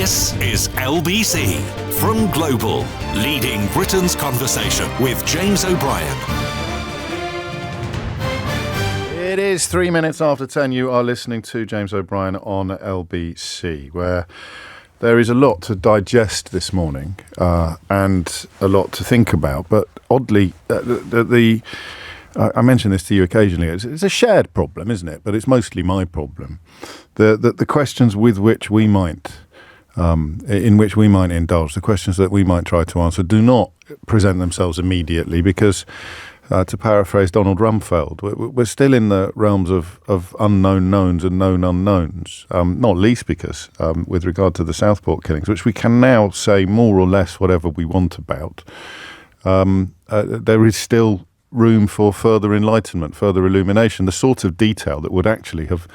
This is LBC from Global, leading Britain's conversation with James O'Brien. It is 3 minutes after 10. You are listening to James O'Brien on LBC, where there is a lot to digest this morning and a lot to think about. But oddly, I mention this to you occasionally. It's a shared problem, isn't it? But it's mostly my problem. The questions with which we might, in which we might indulge, the questions that we might try to answer, do not present themselves immediately because, to paraphrase Donald Rumsfeld, we're still in the realms of unknown knowns and known unknowns. Not least because, with regard to the Southport killings, which we can now say more or less whatever we want about, there is still room for further enlightenment, further illumination, the sort of detail that would actually have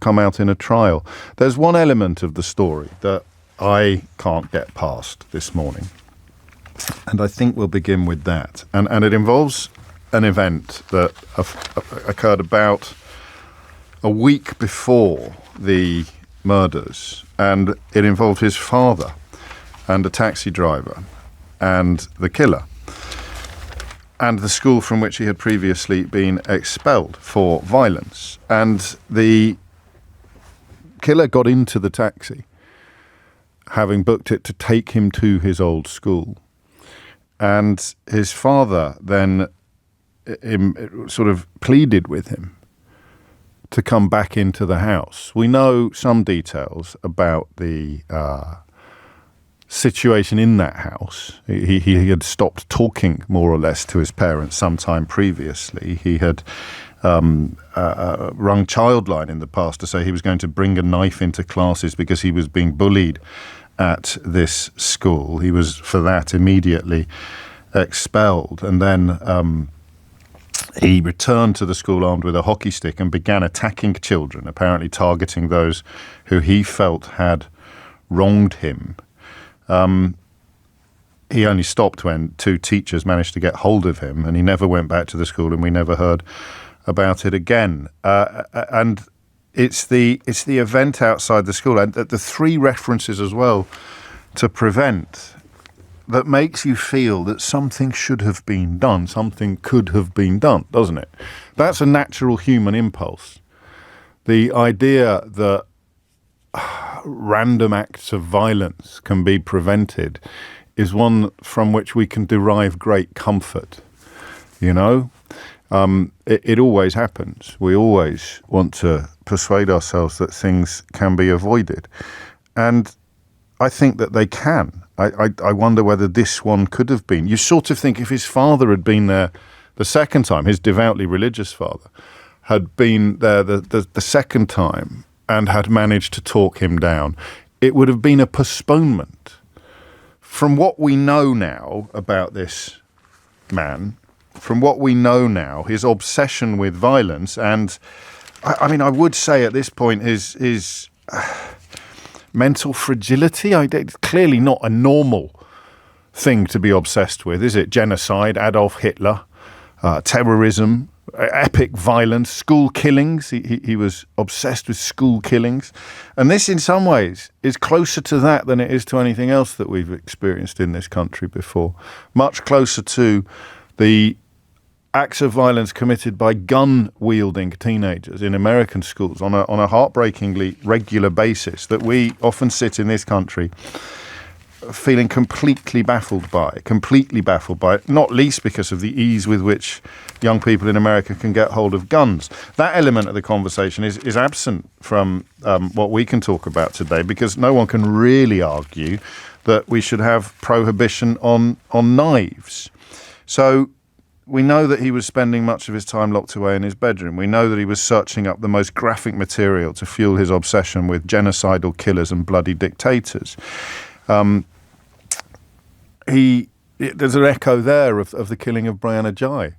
come out in a trial. There's one element of the story that I can't get past this morning, and I think we'll begin with that. And it involves an event that occurred about a week before the murders, and it involved his father and a taxi driver and the killer, and the school from which he had previously been expelled for violence. And the killer got into the taxi, having booked it to take him to his old school. And his father then sort of pleaded with him to come back into the house. We know some details about the situation in that house. He had stopped talking more or less to his parents sometime previously. He had rung Childline in the past to say he was going to bring a knife into classes because he was being bullied at this school. He was, for that, immediately expelled. And then he returned to the school armed with a hockey stick and began attacking children, apparently targeting those who he felt had wronged him. He only stopped when two teachers managed to get hold of him, and he never went back to the school, and we never heard about it again. And it's the event outside the school, and the three references as well to prevent, that makes you feel that something should have been done, something could have been done, doesn't it? That's a natural human impulse. The idea that random acts of violence can be prevented is one from which we can derive great comfort. You know, it always happens. We always want to persuade ourselves that things can be avoided. And I think that they can. I wonder whether this one could have been. You sort of think if his father had been there the second time, his devoutly religious father had been there the second time and had managed to talk him down, it would have been a postponement. From what we know now about this man, from what we know now, his obsession with violence, and I mean, I would say at this point his mental fragility, it's clearly not a normal thing to be obsessed with, is it? Genocide, Adolf Hitler, terrorism, epic violence, school killings. He was obsessed with school killings. And this in some ways is closer to that than it is to anything else that we've experienced in this country before. Much closer to the acts of violence committed by gun-wielding teenagers in American schools on a heartbreakingly regular basis that we often sit in this country feeling completely baffled by, not least because of the ease with which young people in America can get hold of guns. That element of the conversation is absent from what we can talk about today, because no one can really argue that we should have prohibition on knives. So we know that he was spending much of his time locked away in his bedroom. We know that he was searching up the most graphic material to fuel his obsession with genocidal killers and bloody dictators. There's an echo there of the killing of Brianna Ghey.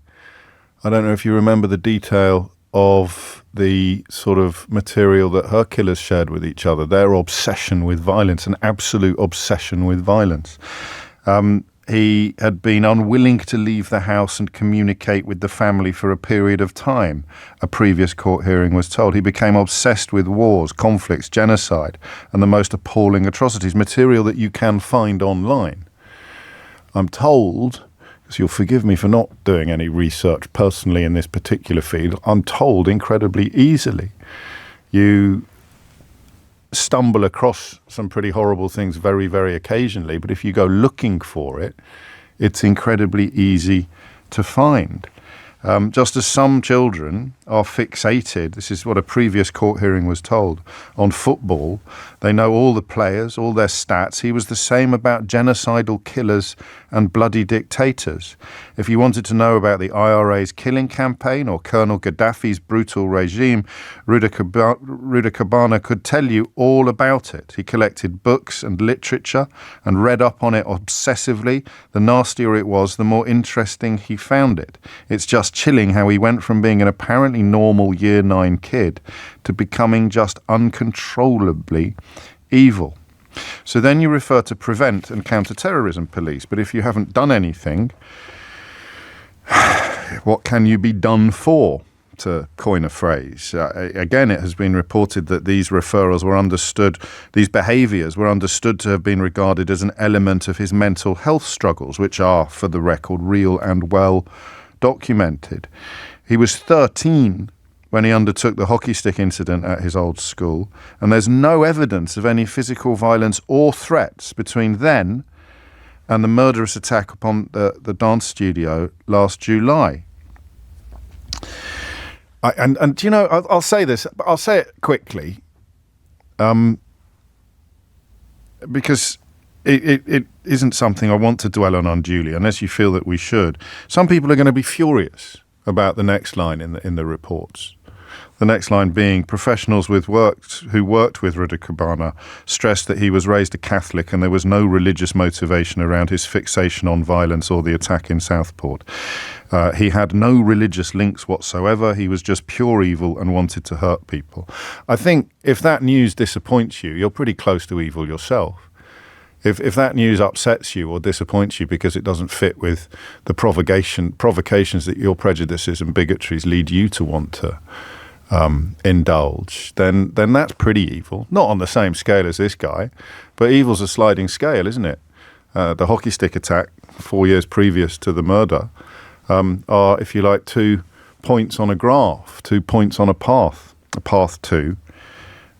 I don't know if you remember the detail of the sort of material that her killers shared with each other, their obsession with violence, an absolute obsession with violence. he had been unwilling to leave the house and communicate with the family for a period of time, a previous court hearing was told. He became obsessed with wars, conflicts, genocide, and the most appalling atrocities, material that you can find online. I'm told, because you'll forgive me for not doing any research personally in this particular field, I'm told incredibly easily. You stumble across some pretty horrible things very, very occasionally, but if you go looking for it, it's incredibly easy to find. Just as some children are fixated, this is what a previous court hearing was told, on football. They know all the players, all their stats. He was the same about genocidal killers and bloody dictators. If you wanted to know about the IRA's killing campaign or Colonel Gaddafi's brutal regime, Ruda Cabana could tell you all about it. He collected books and literature and read up on it obsessively. The nastier it was, the more interesting he found it. It's just chilling how he went from being an apparently normal Year 9 kid to becoming just uncontrollably evil. So then you refer to prevent and counter-terrorism police, but if you haven't done anything, what can you be done for, to coin a phrase? Again, it has been reported that these referrals were understood, these behaviours were understood to have been regarded as an element of his mental health struggles, which are, for the record, real and well documented. He was 13 when he undertook the hockey stick incident at his old school, and there's no evidence of any physical violence or threats between then and the murderous attack upon the dance studio last July. And you know, I'll say this, but I'll say it quickly, because it isn't something I want to dwell on unduly, unless you feel that we should. Some people are going to be furious about the next line in the reports. The next line being, professionals who worked with Ruda Cabana stressed that he was raised a Catholic and there was no religious motivation around his fixation on violence or the attack in Southport. He had no religious links whatsoever. He was just pure evil and wanted to hurt people. I think if that news disappoints you, you're pretty close to evil yourself. If that news upsets you or disappoints you because it doesn't fit with the provocations that your prejudices and bigotries lead you to want to indulge, then that's pretty evil. Not on the same scale as this guy, but evil's a sliding scale, isn't it? The hockey stick attack 4 years previous to the murder are, if you like, 2 points on a graph, 2 points on a path to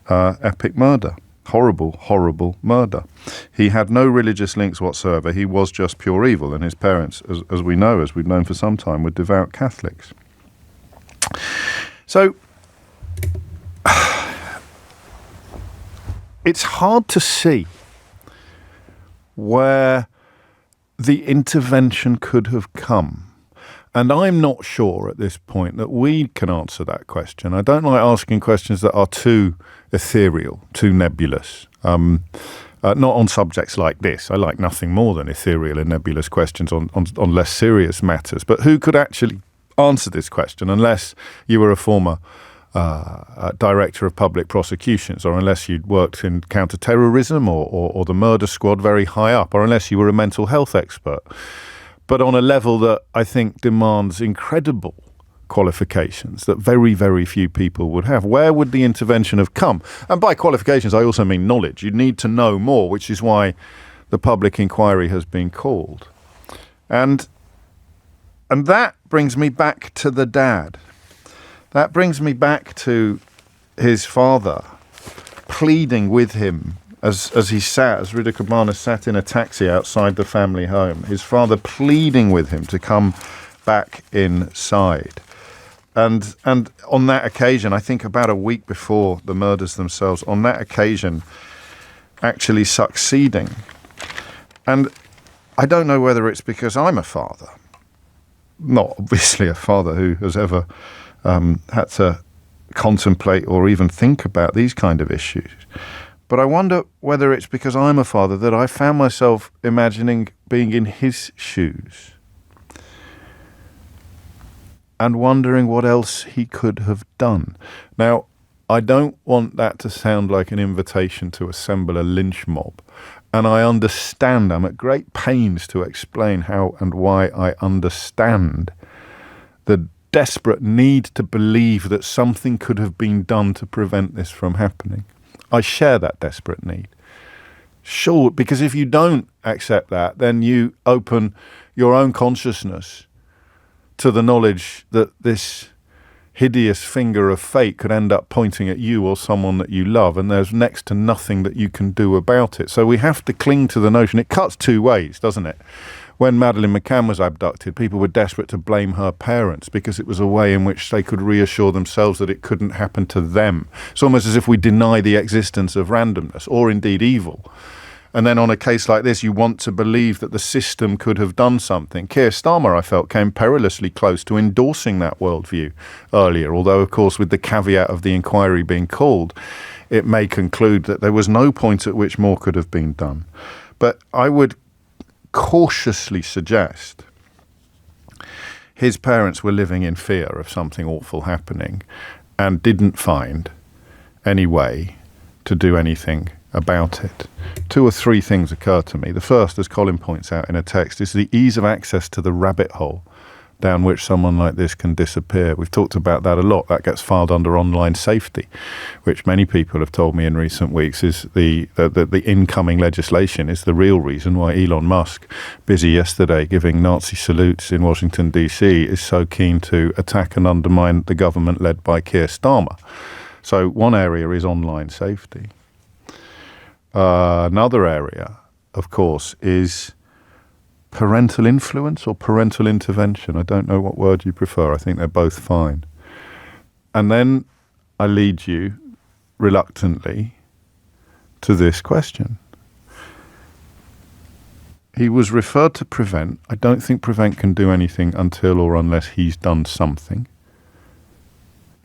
epic murder. Horrible, horrible murder. He had no religious links whatsoever. He was just pure evil, and his parents, as we've known for some time, were devout Catholics. So it's hard to see where the intervention could have come. And I'm not sure at this point that we can answer that question. I don't like asking questions that are too ethereal, too nebulous. Not on subjects like this. I like nothing more than ethereal and nebulous questions on less serious matters. But who could actually answer this question unless you were a former director of public prosecutions, or unless you'd worked in counter-terrorism or the murder squad very high up, or unless you were a mental health expert. But on a level that I think demands incredible qualifications that very, very few people would have. Where would the intervention have come? And by qualifications, I also mean knowledge. You need to know more, which is why the public inquiry has been called. And that brings me back to the dad. That brings me back to his father pleading with him as Ruda Cabana sat in a taxi outside the family home, his father pleading with him to come back inside. And on that occasion, I think about a week before the murders themselves, on that occasion, actually succeeding. And I don't know whether it's because I'm a father, not obviously a father who has ever had to contemplate or even think about these kind of issues. But I wonder whether it's because I'm a father that I found myself imagining being in his shoes and wondering what else he could have done. Now, I don't want that to sound like an invitation to assemble a lynch mob. And I understand, I'm at great pains to explain how and why I understand the desperate need to believe that something could have been done to prevent this from happening. I share that desperate need. Sure, because if you don't accept that, then you open your own consciousness to the knowledge that this hideous finger of fate could end up pointing at you or someone that you love, and there's next to nothing that you can do about it. So we have to cling to the notion. It cuts two ways, doesn't it? When Madeleine McCann was abducted, people were desperate to blame her parents because it was a way in which they could reassure themselves that it couldn't happen to them. It's almost as if we deny the existence of randomness or indeed evil. And then on a case like this, you want to believe that the system could have done something. Keir Starmer, I felt, came perilously close to endorsing that worldview earlier, although, of course, with the caveat of the inquiry being called, it may conclude that there was no point at which more could have been done. But I would cautiously suggest his parents were living in fear of something awful happening and didn't find any way to do anything about it. Two or three things occur to me. The first, as Colin points out in a text, is the ease of access to the rabbit hole down which someone like this can disappear. We've talked about that a lot. That gets filed under online safety, which many people have told me in recent weeks is the incoming legislation is the real reason why Elon Musk, busy yesterday giving Nazi salutes in Washington, D.C., is so keen to attack and undermine the government led by Keir Starmer. So one area is online safety. Another area, of course, is parental influence or parental intervention. I don't know what word you prefer. I think they're both fine. And then I lead you reluctantly to this question. He was referred to Prevent. I don't think Prevent can do anything until or unless he's done something.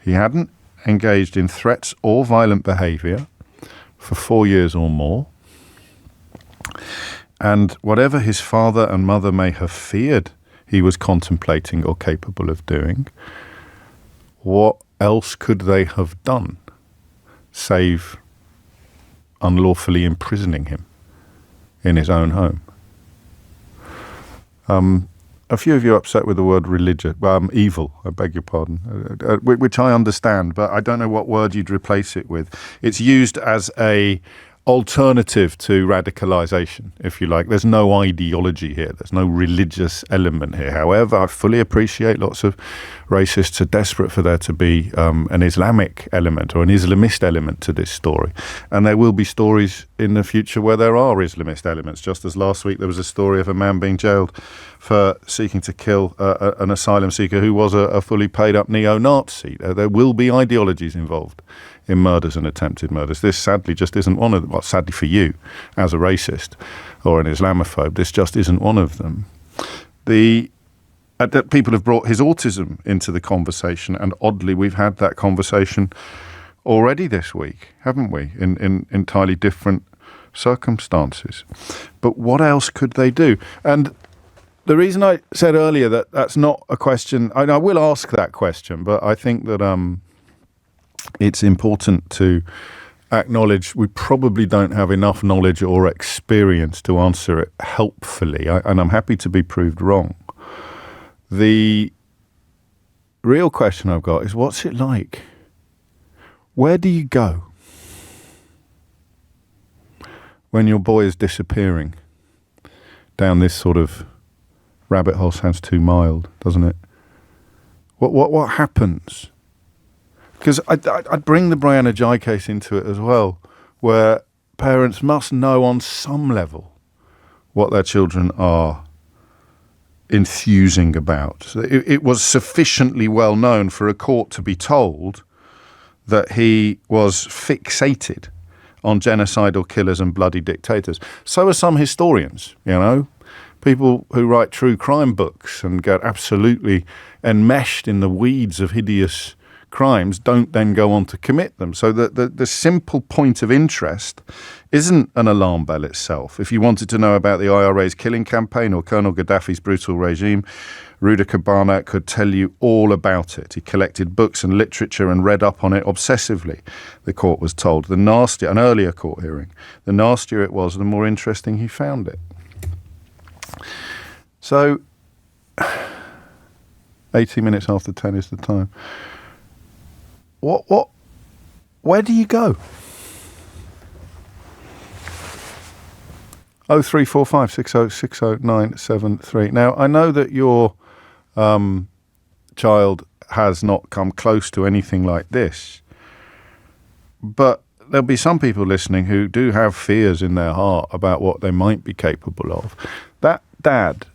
He hadn't engaged in threats or violent behaviour for 4 years or more. And whatever his father and mother may have feared he was contemplating or capable of doing, what else could they have done save unlawfully imprisoning him in his own home? A few of you are upset with the word evil, I beg your pardon, which I understand, but I don't know what word you'd replace it with. It's used as a alternative to radicalization, if you like. There's no ideology here. There's no religious element here. However, I fully appreciate lots of racists are desperate for there to be an Islamic element or an Islamist element to this story. And there will be stories in the future where there are Islamist elements, just as last week there was a story of a man being jailed for seeking to kill an asylum seeker who was a fully paid up neo-Nazi. There will be ideologies involved in murders and attempted murders. This sadly just isn't one of them. Well, sadly for you, as a racist or an Islamophobe, this just isn't one of them. People have brought his autism into the conversation, and oddly, we've had that conversation already this week, haven't we, in entirely different circumstances. But what else could they do? And the reason I said earlier that that's not a question, I will ask that question, but I think that it's important to acknowledge we probably don't have enough knowledge or experience to answer it helpfully, and I'm happy to be proved wrong. The real question I've got is, what's it like? Where do you go when your boy is disappearing down this sort of rabbit hole? Sounds too mild, doesn't it? What happens? Because I'd bring the Brianna Jai case into it as well, where parents must know on some level what their children are enthusing about. It was sufficiently well known for a court to be told that he was fixated on genocidal killers and bloody dictators. So are some historians, people who write true crime books and get absolutely enmeshed in the weeds of hideous crimes don't then go on to commit them. So the simple point of interest isn't an alarm bell itself. If you wanted to know about the IRA's killing campaign or Colonel Gaddafi's brutal regime, Rudolph Barnett could tell you all about it. He collected books and literature and read up on it obsessively, the court was told. An earlier court hearing, the nastier it was, the more interesting he found it. So, 18 minutes after 10 is the time. Where do you go? 0345 6060973. Now, I know that your child has not come close to anything like this, but there'll be some people listening who do have fears in their heart about what they might be capable of. That dad,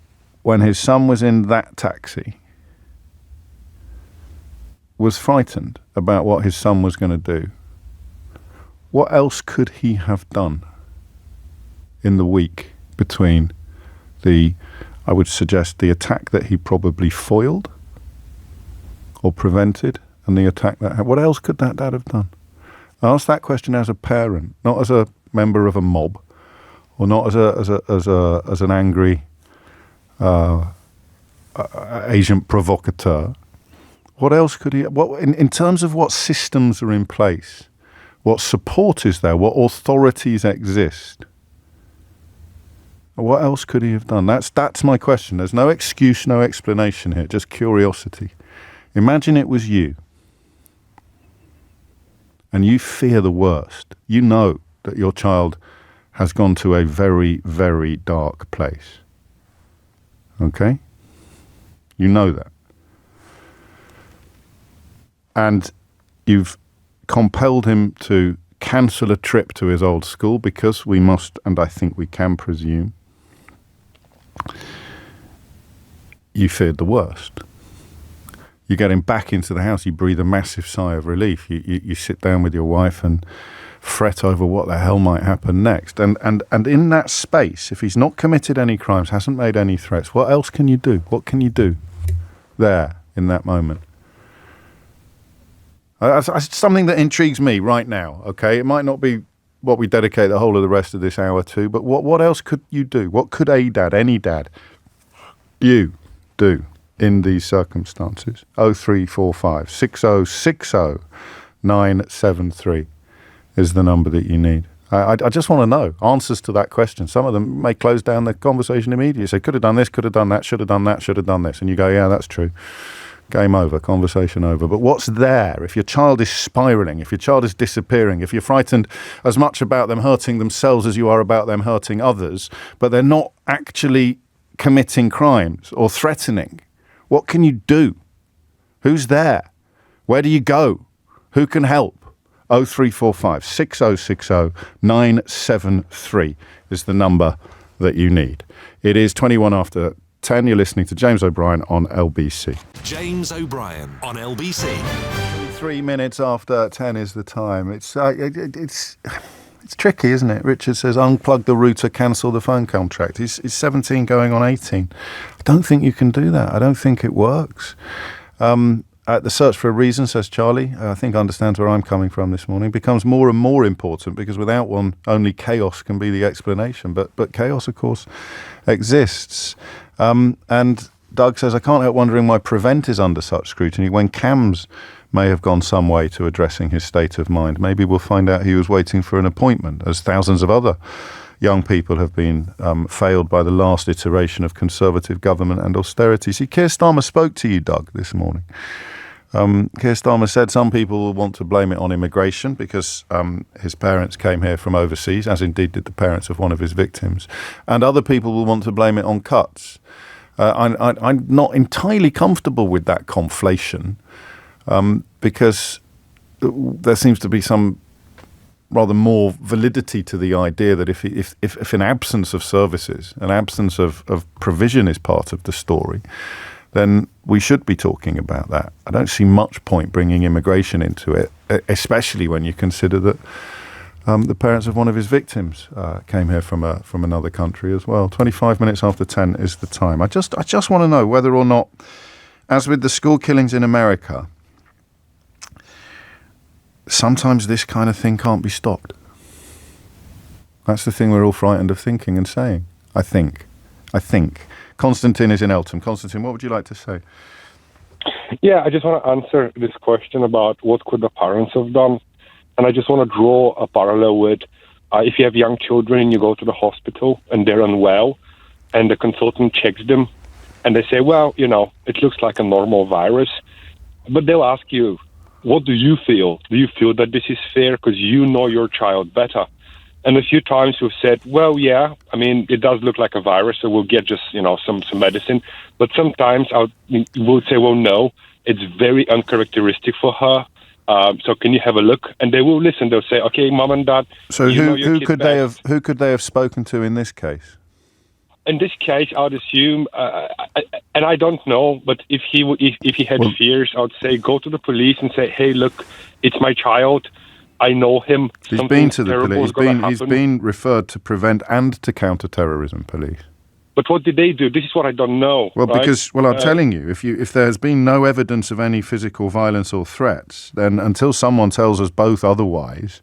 when his son was in that taxi, was frightened about what his son was going to do. What else could he have done in the week between I would suggest, the attack that he probably foiled or prevented and the attack that... What else could that dad have done? I ask that question as a parent, not as a member of a mob, or not as an angry agent provocateur. What else could he... in terms of what systems are in place, what support is there, what authorities exist, what else could he have done? That's my question. There's no excuse, no explanation here, just curiosity. Imagine it was you, and you fear the worst. You know that your child has gone to a very, very dark place. Okay? You know that. And you've compelled him to cancel a trip to his old school because we must, and I think we can presume, you feared the worst. You get him back into the house, you breathe a massive sigh of relief. You sit down with your wife and fret over what the hell might happen next. And in that space, if he's not committed any crimes, hasn't made any threats, what else can you do? What can you do there in that moment? It's something that intrigues me right now, okay? It might not be what we dedicate the whole of the rest of this hour to, but what else could you do? What could a dad, any dad, you do in these circumstances? 0345 6060 973 is the number that you need. I just want to know answers to that question. Some of them may close down the conversation immediately. Say, could have done this, could have done that, should have done that, should have done this. And you go, yeah, that's true. Game over, conversation over. But what's there? If your child is spiraling, if your child is disappearing, if you're frightened as much about them hurting themselves as you are about them hurting others, but they're not actually committing crimes or threatening, what can you do? Who's there? Where do you go? Who can help? 0345 6060 973 is the number that you need. It is 21 after 10. You're listening to James O'Brien on LBC. James O'Brien on LBC. 3 minutes after 10 is the time. It's tricky, isn't it? Richard says, unplug the router, cancel the phone contract. He's 17 going on 18. I don't think you can do that. I don't think it works. The search for a reason, says Charlie, I think understands where I'm coming from this morning, becomes more and more important because without one, only chaos can be the explanation. But chaos, of course, exists. And Doug says, I can't help wondering why Prevent is under such scrutiny when CAMS may have gone some way to addressing his state of mind. Maybe we'll find out he was waiting for an appointment, as thousands of other young people have been failed by the last iteration of Conservative government and austerity. See, Keir Starmer spoke to you, Doug, this morning. Keir Starmer said some people will want to blame it on immigration because his parents came here from overseas, as indeed did the parents of one of his victims. And other people will want to blame it on cuts. I'm not entirely comfortable with that conflation because there seems to be some rather more validity to the idea that if an absence of services, an absence of provision is part of the story, then we should be talking about that. I don't see much point bringing immigration into it, especially when you consider that the parents of one of his victims came here from another country as well. 25 minutes after 10 is the time. I just want to know whether or not, as with the school killings in America, sometimes this kind of thing can't be stopped. That's the thing we're all frightened of thinking and saying. I think. Konstantin is in Eltham. Konstantin, what would you like to say? Yeah, I just want to answer this question about what could the parents have done. And I just want to draw a parallel with if you have young children and you go to the hospital and they're unwell and the consultant checks them and they say, well, it looks like a normal virus. But they'll ask you, what do you feel? Do you feel that this is fair because you know your child better? And a few times we've said, well, yeah, I mean, it does look like a virus, so we'll get just, some medicine. But sometimes we'll say, well, no, it's very uncharacteristic for her. So can you have a look? And they will listen. They'll say, okay, mom and dad. So who could they have spoken to in this case? In this case, I would assume, and I don't know, but if he had fears, I would say go to the police and say, hey, look, it's my child. I know him. He's been to the police. He's been referred to prevent and to counter-terrorism police. But what did they do? This is what I don't know. Well, right? because I'm telling you, if there has been no evidence of any physical violence or threats, then until someone tells us both otherwise,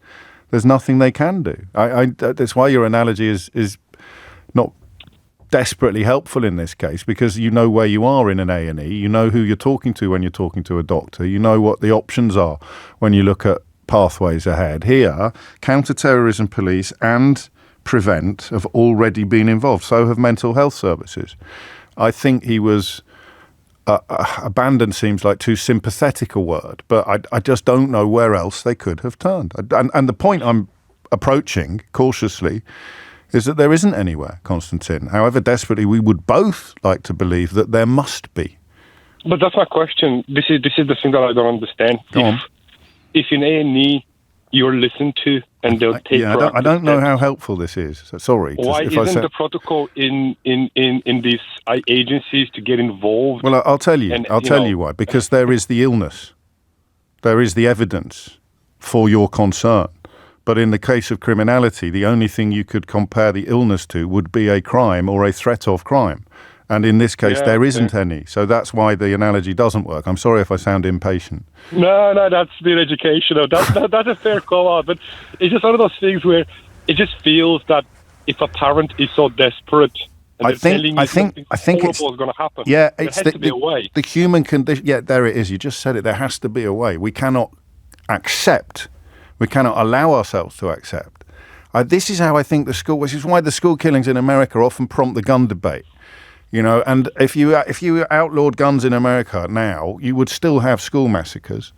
there's nothing they can do. That's why your analogy is not desperately helpful in this case, because you know where you are in an A&E, you know who you're talking to when you're talking to a doctor, you know what the options are when you look at pathways ahead. Here, counter-terrorism police and prevent have already been involved. So have mental health services. I think he was abandoned seems like too sympathetic a word, but I just don't know where else they could have turned. And the point I'm approaching cautiously is that there isn't anywhere, Konstantin. However desperately we would both like to believe that there must be. But that's my question. This is the thing that I don't understand. Go on. If in A&E you're listened to and they'll take I don't know how helpful this is. So sorry. Why isn't the protocol in these agencies to get involved? Well, I'll tell you. I'll tell you why. Because there is the illness. There is the evidence for your concern. But in the case of criminality, the only thing you could compare the illness to would be a crime or a threat of crime. And in this case, there isn't any. So that's why the analogy doesn't work. I'm sorry if I sound impatient. No, that's been educational. That's a fair call out. But it's just one of those things where it just feels that if a parent is so desperate and I think it's going to happen, yeah, there has to be a way. The human condition. Yeah, there it is. You just said it. There has to be a way. We cannot accept. We cannot allow ourselves to accept. This is how I think which is why the school killings in America often prompt the gun debate. And if you outlawed guns in America now, you would still have school massacres.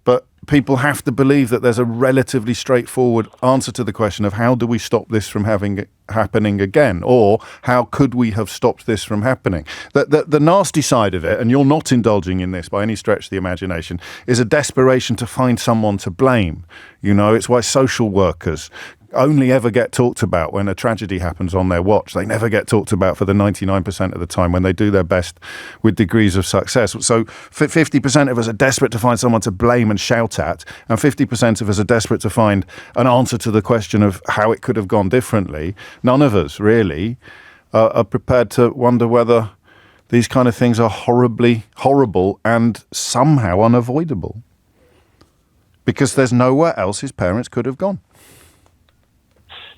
But people have to believe that there's a relatively straightforward answer to the question of how do we stop this from happening again? Or how could we have stopped this from happening? The nasty side of it, and you're not indulging in this by any stretch of the imagination, is a desperation to find someone to blame. It's why social workers only ever get talked about when a tragedy happens on their watch. They never get talked about for the 99% of the time when they do their best with degrees of success. So 50% of us are desperate to find someone to blame and shout at, and 50% of us are desperate to find an answer to the question of how it could have gone differently. None of us really are prepared to wonder whether these kind of things are horrible and somehow unavoidable, because there's nowhere else his parents could have gone.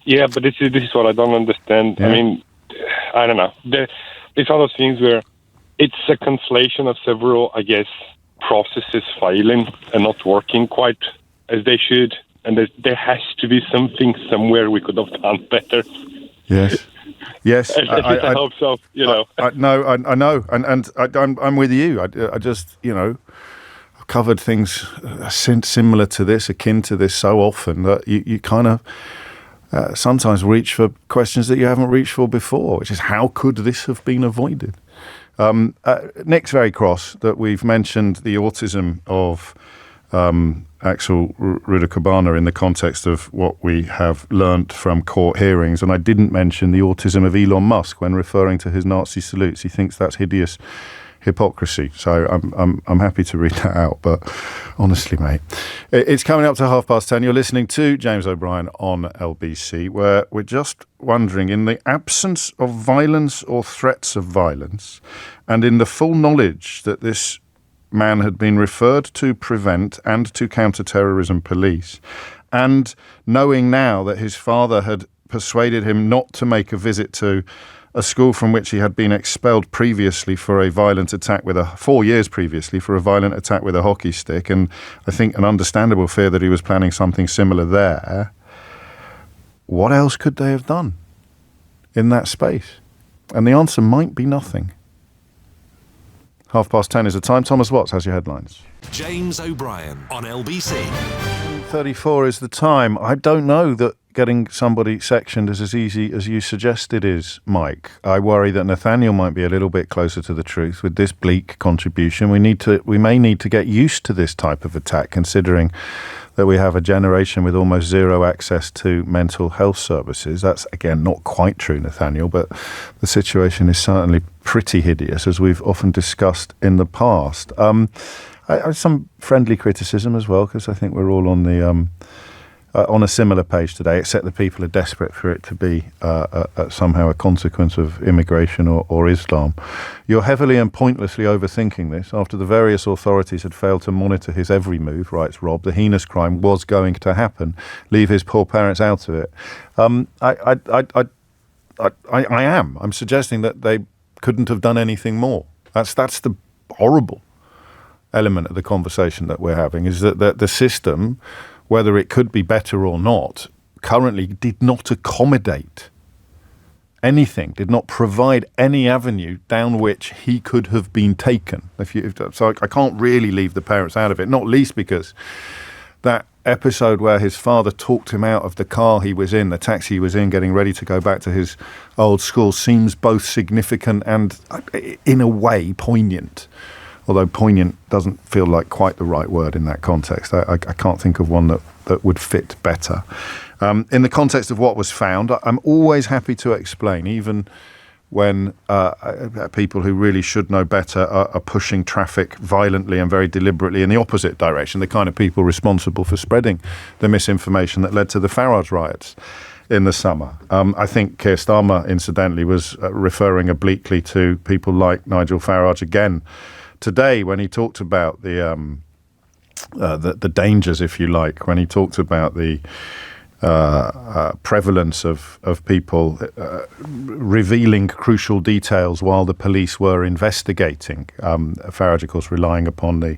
Yeah, but this is what I don't understand. Yeah. I mean, I don't know. It's one of those things where it's a conflation of several, I guess, processes failing and not working quite as they should. And there has to be something somewhere we could have done better. Yes. I hope so. I know, and I'm with you. I just I've covered things similar to this, akin to this, so often that you kind of. Sometimes reach for questions that you haven't reached for before, which is how could this have been avoided? Nick's very cross that we've mentioned the autism of Axel Rudakabana in the context of what we have learnt from court hearings, and I didn't mention the autism of Elon Musk when referring to his Nazi salutes. He thinks that's hideous hypocrisy. So I'm happy to read that out. But honestly, mate, it's coming up to 10:30. You're listening to James O'Brien on LBC, where we're just wondering, in the absence of violence or threats of violence, and in the full knowledge that this man had been referred to prevent and to counter-terrorism police. And knowing now that his father had persuaded him not to make a visit to a school from which he had been expelled previously for a violent attack 4 years previously for a violent attack with a hockey stick, and I think an understandable fear that he was planning something similar there, what else could they have done in that space? And the answer might be nothing. 10:30 is the time. Thomas Watts has your headlines. James O'Brien on LBC. 34 is the time. I don't know that getting somebody sectioned is as easy as you suggest it is, Mike. I worry that Nathaniel might be a little bit closer to the truth with this bleak contribution. We may need to get used to this type of attack, considering that we have a generation with almost zero access to mental health services. That's, again, not quite true, Nathaniel, but the situation is certainly pretty hideous, as we've often discussed in the past. Some friendly criticism as well, because I think we're all on the on a similar page today, except the people are desperate for it to be somehow a consequence of immigration or Islam. You're heavily and pointlessly overthinking this. After the various authorities had failed to monitor his every move, writes Rob, the heinous crime was going to happen. Leave his poor parents out of it. I'm suggesting that they couldn't have done anything more. That's the horrible element of the conversation that we're having, is that the system, whether it could be better or not, currently did not accommodate anything, did not provide any avenue down which he could have been taken. So I can't really leave the parents out of it, not least because that episode where his father talked him out of the car he was in, the taxi he was in, getting ready to go back to his old school, seems both significant and, in a way, poignant. Although poignant doesn't feel like quite the right word in that context. I can't think of one that would fit better. In the context of what was found, I'm always happy to explain, even when people who really should know better are pushing traffic violently and very deliberately in the opposite direction, the kind of people responsible for spreading the misinformation that led to the Farage riots in the summer. I think Keir Starmer, incidentally, was referring obliquely to people like Nigel Farage again today when he talked about the dangers, if you like, when he talked about the prevalence of people revealing crucial details while the police were investigating. Farage, of course, relying upon the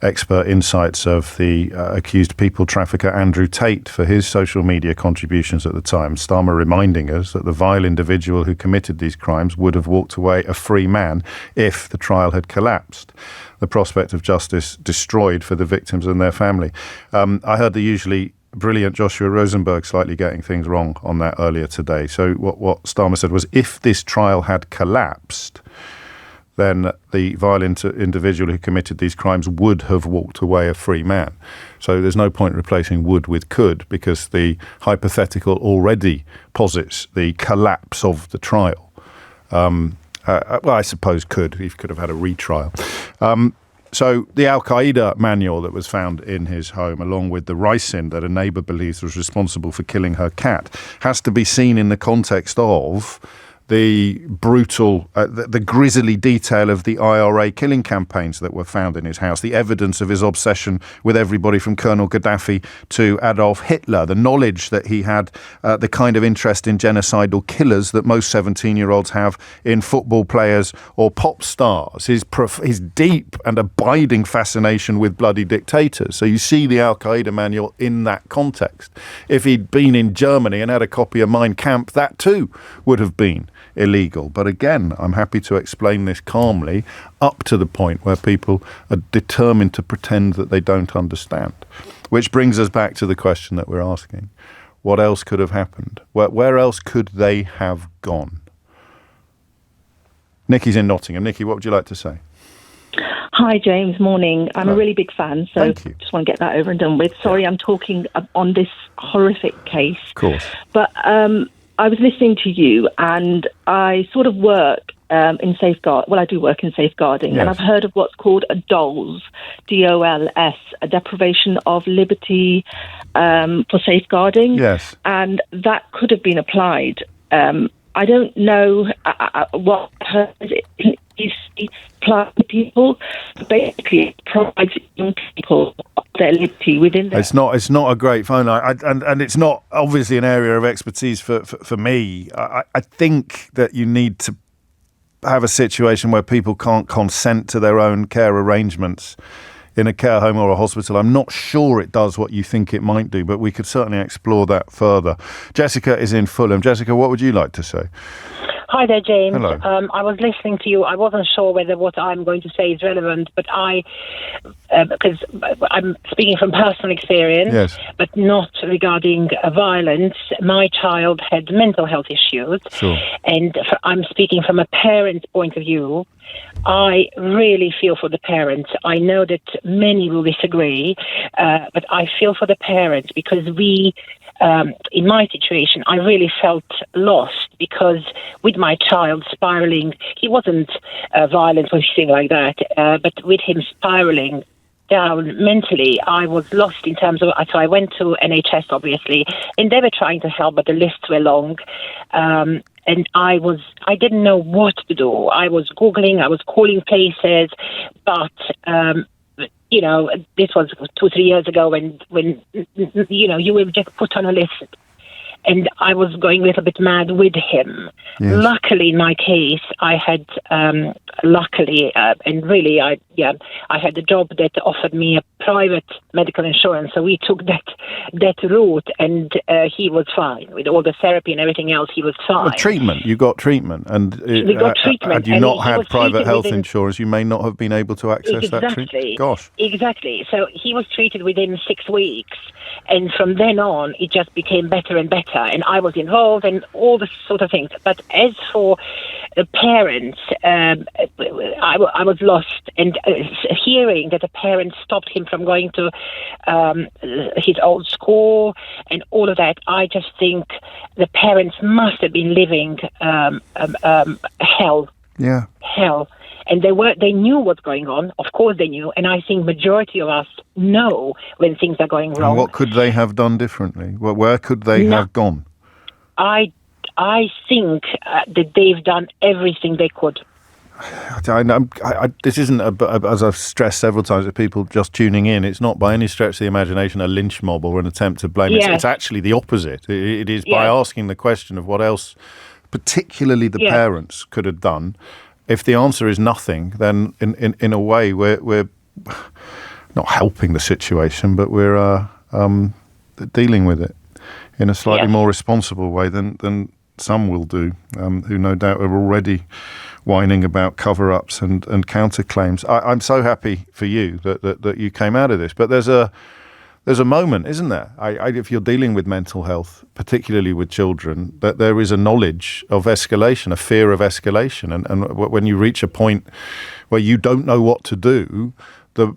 expert insights of the accused people trafficker Andrew Tate for his social media contributions at the time. Starmer reminding us that the vile individual who committed these crimes would have walked away a free man if the trial had collapsed. The prospect of justice destroyed for the victims and their family. I heard the usually brilliant Joshua Rosenberg slightly getting things wrong on that earlier today. So what Starmer said was, if this trial had collapsed, then the violent individual who committed these crimes would have walked away a free man. So there's no point replacing would with could, because the hypothetical already posits the collapse of the trial. Well, I suppose could. He could have had a retrial. So the Al-Qaeda manual that was found in his home, along with the ricin that a neighbour believes was responsible for killing her cat, has to be seen in the context of the brutal, the grisly detail of the IRA killing campaigns that were found in his house, the evidence of his obsession with everybody from Colonel Gaddafi to Adolf Hitler, the knowledge that he had the kind of interest in genocidal killers that most 17-year-olds have in football players or pop stars, his deep and abiding fascination with bloody dictators. So you see the Al-Qaeda manual in that context. If he'd been in Germany and had a copy of Mein Kampf, that too would have been illegal. But again, I'm happy to explain this calmly up to the point where people are determined to pretend that they don't understand. Which brings us back to the question that we're asking. What else could have happened? Where else could they have gone? Nikki's in Nottingham. Nikki, what would you like to say? Hi, James. Morning. I'm a really big fan, so just want to get that over and done with. Sorry, I'm talking on this horrific case. Of course. But I was listening to you, and I sort of work in safeguard. Well, I do work in safeguarding, and I've heard of what's called a DOLS, DOLS, a deprivation of liberty for safeguarding. Yes. And that could have been applied. I don't know what he's people. Basically, it provides young people their liberty within there. It's not a great phone line, and it's not obviously an area of expertise for me. I think that you need to have a situation where people can't consent to their own care arrangements in a care home or a hospital. I'm not sure it does what you think it might do, but we could certainly explore that further. Jessica is in Fulham. Jessica, what would you like to say? Hi there, James. Hello. I was listening to you. I wasn't sure whether what I'm going to say is relevant, but because I'm speaking from personal experience, yes, but not regarding violence. My child had mental health issues, sure, and I'm speaking from a parent's point of view. I really feel for the parents. I know that many will disagree, but I feel for the parents because in my situation, I really felt lost because with my child spiraling, he wasn't violent or anything like that, but with him spiraling down mentally, I was lost in terms of, so I went to NHS, obviously, and they were trying to help, but the lists were long. And I didn't know what to do. I was Googling, I was calling places, but, this was 2-3 years ago when you were just put on a list. And I was going a little bit mad with him. Yes. Luckily, in my case, I had, and really, I had a job that offered me a private medical insurance. So we took that route, and he was fine. With all the therapy and everything else, he was fine. Well, treatment. You got treatment. And we got treatment. Had you not had private health insurance, you may not have been able to access that treatment. Gosh. Exactly. So he was treated within 6 weeks. And from then on, it just became better and better. And I was involved and all this sort of things. But as for the parents, I was lost. And hearing that the parents stopped him from going to his old school and all of that, I just think the parents must have been living hell. Yeah. Hell. And they knew what's going on. Of course they knew. And I think majority of us know when things are going wrong. And what could they have done differently? Where could they have gone? I think that they've done everything they could. This isn't, as I've stressed several times to people just tuning in, it's not by any stretch of the imagination a lynch mob or an attempt to blame. Yes. It's actually the opposite. It is by asking the question of what else, particularly the parents, could have done. If the answer is nothing, then in a way we're not helping the situation, but we're dealing with it in a slightly more responsible way than some will do, who no doubt are already whining about cover-ups and counterclaims. I'm so happy for you that you came out of this, but there's a moment, isn't there? If you're dealing with mental health, particularly with children, that there is a knowledge of escalation, a fear of escalation. And when you reach a point where you don't know what to do, the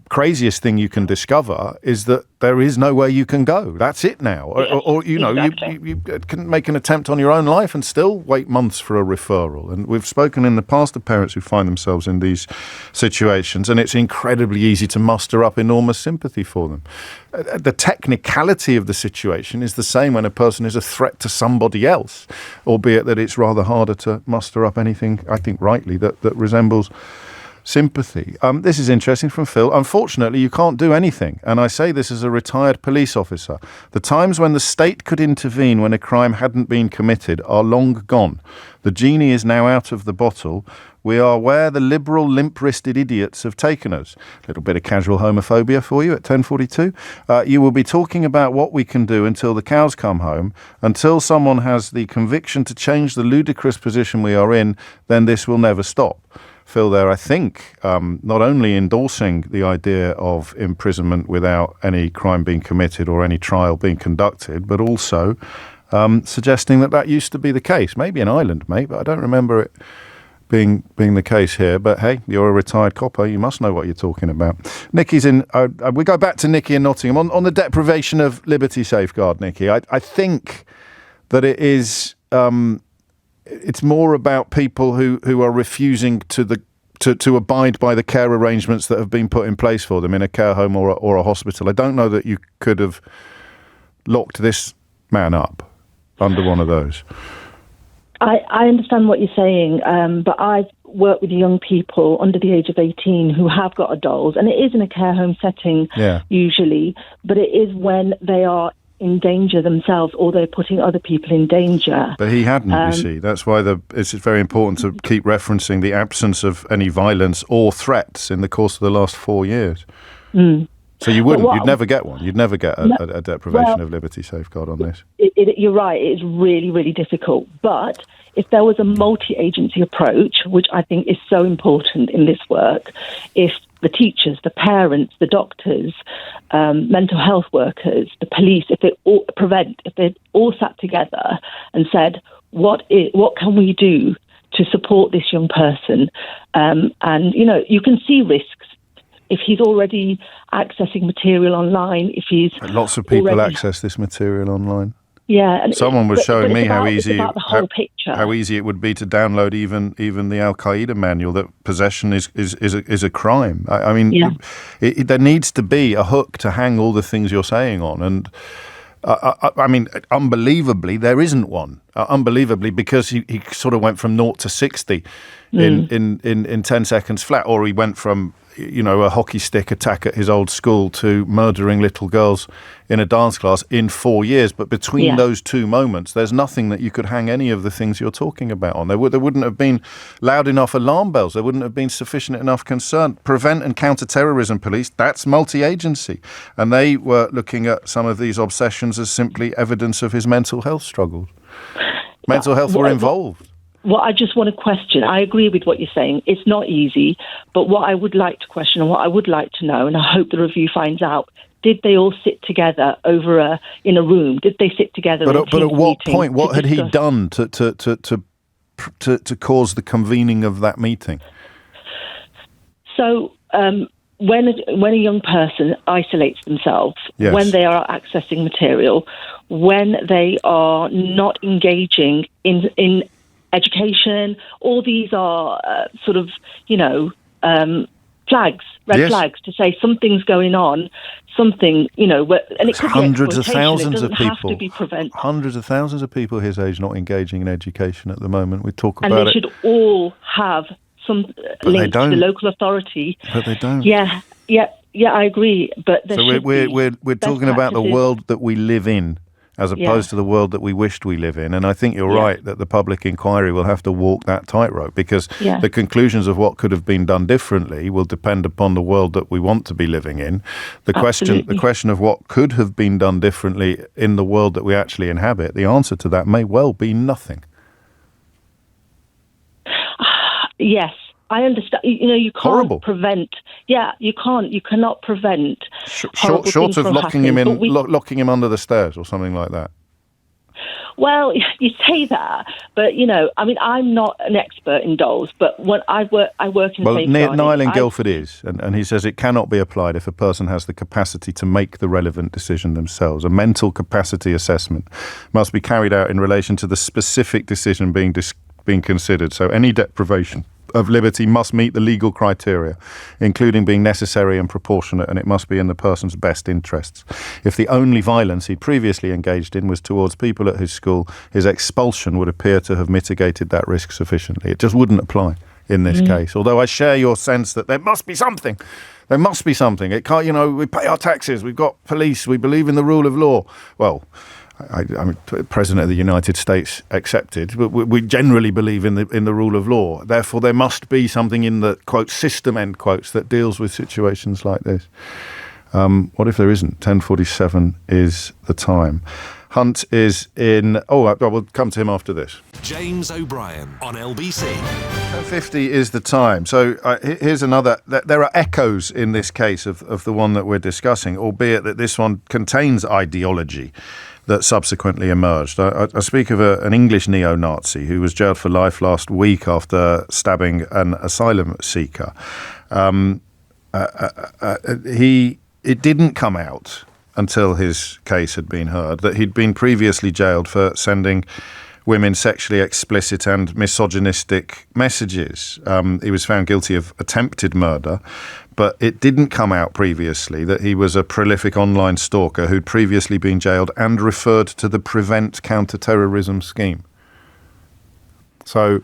craziest thing you can discover is that there is nowhere you can go. That's it now. Or exactly. you can make an attempt on your own life and still wait months for a referral. And we've spoken in the past to parents who find themselves in these situations, and it's incredibly easy to muster up enormous sympathy for them. The technicality of the situation is the same when a person is a threat to somebody else, albeit that it's rather harder to muster up anything, I think rightly, that resembles sympathy. This is interesting from Phil. Unfortunately, you can't do anything. And I say this as a retired police officer. The times when the state could intervene when a crime hadn't been committed are long gone. The genie is now out of the bottle. We are where the liberal, limp-wristed idiots have taken us. A little bit of casual homophobia for you at 10:42. You will be talking about what we can do until the cows come home. Until someone has the conviction to change the ludicrous position we are in, then this will never stop. Phil there, I think, not only endorsing the idea of imprisonment without any crime being committed or any trial being conducted, but also suggesting that used to be the case. Maybe in Ireland, mate, but I don't remember it being the case here. But hey, you're a retired copper, you must know what you're talking about. Nikki's in. We go back to Nikki in Nottingham on the deprivation of liberty safeguard. Nikki, I think that it is. It's more about people who are refusing to abide by the care arrangements that have been put in place for them in a care home or a hospital. I don't know that you could have locked this man up under one of those. I understand what you're saying, but I've worked with young people under the age of 18 who have got adults, and it is in a care home setting usually, but it is when they are in danger themselves or they're putting other people in danger. But he hadn't, you see. That's why it's very important to keep referencing the absence of any violence or threats in the course of the last 4 years. Mm. So you'd never get one. You'd never get a deprivation of liberty safeguard on this. You're right. It's really, really difficult. But if there was a multi-agency approach, which I think is so important in this work, if the teachers, the parents, the doctors, mental health workers, the police, if they all sat together and said, what can we do to support this young person? And, you can see risks. If he's already accessing material online, if he's... Lots of people access this material online. Yeah. And someone was showing me how easy it would be to download even the Al-Qaeda manual, that possession is a crime. I mean, there needs to be a hook to hang all the things you're saying on. And I mean, unbelievably, there isn't one. Unbelievably, because he sort of went from 0 to 60 in 10 seconds flat, or he went from a hockey stick attack at his old school to murdering little girls in a dance class in 4 years. But between those two moments, there's nothing that you could hang any of the things you're talking about on. There wouldn't have been loud enough alarm bells. There wouldn't have been sufficient enough concern. Prevent and counter-terrorism police, that's multi-agency. And they were looking at some of these obsessions as simply evidence of his mental health struggles. Mental health were involved. Well, I just want to question. I agree with what you're saying. It's not easy, but what I would like to question and what I would like to know, and I hope the review finds out, did they all sit together in a room? Did they sit together? But at what point? What had he done to cause the convening of that meeting? So when a young person isolates themselves, when they are accessing material, when they are not engaging in education, all these are flags, red flags to say something's going on, something, and it could hundreds of be thousands of people. Have to be prevented. Hundreds of thousands of people his age not engaging in education at the moment. We talk about it. And they should all have some link to the local authority. But they don't. Yeah, I agree. But we're talking about the world that we live in, as opposed to the world that we wished we live in. And I think you're right that the public inquiry will have to walk that tightrope, because the conclusions of what could have been done differently will depend upon the world that we want to be living in. The question of what could have been done differently in the world that we actually inhabit, the answer to that may well be nothing. Yes. I understand. You can't prevent. Yeah, you can't. You cannot prevent. Short of locking him under the stairs or something like that. Well, you say that, but I'm not an expert in dolls. But when I work in safeguarding. Niall in Guildford is, and he says it cannot be applied if a person has the capacity to make the relevant decision themselves. A mental capacity assessment must be carried out in relation to the specific decision being considered. So any deprivation of liberty must meet the legal criteria, including being necessary and proportionate, and it must be in the person's best interests. If the only violence he'd previously engaged in was towards people at his school, his expulsion would appear to have mitigated that risk sufficiently. It just wouldn't apply in this case. Although I share your sense that there must be something. There must be something. It can't, we pay our taxes, we've got police, we believe in the rule of law. Well, I mean, President of the United States accepted, but we generally believe in the rule of law. Therefore, there must be something in the, quote, system, end quotes, that deals with situations like this. What if there isn't? 10:47 is the time. Hunt is in... we'll come to him after this. James O'Brien on LBC. 10:50 is the time. So here's another... There are echoes in this case of the one that we're discussing, albeit that this one contains ideology that subsequently emerged. I speak of an English neo-Nazi who was jailed for life last week after stabbing an asylum seeker. It didn't come out until his case had been heard that he'd been previously jailed for sending women sexually explicit and misogynistic messages. He was found guilty of attempted murder, but it didn't come out previously that he was a prolific online stalker who'd previously been jailed and referred to the Prevent Counter-Terrorism scheme. So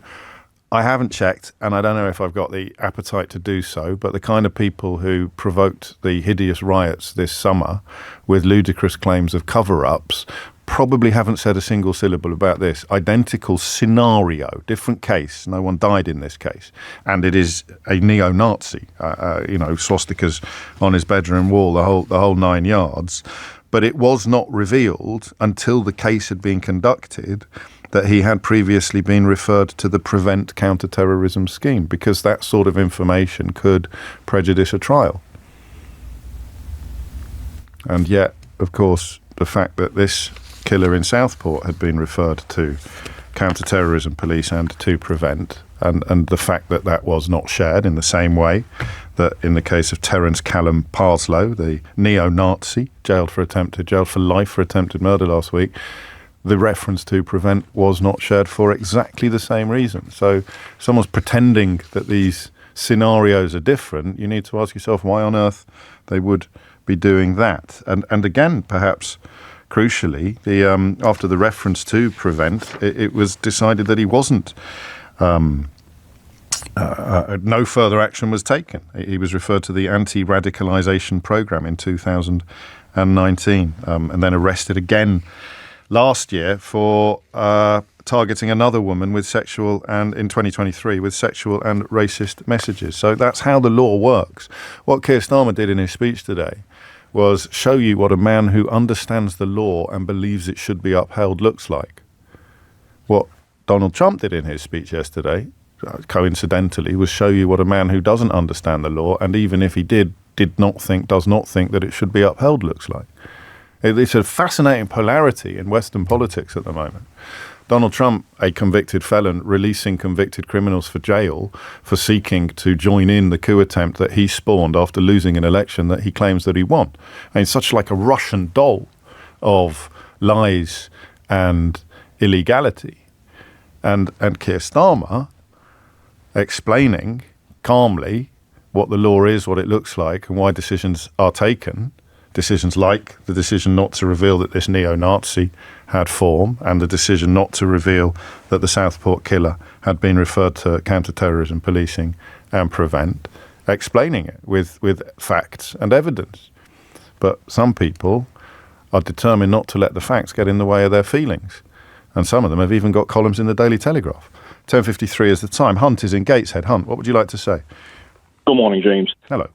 I haven't checked, and I don't know if I've got the appetite to do so, but the kind of people who provoked the hideous riots this summer with ludicrous claims of cover-ups probably haven't said a single syllable about this. Identical scenario, different case. No one died in this case. And it is a neo-Nazi, swastikas on his bedroom wall, the whole 9 yards. But it was not revealed until the case had been conducted that he had previously been referred to the Prevent Counter-Terrorism Scheme, because that sort of information could prejudice a trial. And yet, of course, the fact that this killer in Southport had been referred to counter-terrorism police and to Prevent, and the fact that that was not shared in the same way that in the case of Terence Callum Parslow, the neo-Nazi, jailed for life for attempted murder last week, the reference to Prevent was not shared for exactly the same reason. So if someone's pretending that these scenarios are different, you need to ask yourself why on earth they would be doing that. And again, perhaps crucially, after the reference to Prevent, it was decided that he wasn't. No further action was taken. He was referred to the anti-radicalisation programme in 2019, and then arrested again last year for targeting another woman with sexual and in 2023 with sexual and racist messages. So that's how the law works. What Keir Starmer did in his speech today was show you what a man who understands the law and believes it should be upheld looks like. What Donald Trump did in his speech yesterday, coincidentally, was show you what a man who doesn't understand the law, and even if he does not think that it should be upheld looks like. It's a fascinating polarity in Western politics at the moment. Donald Trump, a convicted felon, releasing convicted criminals for jail for seeking to join in the coup attempt that he spawned after losing an election that he claims that he won. And it's such like a Russian doll of lies and illegality. And Keir Starmer explaining calmly what the law is, what it looks like, and why decisions are taken. Decisions like the decision not to reveal that this neo-Nazi had form, and the decision not to reveal that the Southport killer had been referred to counter-terrorism policing and Prevent, explaining it with facts and evidence. But some people are determined not to let the facts get in the way of their feelings. And some of them have even got columns in the Daily Telegraph. 10:53 is the time. Hunt is in Gateshead. Hunt, what would you like to say? Good morning, James. Hello.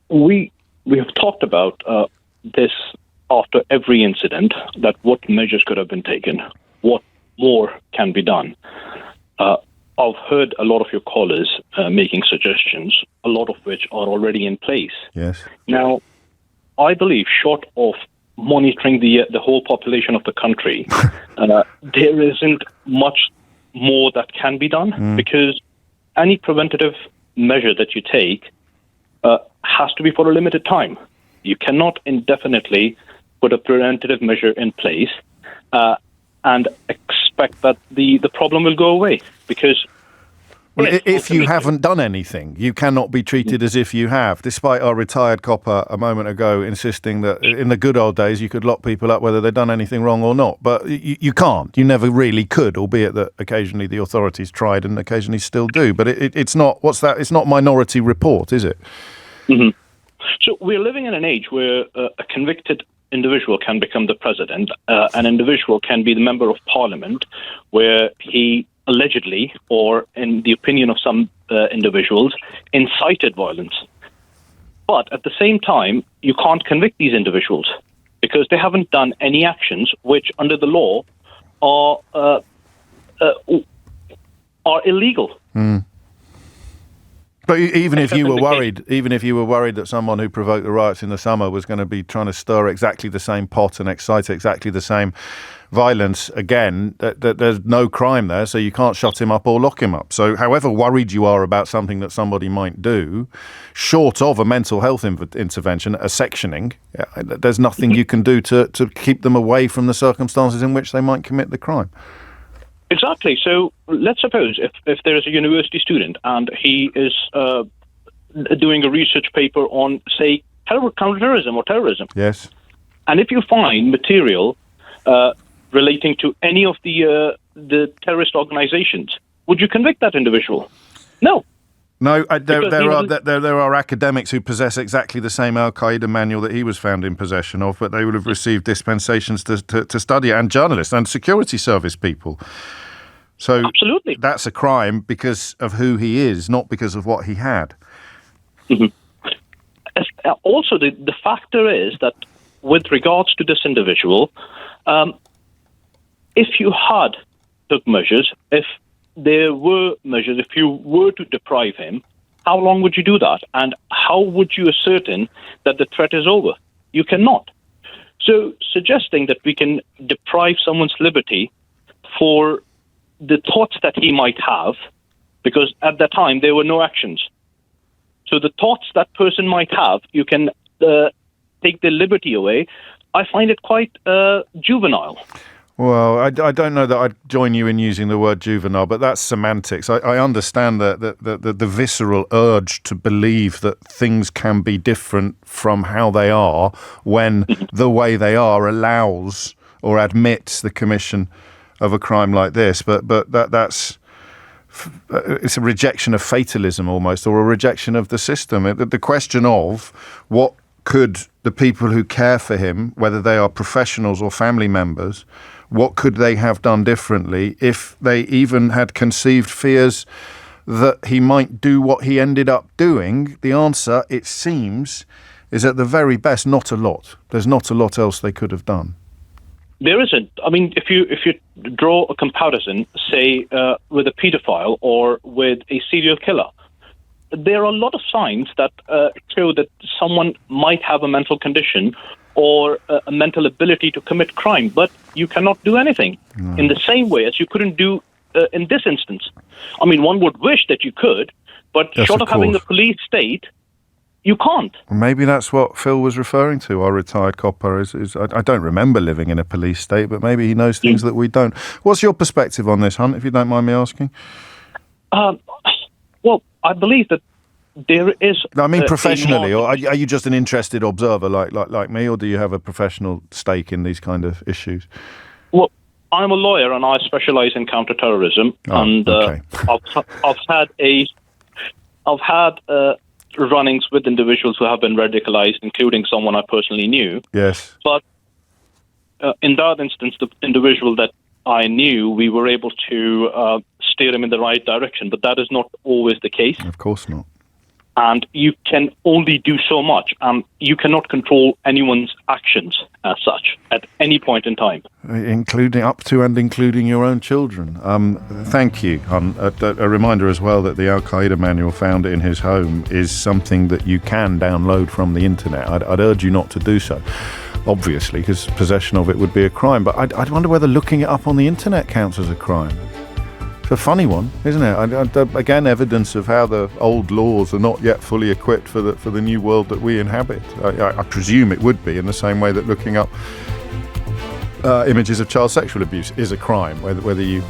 We have talked about this after every incident, that what measures could have been taken, what more can be done. I've heard a lot of your callers making suggestions, a lot of which are already in place. Yes. Now, I believe short of monitoring the whole population of the country, there isn't much more that can be done, because any preventative measure that you take has to be for a limited time. You cannot indefinitely put a preventative measure in place and expect that the problem will go away, because if you haven't done anything, you cannot be treated as if you have, despite our retired copper a moment ago insisting that in the good old days you could lock people up whether they'd done anything wrong or not. But you can't. You never really could, albeit that occasionally the authorities tried and occasionally still do. But it's not, it's not Minority Report, is it? Mm-hmm. So we're living in an age where a convicted individual can become the president. An individual can be the member of parliament, where he allegedly, or in the opinion of some individuals, incited violence. But at the same time, you can't convict these individuals because they haven't done any actions which, under the law, are illegal. Mm. But even if you were worried that someone who provoked the riots in the summer was going to be trying to stir exactly the same pot and excite exactly the same violence again, there's no crime there, so you can't shut him up or lock him up. So however worried you are about something that somebody might do, short of a mental health intervention, a sectioning, there's nothing you can do to keep them away from the circumstances in which they might commit the crime. Exactly. So let's suppose if there is a university student and he is doing a research paper on, say, counterterrorism or terrorism. Yes. And if you find material relating to any of the the terrorist organizations, would you convict that individual? No. No, there are academics who possess exactly the same Al-Qaeda manual that he was found in possession of, but they would have received dispensations to study it, and journalists and security service people. So absolutely, that's a crime because of who he is, not because of what he had. Mm-hmm. Also, the factor is that with regards to this individual, if you had took measures, if there were measures, if you were to deprive him, how long would you do that? And how would you ascertain that the threat is over? You cannot. So suggesting that we can deprive someone's liberty for the thoughts that he might have, because at that time there were no actions. So the thoughts that person might have, you can take their liberty away. I find it quite juvenile. Well, I don't know that I'd join you in using the word juvenile, but that's semantics. I understand the visceral urge to believe that things can be different from how they are when the way they are allows or admits the commission of a crime like this. But that's it's a rejection of fatalism almost, or a rejection of the system. The question of what could the people who care for him, whether they are professionals or family members, what could they have done differently if they even had conceived fears that he might do what he ended up doing? The answer, it seems, is at the very best, not a lot. There's not a lot else they could have done. There isn't. I mean, if you draw a comparison, say, with a paedophile or with a serial killer, there are a lot of signs that show that someone might have a mental condition or a mental ability to commit crime, but you cannot do anything in the same way as you couldn't do in this instance. I mean, one would wish that you could, but yes, short of having the police state, you can't. Maybe that's what Phil was referring to, our retired copper. I don't remember living in a police state, but maybe he knows things that we don't. What's your perspective on this, Hunt, if you don't mind me asking? Well, I believe that there is... I mean, professionally, or are you just an interested observer like me, or do you have a professional stake in these kind of issues? Well, I'm a lawyer and I specialize in counterterrorism, okay. I've had run-ins with individuals who have been radicalized, including someone I personally knew. Yes. But in that instance, the individual that I knew, we were able to steer him in the right direction, but that is not always the case. Of course not. And you can only do so much. You cannot control anyone's actions as such at any point in time. Including your own children. Thank you. A reminder as well that the Al-Qaeda manual found in his home is something that you can download from the internet. I'd urge you not to do so, obviously, because possession of it would be a crime. But I'd wonder whether looking it up on the internet counts as a crime. A funny one, isn't it? Again, evidence of how the old laws are not yet fully equipped for the new world that we inhabit. I presume it would be, in the same way that looking up images of child sexual abuse is a crime, whether you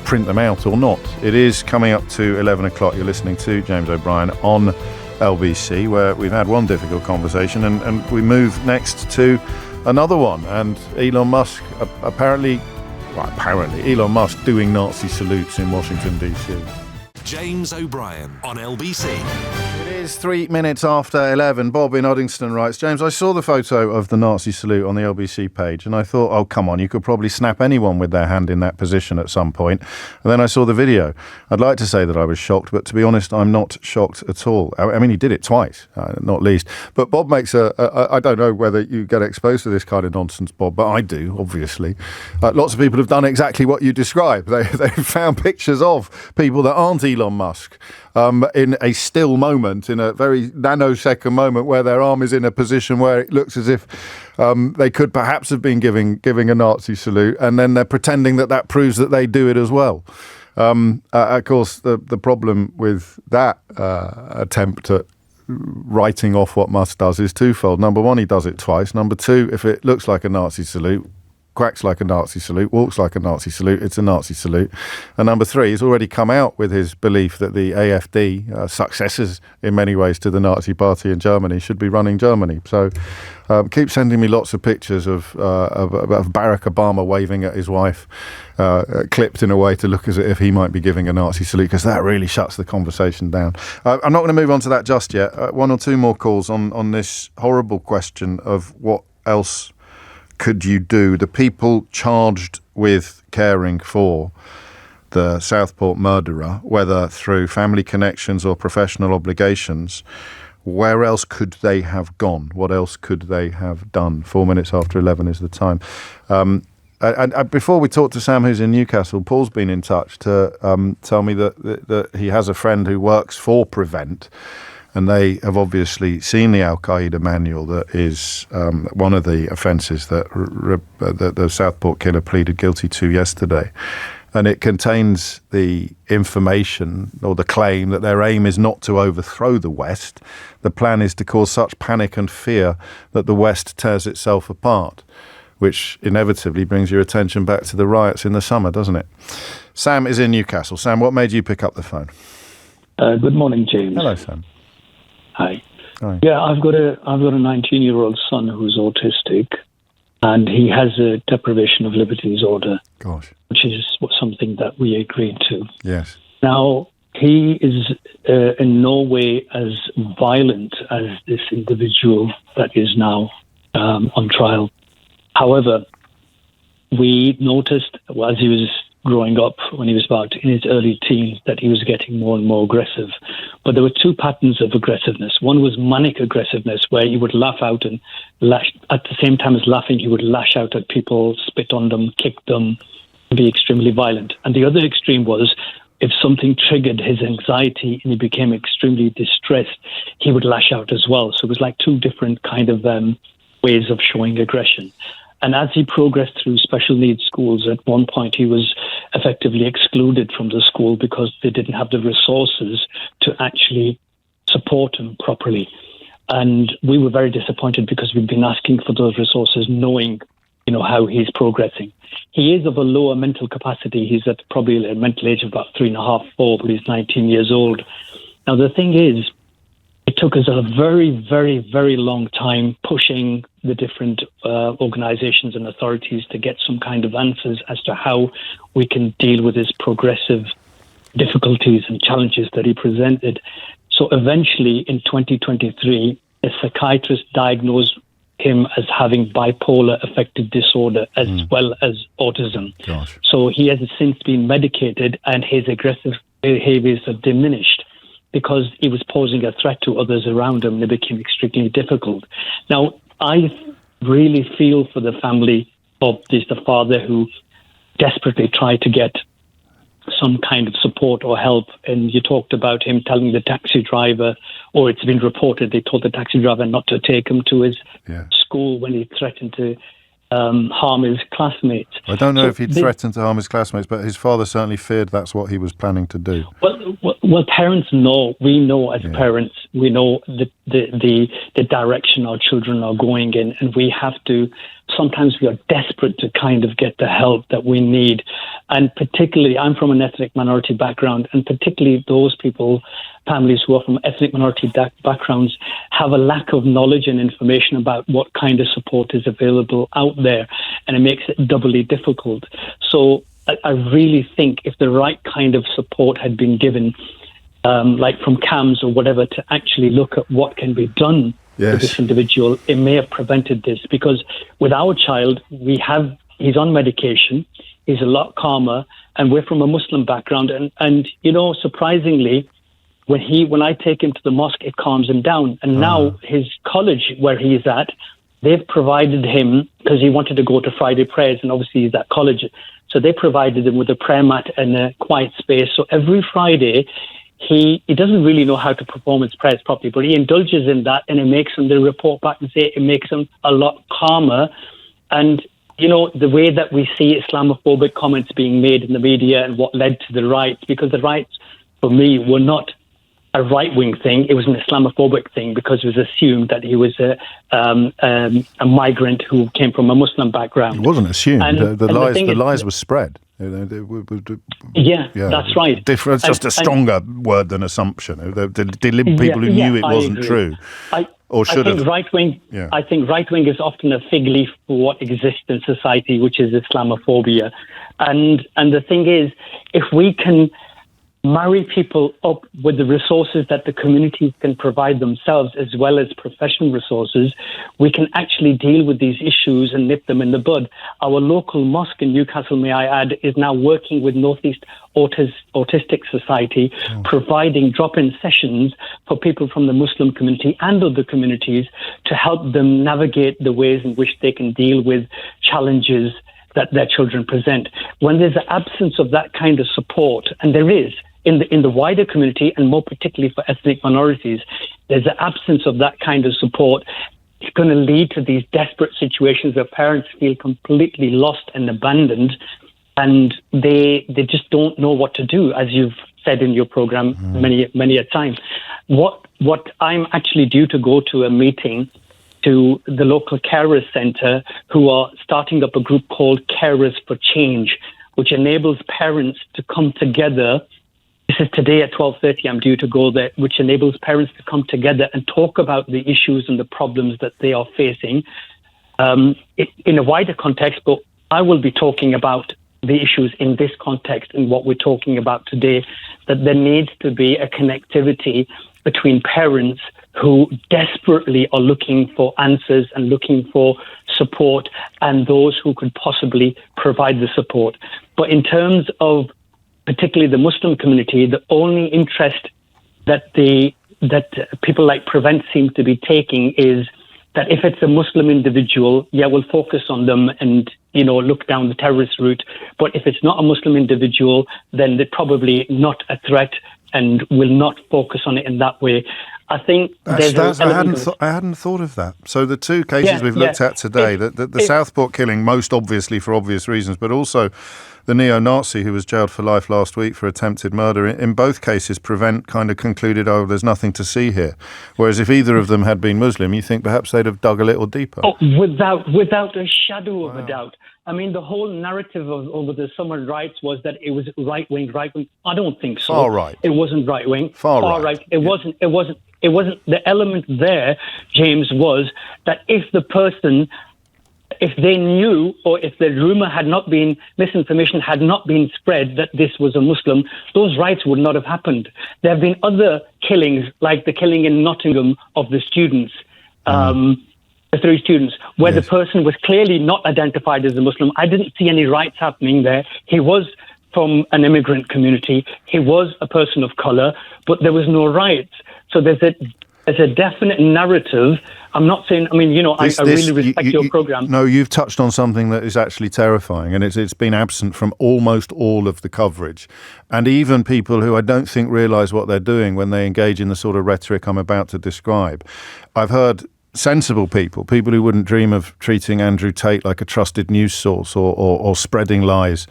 print them out or not. It is coming up to 11 o'clock. You're listening to James O'Brien on LBC, where we've had one difficult conversation, and we move next to another one. And Elon Musk apparently Elon Musk doing Nazi salutes in Washington, D.C. James O'Brien on LBC. It is 3 minutes after 11. Bob in Uddingston writes, James, I saw the photo of the Nazi salute on the LBC page and I thought, oh, come on, you could probably snap anyone with their hand in that position at some point. And then I saw the video. I'd like to say that I was shocked, but to be honest, I'm not shocked at all. I mean, he did it twice, not least. But Bob makes I don't know whether you get exposed to this kind of nonsense, Bob, but I do, obviously. Lots of people have done exactly what you described. They've found pictures of people that aren't Elon Musk in a still moment, in a very nanosecond moment where their arm is in a position where it looks as if they could perhaps have been giving a Nazi salute, and then they're pretending that proves that they do it as well. Of course, the problem with that attempt at writing off what Musk does is twofold. Number one, he does it twice. Number two, if it looks like a Nazi salute, quacks like a Nazi salute, walks like a Nazi salute, it's a Nazi salute. And number 3, he's already come out with his belief that the AfD, successors in many ways to the Nazi party in Germany, should be running Germany. So keep sending me lots of pictures of Barack Obama waving at his wife, clipped in a way to look as if he might be giving a Nazi salute, because that really shuts the conversation down. I'm not going to move on to that just yet. 1 or 2 more calls on this horrible question of what else could you do? The people charged with caring for the Southport murderer, whether through family connections or professional obligations, where else could they have gone? What else could they have done? 4 minutes after 11 is the time. And before we talk to Sam, who's in Newcastle, Paul's been in touch to tell me that he has a friend who works for Prevent, and they have obviously seen the Al-Qaeda manual that is one of the offences that the Southport killer pleaded guilty to yesterday. And it contains the information or the claim that their aim is not to overthrow the West. The plan is to cause such panic and fear that the West tears itself apart, which inevitably brings your attention back to the riots in the summer, doesn't it? Sam is in Newcastle. Sam, what made you pick up the phone? Good morning, James. Hello, Sam. Hi. Hi. Yeah, I've got a 19-year-old son who's autistic, and he has a deprivation of liberty disorder. Gosh. Which is something that we agreed to. Yes. Now, he is in no way as violent as this individual that is now on trial. However, we noticed as he was growing up, when he was about in his early teens, that he was getting more and more aggressive. But there were 2 patterns of aggressiveness. One was manic aggressiveness, where he would laugh out and lash. At the same time as laughing, he would lash out at people, spit on them, kick them, be extremely violent. And the other extreme was, if something triggered his anxiety and he became extremely distressed, he would lash out as well. So it was like 2 different kind of ways of showing aggression. And as he progressed through special needs schools, at one point he was effectively excluded from the school because they didn't have the resources to actually support him properly. And we were very disappointed because we'd been asking for those resources, knowing, how he's progressing. He is of a lower mental capacity. He's at probably a mental age of about 3.5, 4, but he's 19 years old. Now, the thing is, it took us a very, very, very long time pushing the different organizations and authorities to get some kind of answers as to how we can deal with his progressive difficulties and challenges that he presented. So eventually, in 2023, a psychiatrist diagnosed him as having bipolar affective disorder as well as autism. Gosh. So he has since been medicated, and his aggressive behaviors have diminished because he was posing a threat to others around him, and it became extremely difficult. Now, I really feel for the family of the father who desperately tried to get some kind of support or help. And you talked about him telling the taxi driver, or it's been reported they told the taxi driver not to take him to his school when he threatened to harm his classmates. I don't know if he'd threatened to harm his classmates, but his father certainly feared that's what he was planning to do. Well, parents know. We know as parents, we know the direction our children are going in, and we have to. Sometimes we are desperate to kind of get the help that we need, and particularly, I'm from an ethnic minority background, and particularly those families who are from ethnic minority backgrounds have a lack of knowledge and information about what kind of support is available out there, and it makes it doubly difficult. So I really think if the right kind of support had been given, like from CAMS or whatever, to actually look at what can be done to this individual, it may have prevented this. Because with our child, he's on medication, he's a lot calmer, and we're from a Muslim background, and surprisingly, when I take him to the mosque, it calms him down. And now his college where he's at, they've provided him, because he wanted to go to Friday prayers, and obviously he's at college, so they provided him with a prayer mat and a quiet space. So every Friday, he doesn't really know how to perform his prayers properly, but he indulges in that, and it makes him, they report back and say it makes him a lot calmer. And, the way that we see Islamophobic comments being made in the media and what led to the riots, because the riots, for me, were not right-wing thing. It was an Islamophobic thing because it was assumed that he was a migrant who came from a Muslim background. It wasn't assumed. The lies were spread. Yeah, that's right. It's just a stronger word than assumption. People who knew it wasn't true. I think right-wing is often a fig leaf for what exists in society, which is Islamophobia. And the thing is, if we can marry people up with the resources that the communities can provide themselves, as well as professional resources, we can actually deal with these issues and nip them in the bud. Our local mosque in Newcastle, may I add, is now working with Northeast Autistic Society, providing drop-in sessions for people from the Muslim community and other communities to help them navigate the ways in which they can deal with challenges that their children present. When there's an absence of that kind of support, and there is, in the wider community, and more particularly for ethnic minorities, there's an absence of that kind of support. It's going to lead to these desperate situations where parents feel completely lost and abandoned, and they just don't know what to do, as you've said in your program many a time. What I'm actually due to go to a meeting to the local carers centre, who are starting up a group called Carers for Change, which enables parents to come together. This is today at 12:30. I'm due to go there, which enables parents to come together and talk about the issues and the problems that they are facing in a wider context. But I will be talking about the issues in this context and what we're talking about today, that there needs to be a connectivity between parents who desperately are looking for answers and looking for support, and those who could possibly provide the support. But in terms of particularly the Muslim community, the only interest that people like Prevent seem to be taking is that if it's a Muslim individual, we'll focus on them and, look down the terrorist route. But if it's not a Muslim individual, then they're probably not a threat and will not focus on it in that way. I think I hadn't thought of that. So the two cases we've looked at today, the Southport killing, most obviously for obvious reasons, but also the neo-Nazi who was jailed for life last week for attempted murder. In both cases, Prevent kind of concluded, there's nothing to see here. Whereas if either of them had been Muslim, you think perhaps they'd have dug a little deeper. Without a shadow of a doubt. I mean, the whole narrative over the summer riots was that it was right-wing. I don't think so. Far right. It wasn't right-wing. Far right. It wasn't. The element there, James, was that if they knew, or if the rumour misinformation had not been spread that this was a Muslim, those riots would not have happened. There have been other killings, like the killing in Nottingham of the students, the 3 students, where the person was clearly not identified as a Muslim. I didn't see any riots happening there. He was from an immigrant community. He was a person of colour, but there was no riots. So there's a definite narrative. I'm not saying, I really respect your programme. No, you've touched on something that is actually terrifying, and it's been absent from almost all of the coverage. And even people who I don't think realise what they're doing when they engage in the sort of rhetoric I'm about to describe. I've heard sensible people who wouldn't dream of treating Andrew Tate like a trusted news source or spreading lies.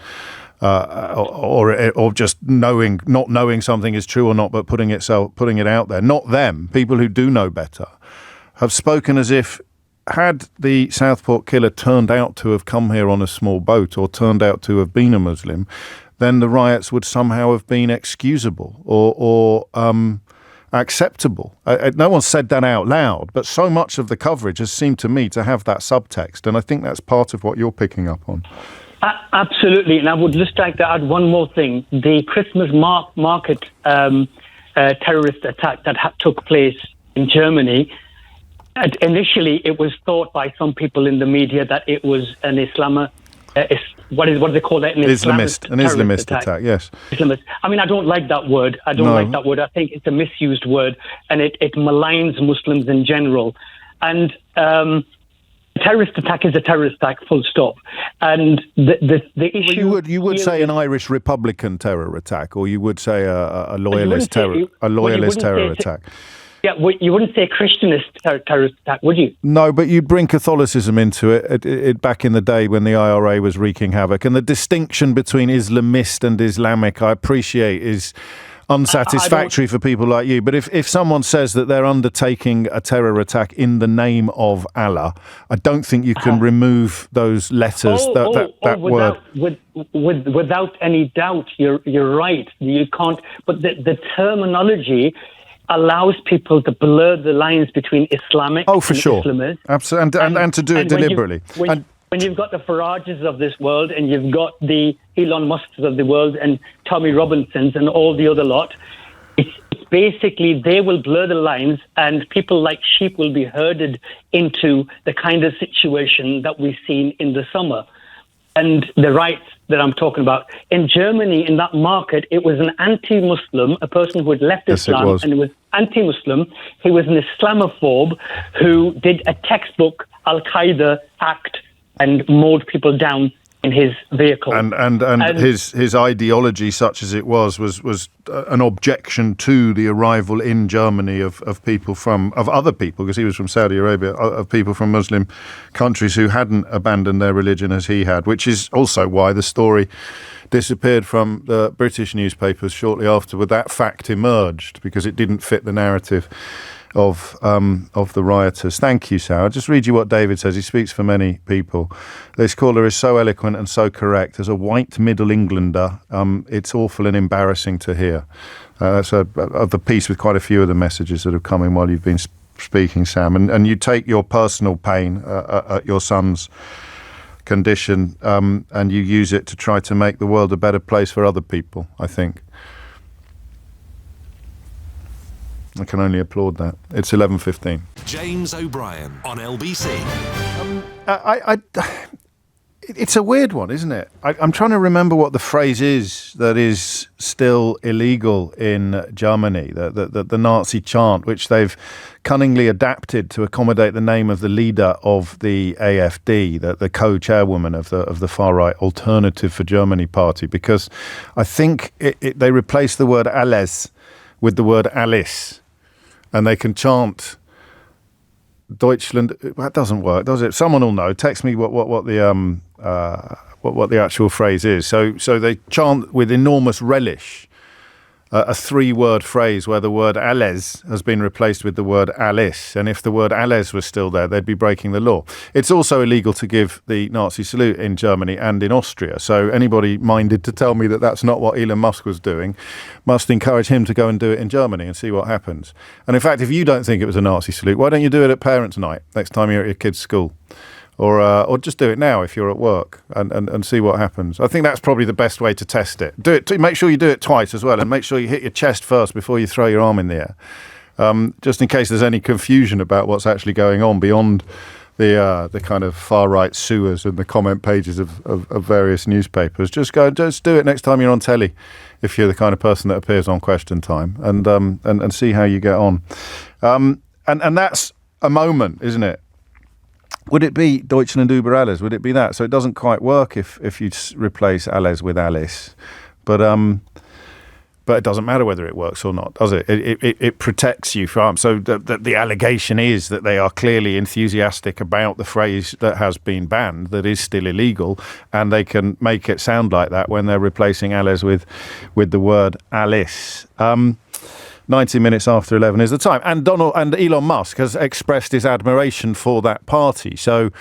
Or just not knowing something is true or not, but putting it out there. Not them. People who do know better have spoken as if, had the Southport killer turned out to have come here on a small boat or turned out to have been a Muslim, then the riots would somehow have been excusable or acceptable. No one said that out loud, but so much of the coverage has seemed to me to have that subtext, and I think that's part of what you're picking up on. Absolutely, and I would just like to add one more thing. The Christmas market terrorist attack that took place in Germany, initially it was thought by some people in the media that it was an what do they call that? An Islamist attack, yes. Islamist. I mean, I don't like that word. I think it's a misused word, and it maligns Muslims in general. And a terrorist attack is a terrorist attack, full stop. And the issue... Well, you would say an Irish Republican terror attack, or you would say a loyalist terror attack. Yeah, you wouldn't say Christianist terrorist attack, would you? No, but you'd bring Catholicism into it back in the day when the IRA was wreaking havoc. And the distinction between Islamist and Islamic, I appreciate, is unsatisfactory for people like you. But if someone says that they're undertaking a terror attack in the name of Allah, I don't think you can remove those letters, that word. Without any doubt, you're right. You can't. But the terminology allows people to blur the lines between Islamic and Islamist. Absolutely, and to do it deliberately. When you've got the Farages of this world and you've got the Elon Musks of the world and Tommy Robinsons and all the other lot, it's basically they will blur the lines and people like sheep will be herded into the kind of situation that we've seen in the summer. And the rights that I'm talking about. In Germany, in that market, it was an anti-Muslim, a person who had left Islam, and it was anti-Muslim. He was an Islamophobe who did a textbook Al-Qaeda act and mowed people down in his vehicle. And his ideology, such as it was an objection to the arrival in Germany of other people, because he was from Saudi Arabia, of people from Muslim countries who hadn't abandoned their religion as he had, which is also why the story disappeared from the British newspapers shortly afterward. That fact emerged because it didn't fit the narrative of the rioters. Thank you, Sal. I'll just read you what David says. He speaks for many people. This caller is so eloquent and so correct. As a white Middle Englander, it's awful and embarrassing to hear. That's of the piece with quite a few of the messages that have come in while you've been speaking, Sam. And you take your personal pain at your son's condition and you use it to try to make the world a better place for other people, I think. I can only applaud that. It's 11:15. James O'Brien on LBC. It's a weird one, isn't it? I'm trying to remember what the phrase is that is still illegal in Germany, the Nazi chant, which they've cunningly adapted to accommodate the name of the leader of the AfD, the co-chairwoman of the far-right Alternative for Germany party, because I think they replaced the word alles with the word Alice. And they can chant Deutschland. That doesn't work, does it? Someone will know. Text me what the actual phrase is. So they chant with enormous relish a three-word phrase where the word alles has been replaced with the word Alice. And if the word alles was still there, they'd be breaking the law. It's also illegal to give the Nazi salute in Germany and in Austria. So anybody minded to tell me that that's not what Elon Musk was doing must encourage him to go and do it in Germany and see what happens. And in fact, if you don't think it was a Nazi salute, why don't you do it at parents' night next time you're at your kid's school? Or just do it now if you're at work and see what happens. I think that's probably the best way to test it. Do it. Make sure you do it twice as well, and make sure you hit your chest first before you throw your arm in the air, just in case there's any confusion about what's actually going on beyond the kind of far right sewers and the comment pages of various newspapers. Just do it next time you're on telly, if you're the kind of person that appears on Question Time, and see how you get on. And that's a moment, isn't it? Would it be Deutschland über alles? Would it be that? So it doesn't quite work if you replace alles with Alice, but it doesn't matter whether it works or not, does it? It protects you from. So the allegation is that they are clearly enthusiastic about the phrase that has been banned, that is still illegal, and they can make it sound like that when they're replacing alles with the word Alice. 90 minutes after 11 is the time. And Elon Musk has expressed his admiration for that party. So,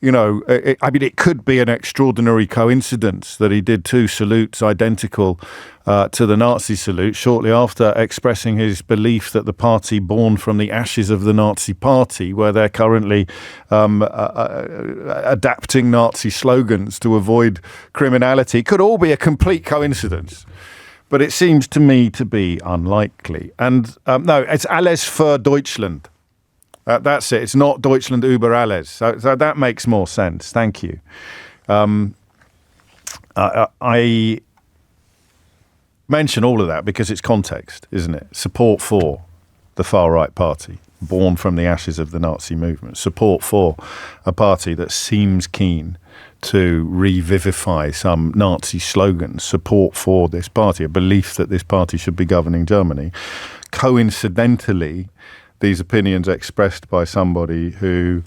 it could be an extraordinary coincidence that he did two salutes identical to the Nazi salute shortly after expressing his belief that the party born from the ashes of the Nazi party, where they're currently adapting Nazi slogans to avoid criminality, could all be a complete coincidence. But it seems to me to be unlikely. And no, it's Alles für Deutschland. That's it. It's not Deutschland über alles. So that makes more sense. Thank you. I mention all of that because it's context, isn't it? Support for the far-right party, born from the ashes of the Nazi movement. Support for a party that seems keen to revivify some Nazi slogans, support for this party, a belief that this party should be governing Germany. Coincidentally, these opinions expressed by somebody who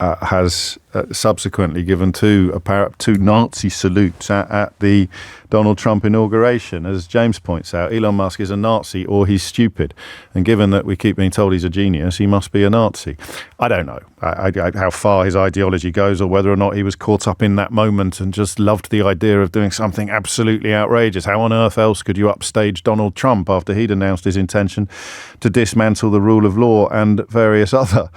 has subsequently given two Nazi salutes at the Donald Trump inauguration. As James points out, Elon Musk is a Nazi or he's stupid. And given that we keep being told he's a genius, he must be a Nazi. I don't know how far his ideology goes or whether or not he was caught up in that moment and just loved the idea of doing something absolutely outrageous. How on earth else could you upstage Donald Trump after he'd announced his intention to dismantle the rule of law and various other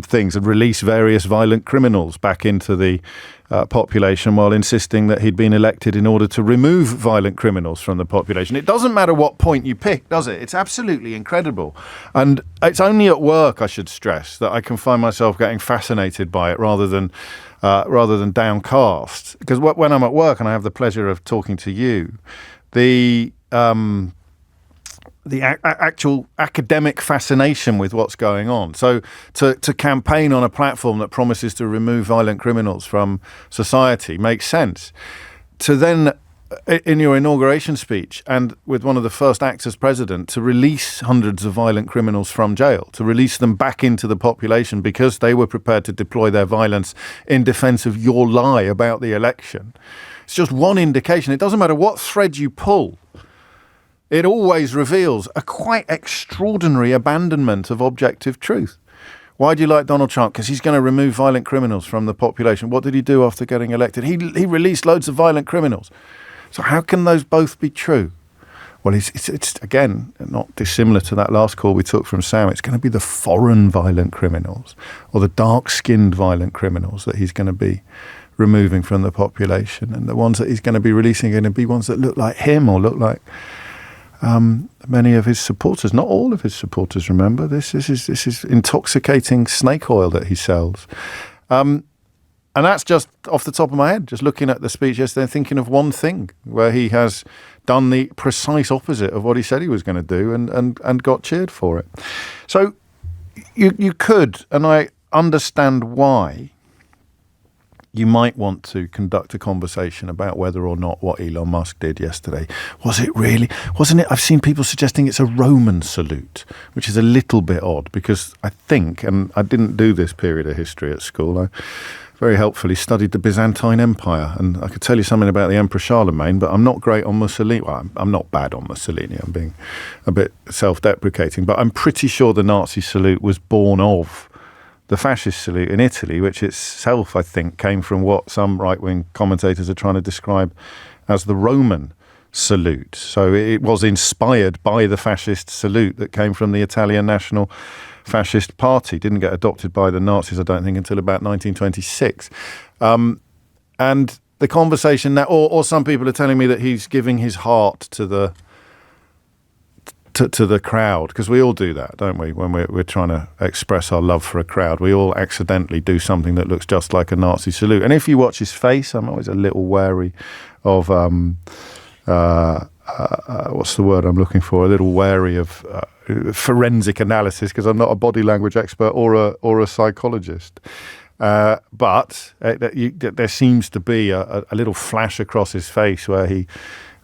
things and release various violent criminals back into the population while insisting that he'd been elected in order to remove violent criminals from the population? It doesn't matter what point you pick, does it? It's absolutely incredible. And it's only at work, I should stress, that I can find myself getting fascinated by it rather than downcast. Because when I'm at work and I have the pleasure of talking to you, the actual academic fascination with what's going on. So to campaign on a platform that promises to remove violent criminals from society makes sense. To then, in your inauguration speech, and with one of the first acts as president, to release hundreds of violent criminals from jail, to release them back into the population because they were prepared to deploy their violence in defense of your lie about the election. It's just one indication. It doesn't matter what thread you pull. It always reveals a quite extraordinary abandonment of objective truth. Why do you like Donald Trump? Because he's going to remove violent criminals from the population. What did he do after getting elected? He released loads of violent criminals. So how can those both be true? Well, it's again, not dissimilar to that last call we took from Sam. It's going to be the foreign violent criminals or the dark-skinned violent criminals that he's going to be removing from the population. And the ones that he's going to be releasing are going to be ones that look like him or look like many of his supporters. Not all of his supporters, remember. This is intoxicating snake oil that he sells. And that's just off the top of my head, just looking at the speech yesterday, thinking of one thing where he has done the precise opposite of what he said he was going to do and got cheered for it. So you could, and I understand why, you might want to conduct a conversation about whether or not what Elon Musk did yesterday, was it really, wasn't it? I've seen people suggesting it's a Roman salute, which is a little bit odd because I think, and I didn't do this period of history at school, I very helpfully studied the Byzantine Empire, and I could tell you something about the Emperor Charlemagne, but I'm not great on Mussolini. Well, I'm not bad on Mussolini, I'm being a bit self-deprecating, but I'm pretty sure the Nazi salute was born of the fascist salute in Italy, which itself, I think, came from what some right-wing commentators are trying to describe as the Roman salute. So it was inspired by the fascist salute that came from the Italian National Fascist Party. Didn't get adopted by the Nazis, I don't think, until about 1926. And the conversation now, or some people are telling me that he's giving his heart to the crowd, because we all do that, don't we? When we're trying to express our love for a crowd, we all accidentally do something that looks just like a Nazi salute. And if you watch his face, I'm always a little wary of what's the word I'm looking for? A little wary of forensic analysis, because I'm not a body language expert or a psychologist. But there seems to be a little flash across his face where he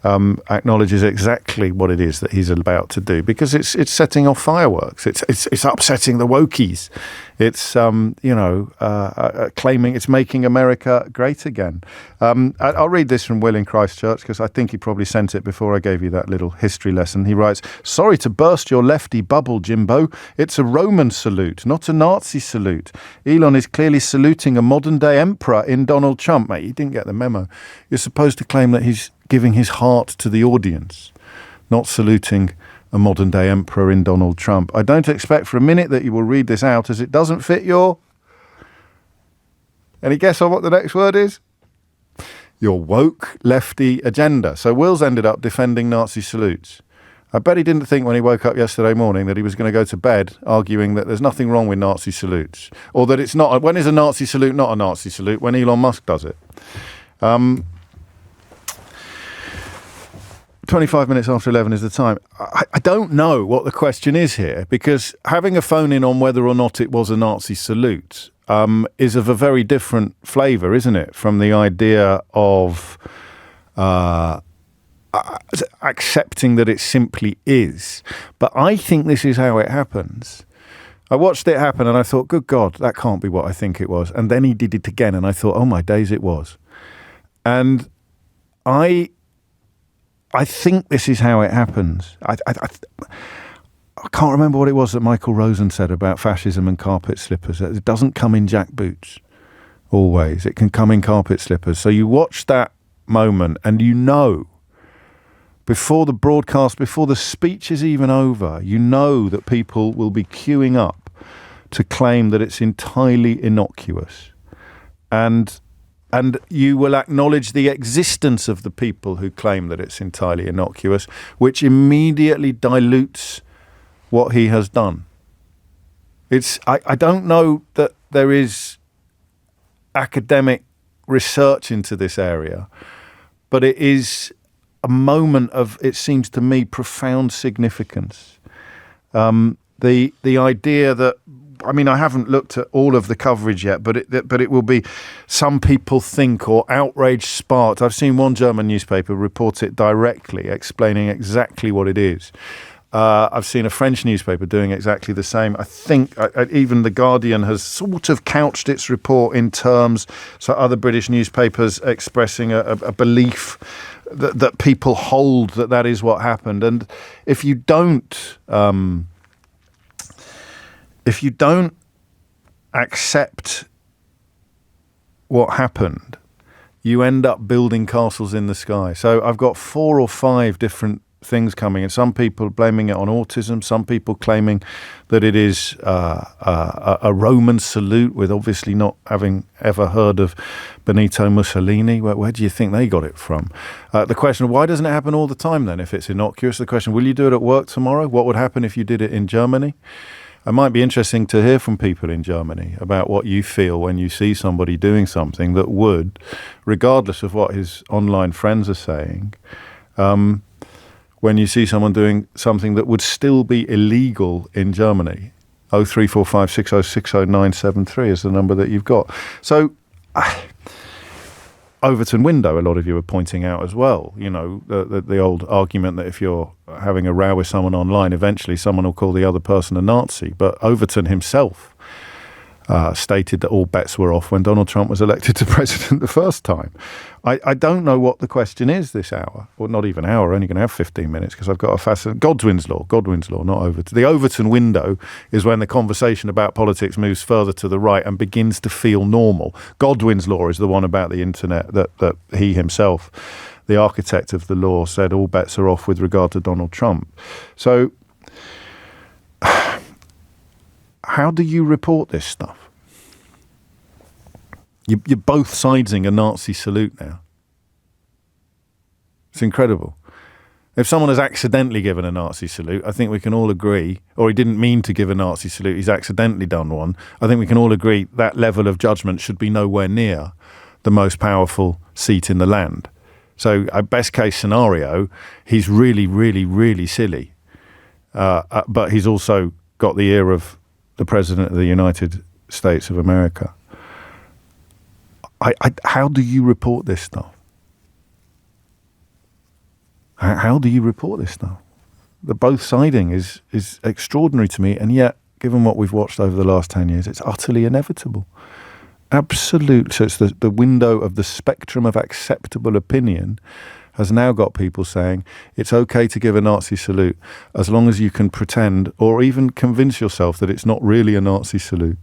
acknowledges exactly what it is that he's about to do, because it's setting off fireworks. It's upsetting the wokies. It's claiming it's making America great again. I'll read this from Will in Christchurch, because I think he probably sent it before I gave you that little history lesson. He writes, "Sorry to burst your lefty bubble, Jimbo. It's a Roman salute, not a Nazi salute. Elon is clearly saluting a modern-day emperor in Donald Trump." Mate, you didn't get the memo. You're supposed to claim that he's giving his heart to the audience, not saluting a modern-day emperor in Donald Trump. I don't expect for a minute that you will read this out, as it doesn't fit your... Any guess on what the next word is? Your woke lefty agenda. So Will's ended up defending Nazi salutes. I bet he didn't think when he woke up yesterday morning that he was going to go to bed arguing that there's nothing wrong with Nazi salutes, or that it's not... When is a Nazi salute not a Nazi salute? When Elon Musk does it. 25 minutes after 11 is the time. I don't know what the question is here, because having a phone in on whether or not it was a Nazi salute is of a very different flavour, isn't it, from the idea of accepting that it simply is. But I think this is how it happens. I watched it happen and I thought, good God, that can't be what I think it was. And then he did it again and I thought, oh my days, it was. And I think this is how it happens. I can't remember what it was that Michael Rosen said about fascism and carpet slippers. It doesn't come in jackboots always. It can come in carpet slippers. So you watch that moment and you know, before the broadcast, before the speech is even over, you know that people will be queuing up to claim that it's entirely innocuous. And you will acknowledge the existence of the people who claim that it's entirely innocuous, which immediately dilutes what he has done. I don't know that there is academic research into this area, but it is a moment of, it seems to me, profound significance. The idea that, I mean, I haven't looked at all of the coverage yet, but it will be some people think or outrage sparked. I've seen one German newspaper report it directly, explaining exactly what it is. I've seen a French newspaper doing exactly the same. I think even The Guardian has sort of couched its report in terms, so other British newspapers expressing a belief that people hold that is what happened. And if you don't accept what happened, you end up building castles in the sky. So I've got 4 or 5 different things coming, and some people blaming it on autism, some people claiming that it is a Roman salute, with obviously not having ever heard of Benito Mussolini. Where do you think they got it from? The question, why doesn't it happen all the time then if it's innocuous? The question, will you do it at work tomorrow? What would happen if you did it in Germany? It might be interesting to hear from people in Germany about what you feel when you see somebody doing something that would, regardless of what his online friends are saying, when you see someone doing something that would still be illegal in Germany. 0345 6060 is the number that you've got. So, Overton window, a lot of you are pointing out as well. You know, the old argument that if you're having a row with someone online, eventually someone will call the other person a Nazi. But Overton himself stated that all bets were off when Donald Trump was elected to president the first time. I don't know what the question is this hour, or not even hour, we're only going to have 15 minutes because I've got a fascinating... Godwin's law, not Overton. The Overton window is when the conversation about politics moves further to the right and begins to feel normal. Godwin's law is the one about the internet that he himself, the architect of the law, said all bets are off with regard to Donald Trump. So how do you report this stuff? You're both siding a Nazi salute now. It's incredible. If someone has accidentally given a Nazi salute, I think we can all agree, or he didn't mean to give a Nazi salute, he's accidentally done one, I think we can all agree that level of judgment should be nowhere near the most powerful seat in the land. So, best case scenario, he's really, really, really silly. But he's also got the ear of the President of the United States of America. How do you report this stuff? How do you report this stuff? The both siding is extraordinary to me, and yet, given what we've watched over the last 10 years, it's utterly inevitable. Absolute. So it's the window of the spectrum of acceptable opinion has now got people saying it's okay to give a Nazi salute as long as you can pretend or even convince yourself that it's not really a Nazi salute.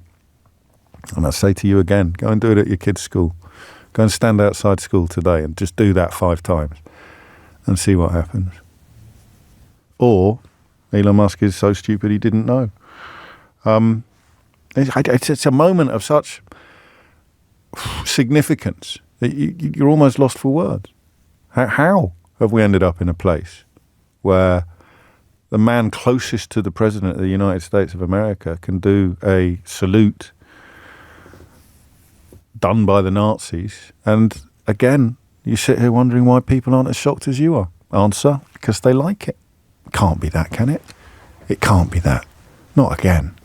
And I say to you again, go and do it at your kid's school. Go and stand outside school today and just do that 5 times and see what happens. Or Elon Musk is so stupid he didn't know. It's a moment of such significance that you're almost lost for words. How have we ended up in a place where the man closest to the President of the United States of America can do a salute done by the Nazis, and again, you sit here wondering why people aren't as shocked as you are? Answer, because they like it. Can't be that, can it? It can't be that. Not again.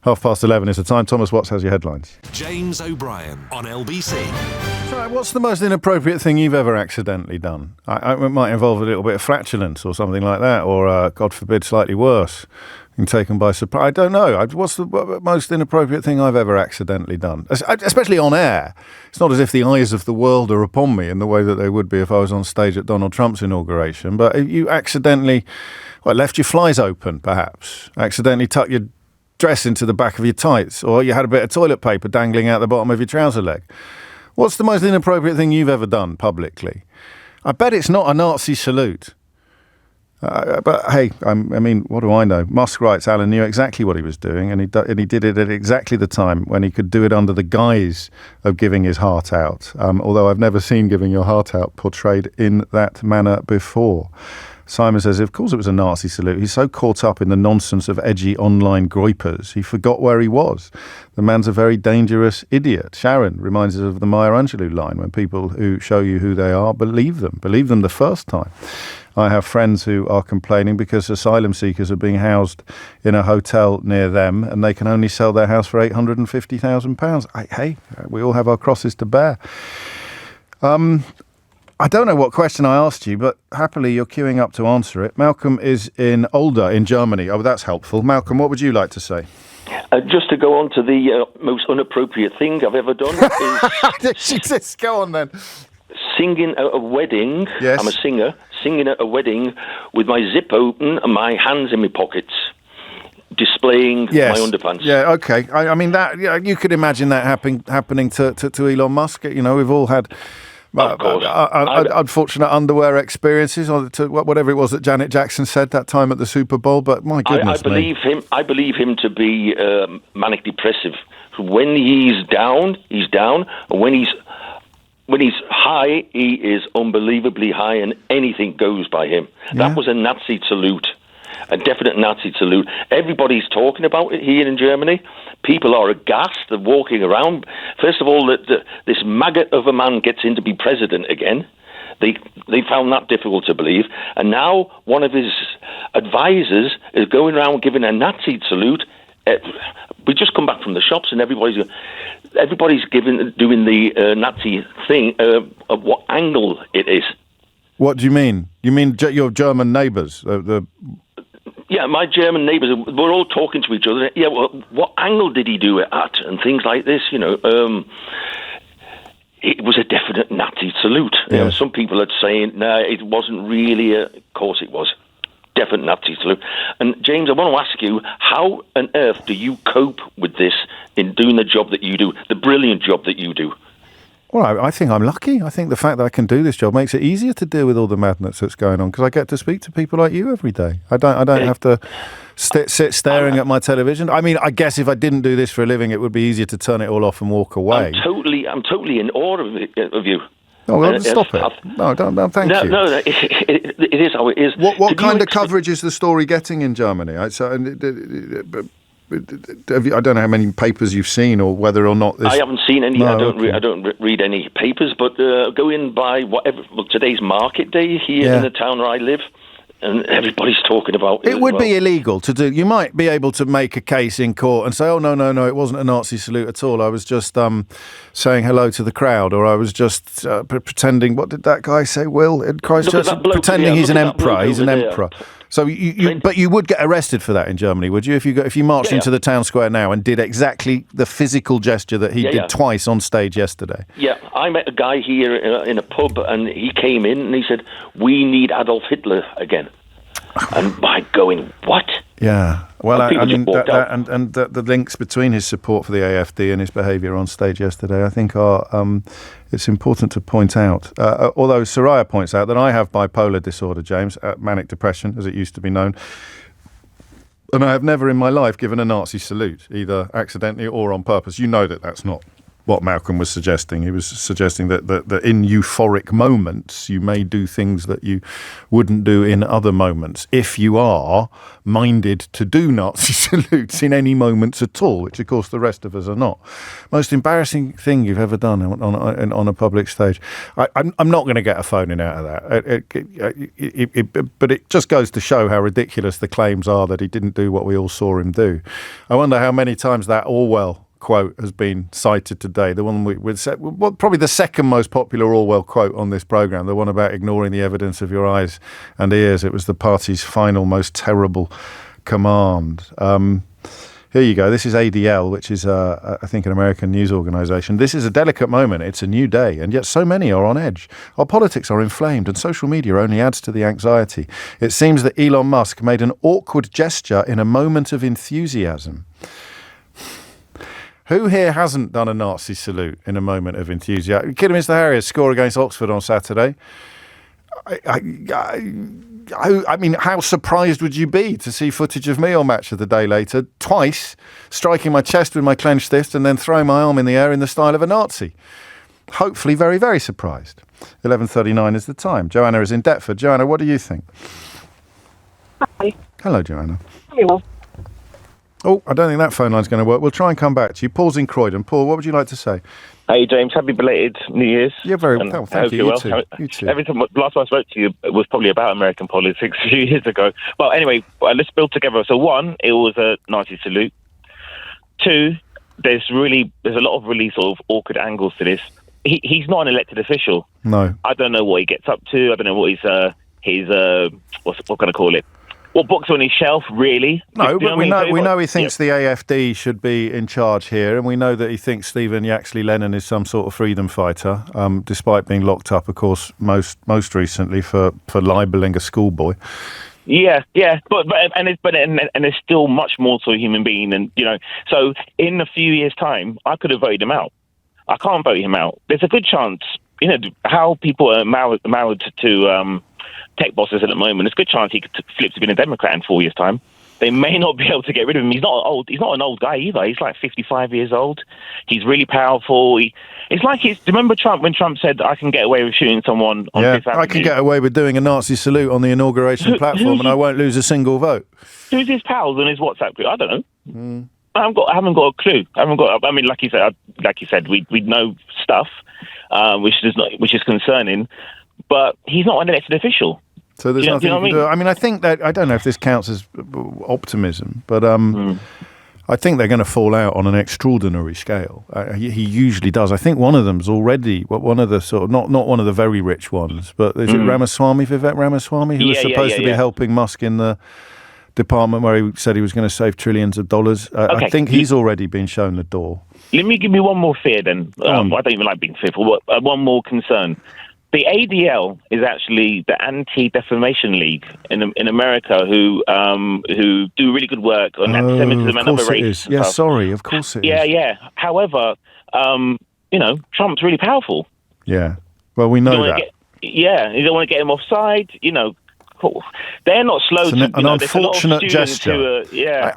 11:30 is the time. Thomas Watts has your headlines. James O'Brien on LBC. So what's the most inappropriate thing you've ever accidentally done? It might involve a little bit of flatulence or something like that, or, God forbid, slightly worse, being taken by surprise. I don't know. What's the most inappropriate thing I've ever accidentally done? Especially on air. It's not as if the eyes of the world are upon me in the way that they would be if I was on stage at Donald Trump's inauguration. But if you accidentally left your flies open, perhaps, accidentally tucked your dress into the back of your tights, or you had a bit of toilet paper dangling out the bottom of your trouser leg. What's the most inappropriate thing you've ever done publicly? I bet it's not a Nazi salute. But hey, I mean, what do I know? Musk writes Alan knew exactly what he was doing, and he did it at exactly the time when he could do it under the guise of giving his heart out. Although I've never seen giving your heart out portrayed in that manner before. Simon says, of course it was a Nazi salute. He's so caught up in the nonsense of edgy online groypers, he forgot where he was. The man's a very dangerous idiot. Sharon reminds us of the Maya Angelou line, when people who show you who they are, believe them the first time. I have friends who are complaining because asylum seekers are being housed in a hotel near them and they can only sell their house for £850,000. Hey, we all have our crosses to bear. I don't know what question I asked you, but happily you're queuing up to answer it. Malcolm is in Older in Germany. Oh, that's helpful. Malcolm, what would you like to say? Just to go on to the most inappropriate thing I've ever done is... Go on then. Singing at a wedding. Yes. I'm a singer. Singing at a wedding with my zip open and my hands in my pockets, displaying my underpants. Yeah, okay. I mean, that. Yeah, you could imagine that happening to Elon Musk. You know, we've all had... unfortunate underwear experiences, or whatever it was that Janet Jackson said that time at the Super Bowl. But my goodness, I believe him to be manic depressive. When he's down, he's down, and when he's high, he is unbelievably high, and anything goes by him. Yeah. That was a Nazi salute. A definite Nazi salute. Everybody's talking about it here in Germany. People are aghast. They're walking around. First of all, this maggot of a man gets in to be president again. They found that difficult to believe. And now one of his advisors is going around giving a Nazi salute. We just come back from the shops and everybody's doing the Nazi thing of what angle it is. What do you mean? You mean your German neighbours? Yeah, my German neighbours, we're all talking to each other. Yeah, well, what angle did he do it at? And things like this, you know. It was a definite Nazi salute. Yeah. You know, some people are saying, no, it wasn't really of course it was. Definite Nazi salute. And James, I want to ask you, how on earth do you cope with this in doing the job that you do, the brilliant job that you do? Well, I think I'm lucky. I think the fact that I can do this job makes it easier to deal with all the madness that's going on, because I get to speak to people like you every day. I don't have to sit staring at my television. I mean, I guess if I didn't do this for a living, it would be easier to turn it all off and walk away. I'm totally in awe of you. Oh, well, stop it. No, thank you. No, it is how it is. What kind of coverage is the story getting in Germany? I don't know how many papers you've seen, or whether or not this... I haven't seen any. No, I don't read any papers, but going by whatever. Well, today's market day here in the town where I live, and everybody's talking about it. It would be illegal to do. You might be able to make a case in court and say, "Oh no, it wasn't a Nazi salute at all. I was just saying hello to the crowd, or I was just pretending." What did that guy say, Will, in Christchurch? Pretending he's an emperor. He's an emperor. So but you would get arrested for that in Germany, would you? If you marched into the town square now and did exactly the physical gesture that he did twice on stage yesterday. Yeah, I met a guy here in a pub, and he came in and he said, "We need Adolf Hitler again." And by going, what? Yeah. Well, I mean, the links between his support for the AfD and his behaviour on stage yesterday, I think, are it's important to point out. Although Soraya points out that I have bipolar disorder, James, manic depression, as it used to be known, and I have never in my life given a Nazi salute, either accidentally or on purpose. You know that that's not what Malcolm was suggesting. He was suggesting that in euphoric moments you may do things that you wouldn't do in other moments if you are minded to do Nazi salutes in any moments at all, which of course the rest of us are not. Most embarrassing thing you've ever done on a public stage. I'm not going to get a phoning out of that. But it just goes to show how ridiculous the claims are that he didn't do what we all saw him do. I wonder how many times that Orwell quote has been cited today. The one probably the second most popular Orwell quote on this programme, the one about ignoring the evidence of your eyes and ears. It was the party's final, most terrible command. Here you go. This is ADL, which is, I think, an American news organisation. This is a delicate moment. It's a new day, and yet so many are on edge. Our politics are inflamed, and social media only adds to the anxiety. It seems that Elon Musk made an awkward gesture in a moment of enthusiasm. Who here hasn't done a Nazi salute in a moment of enthusiasm? Kidderminster Harriers score against Oxford on Saturday. I mean, how surprised would you be to see footage of me on Match of the Day later, twice striking my chest with my clenched fist and then throwing my arm in the air in the style of a Nazi? Hopefully very, very surprised. 11:39 is the time. Joanna is in Deptford. Joanna, what do you think? Hi. Hello, Joanna. Hello. Oh, I don't think that phone line's going to work. We'll try and come back to you. Paul's in Croydon. Paul, what would you like to say? Hey, James. Happy belated New Year's. Yeah, very well. Thank you. You too. Every time, last time I spoke to you was probably about American politics a few years ago. Well, anyway, let's build together. So, one, it was a Nazi salute. Two, there's a lot of really sort of awkward angles to this. He's not an elected official. No. I don't know what he gets up to. I don't know what what can I call it? What books on his shelf, really? No, but we know he thinks the AFD should be in charge here, and we know that he thinks Stephen Yaxley Lennon is some sort of freedom fighter, despite being locked up, of course, most recently for libelling a schoolboy. Yeah, but there's still much more to a human being, and so in a few years' time, I could have voted him out. I can't vote him out. There's a good chance, how people are married to tech bosses at the moment, there's a good chance he could flip to being a Democrat in 4 years' time. They may not be able to get rid of him. He's not old. He's not an old guy either. He's like 55 years old. He's really powerful. Remember Trump when Trump said, I can get away with shooting someone on Fifth Avenue? I can get away with doing a Nazi salute on the inauguration platform and I won't lose a single vote. Who's his pals on his WhatsApp group? I don't know. I haven't got a clue. Like you said, we know stuff, which is concerning. But he's not an elected official. So there's nothing you can do. I mean, I think that, I don't know if this counts as optimism, but I think they're going to fall out on an extraordinary scale. He usually does. I think one of them's already one of the sort of not one of the very rich ones, but is it Vivek Ramaswamy, who was supposed to be helping Musk in the department where he said he was going to save trillions of dollars. I think he's already been shown the door. Let me give me one more fear then. I don't even like being fearful. One more concern. The ADL is actually the Anti-Defamation League in America, who do really good work on anti-Semitism and other race. Yeah, sorry, of course it is. Yeah. However, Trump's really powerful. Yeah. Well, we know that. You don't want to get him offside. They're not slow to... An unfortunate gesture.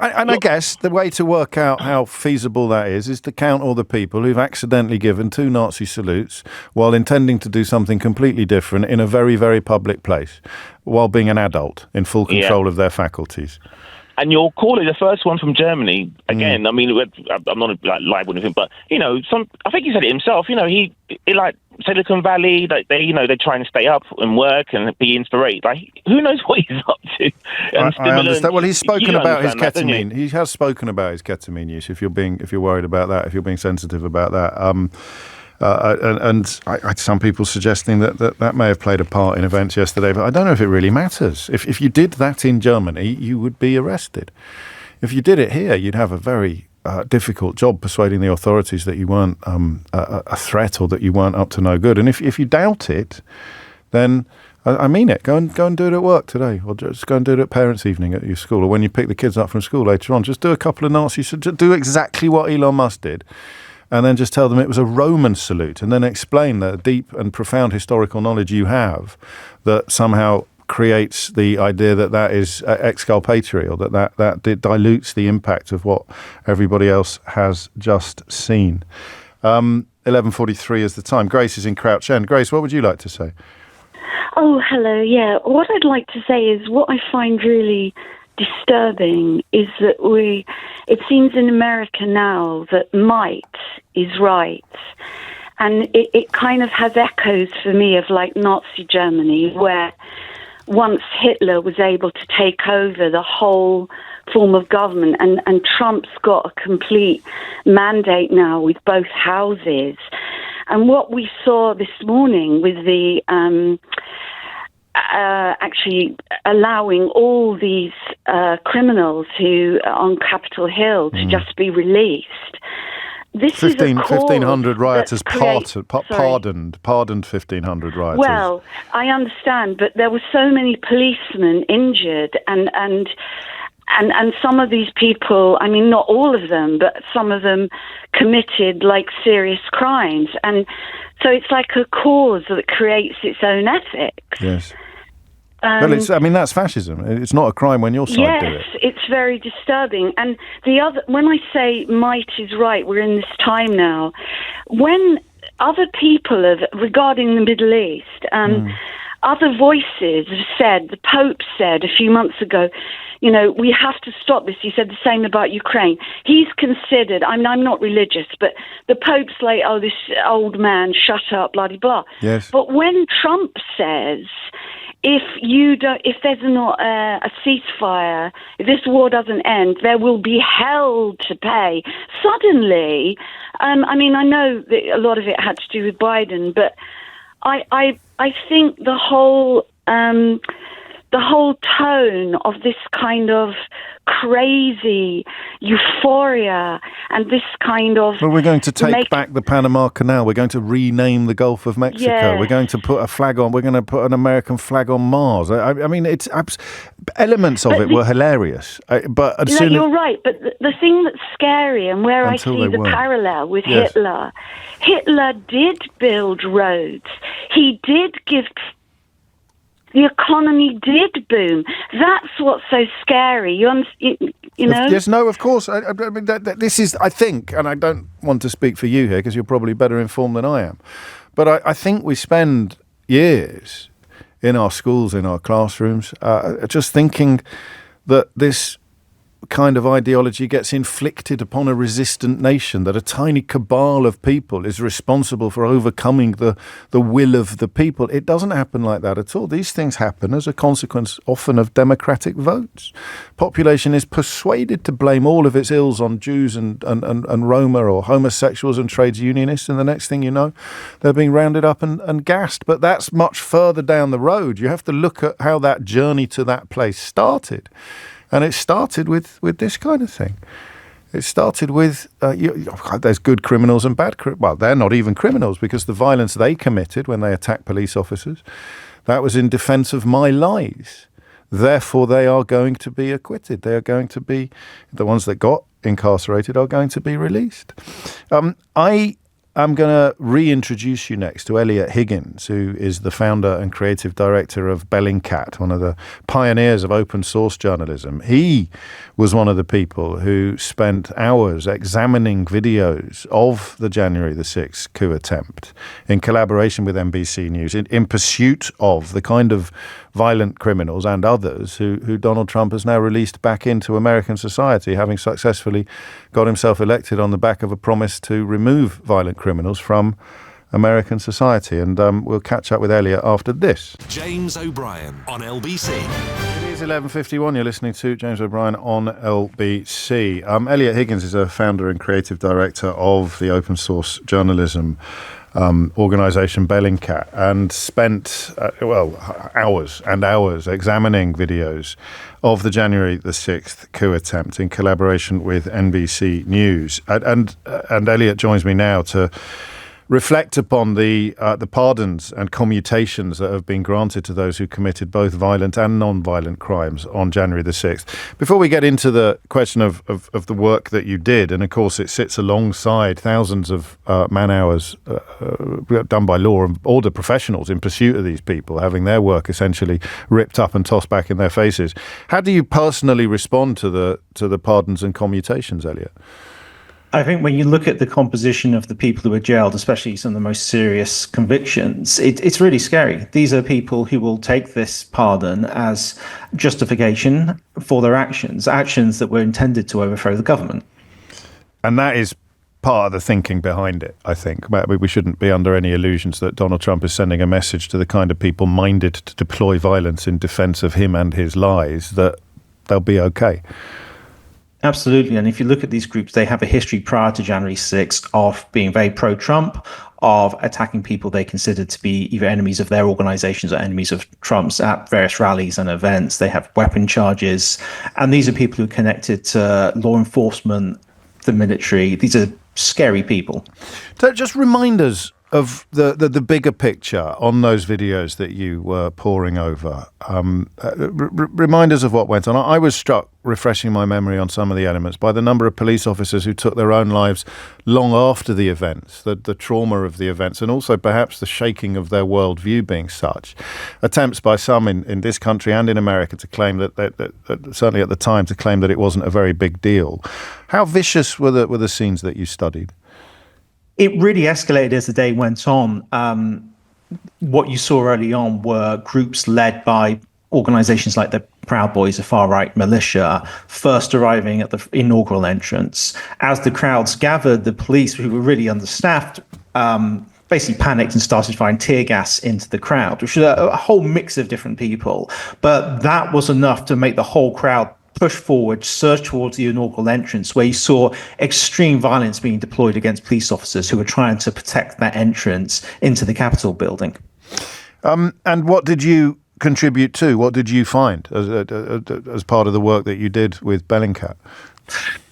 I guess the way to work out how feasible that is to count all the people who've accidentally given 2 Nazi salutes while intending to do something completely different in a very, very public place, while being an adult in full control of their faculties. And your caller, the first one from Germany, again, I mean, I'm not live with him, but, I think he said it himself, he like Silicon Valley, they're trying to stay up and work and be inspired. Like, who knows what he's up to? I understand. Well, he's spoken about his ketamine. He has spoken about his ketamine use, if you're worried about that, if you're being sensitive about that. Some people suggesting that may have played a part in events yesterday, but I don't know if it really matters. If you did that in Germany, you would be arrested. If you did it here, you'd have a very difficult job persuading the authorities that you weren't a threat or that you weren't up to no good. And if you doubt it, then I mean it. Go and do it at work today, or just go and do it at parents' evening at your school, or when you pick the kids up from school later on. Just do a couple of Nazis. Do exactly what Elon Musk did. And then just tell them it was a Roman salute, and then explain the deep and profound historical knowledge you have that somehow creates the idea that is exculpatory, or that dilutes the impact of what everybody else has just seen. 11:43 is the time. Grace is in Crouch End. Grace, what would you like to say? Oh, hello. Yeah, what I'd like to say is what I find really disturbing is that it seems in America now that might is right. And it kind of has echoes for me of like Nazi Germany, where once Hitler was able to take over the whole form of government, and Trump's got a complete mandate now with both houses. And what we saw this morning with the actually allowing all these criminals who are on Capitol Hill to just be released. This 1,500 rioters pardoned 1,500 rioters. Well, I understand, but there were so many policemen injured, and some of these people, I mean, not all of them, but some of them committed like serious crimes. And so it's like a cause that creates its own ethics. Yes. Well, that's fascism. It's not a crime when your side do it. Yes, it's very disturbing. And when I say might is right, we're in this time now. When other people regarding the Middle East, other voices have said, the Pope said a few months ago, we have to stop this. He said the same about Ukraine. He's considered, I'm not religious, but the Pope's like, oh, this old man, shut up, blah, blah, blah. Yes. But when Trump says, if there's not a ceasefire, if this war doesn't end, there will be hell to pay. Suddenly, I know that a lot of it had to do with Biden, but I think the whole tone of this kind of crazy euphoria and this kind of... Well, we're going to take back the Panama Canal. We're going to rename the Gulf of Mexico. Yeah. We're going to put a flag on... We're going to put an American flag on Mars. It's... elements of it were hilarious. But you're right. But the thing that's scary and where I see the parallel with Hitler did build roads. He did give... The economy did boom. That's what's so scary. You know? Yes, no, of course. I mean, this is, I think, and I don't want to speak for you here because you're probably better informed than I am, but I think we spend years in our schools, in our classrooms, just thinking that this kind of ideology gets inflicted upon a resistant nation, that a tiny cabal of people is responsible for overcoming the will of the people. It doesn't happen like that at all. These things happen as a consequence often of democratic votes. Population is persuaded to blame all of its ills on Jews and Roma or homosexuals and trades unionists, and the next thing you know, they're being rounded up and gassed. But that's much further down the road. You have to look at how that journey to that place started. And it started with this kind of thing. It started with, there's good criminals and bad criminals. Well, they're not even criminals because the violence they committed when they attacked police officers, that was in defense of my lies. Therefore, they are going to be acquitted. They are going to be, the ones that got incarcerated are going to be released. I'm going to reintroduce you next to Elliot Higgins, who is the founder and creative director of Bellingcat, one of the pioneers of open source journalism. He was one of the people who spent hours examining videos of the January the 6th coup attempt in collaboration with LBC News in pursuit of the kind of violent criminals and others who Donald Trump has now released back into American society, having successfully got himself elected on the back of a promise to remove violent criminals from American society. And we'll catch up with Elliot after this. James O'Brien on LBC. It is 11:51. You're listening to James O'Brien on LBC. Elliot Higgins is a founder and creative director of the open source journalism organisation Bellingcat, and spent hours and hours examining videos of the January the 6th coup attempt in collaboration with NBC News. And Elliot joins me now to reflect upon the pardons and commutations that have been granted to those who committed both violent and non-violent crimes on January the 6th. Before we get into the question of the work that you did, and of course it sits alongside thousands of man-hours done by law and order professionals in pursuit of these people, having their work essentially ripped up and tossed back in their faces. How do you personally respond to the pardons and commutations, Elliot? I think when you look at the composition of the people who were jailed, especially some of the most serious convictions, it's really scary. These are people who will take this pardon as justification for their actions that were intended to overthrow the government. And that is part of the thinking behind it, I think. We shouldn't be under any illusions that Donald Trump is sending a message to the kind of people minded to deploy violence in defense of him and his lies that they'll be okay. Absolutely. And if you look at these groups, they have a history prior to January 6th of being very pro-Trump, of attacking people they consider to be either enemies of their organizations or enemies of Trump's at various rallies and events. They have weapon charges. And these are people who are connected to law enforcement, the military. These are scary people. So just remind us of the bigger picture on those videos that you were poring over. Remind us of what went on. I was struck, refreshing my memory on some of the elements, by the number of police officers who took their own lives long after the events, the trauma of the events, and also perhaps the shaking of their worldview being such. Attempts by some in this country and in America to claim that certainly at the time, to claim that it wasn't a very big deal. How vicious were the scenes that you studied? It really escalated as the day went on. What you saw early on were groups led by organizations like the Proud Boys, a far-right militia, first arriving at the inaugural entrance. As the crowds gathered, the police, who were really understaffed, basically panicked and started firing tear gas into the crowd, which was a whole mix of different people. But that was enough to make the whole crowd push forward, surge towards the inaugural entrance, where you saw extreme violence being deployed against police officers who were trying to protect that entrance into the Capitol building. And what did you contribute to? What did you find as part of the work that you did with Bellingcat?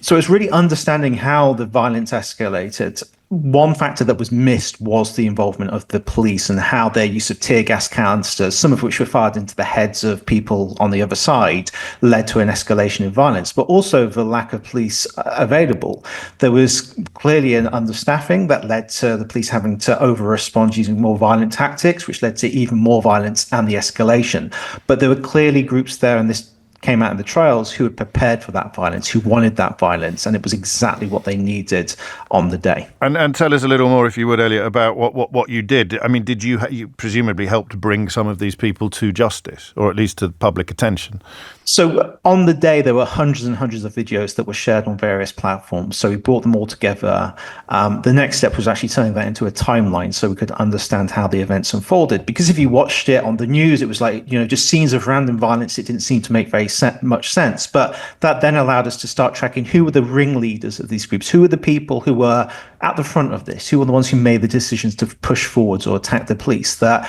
So it's really understanding how the violence escalated. One factor that was missed was the involvement of the police and how their use of tear gas canisters, some of which were fired into the heads of people on the other side, led to an escalation in violence, but also the lack of police available. There was clearly an understaffing that led to the police having to over-respond using more violent tactics, which led to even more violence and the escalation. But there were clearly groups there, and this came out in the trials, who had prepared for that violence, who wanted that violence, and it was exactly what they needed on the day. And tell us a little more, if you would, Elliot, about what you did. I mean, did you presumably helped bring some of these people to justice, or at least to public attention? So on the day, there were hundreds and hundreds of videos that were shared on various platforms. So we brought them all together. The next step was actually turning that into a timeline so we could understand how the events unfolded. Because if you watched it on the news, it was like, just scenes of random violence. It didn't seem to make very much sense. But that then allowed us to start tracking who were the ringleaders of these groups, who were the people who were at the front of this, who were the ones who made the decisions to push forwards or attack the police, that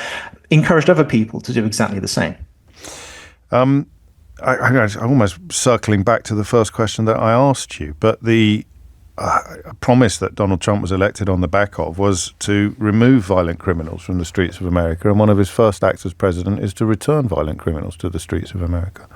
encouraged other people to do exactly the same. I'm almost circling back to the first question that I asked you, but the promise that Donald Trump was elected on the back of was to remove violent criminals from the streets of America, and one of his first acts as president is to return violent criminals to the streets of America.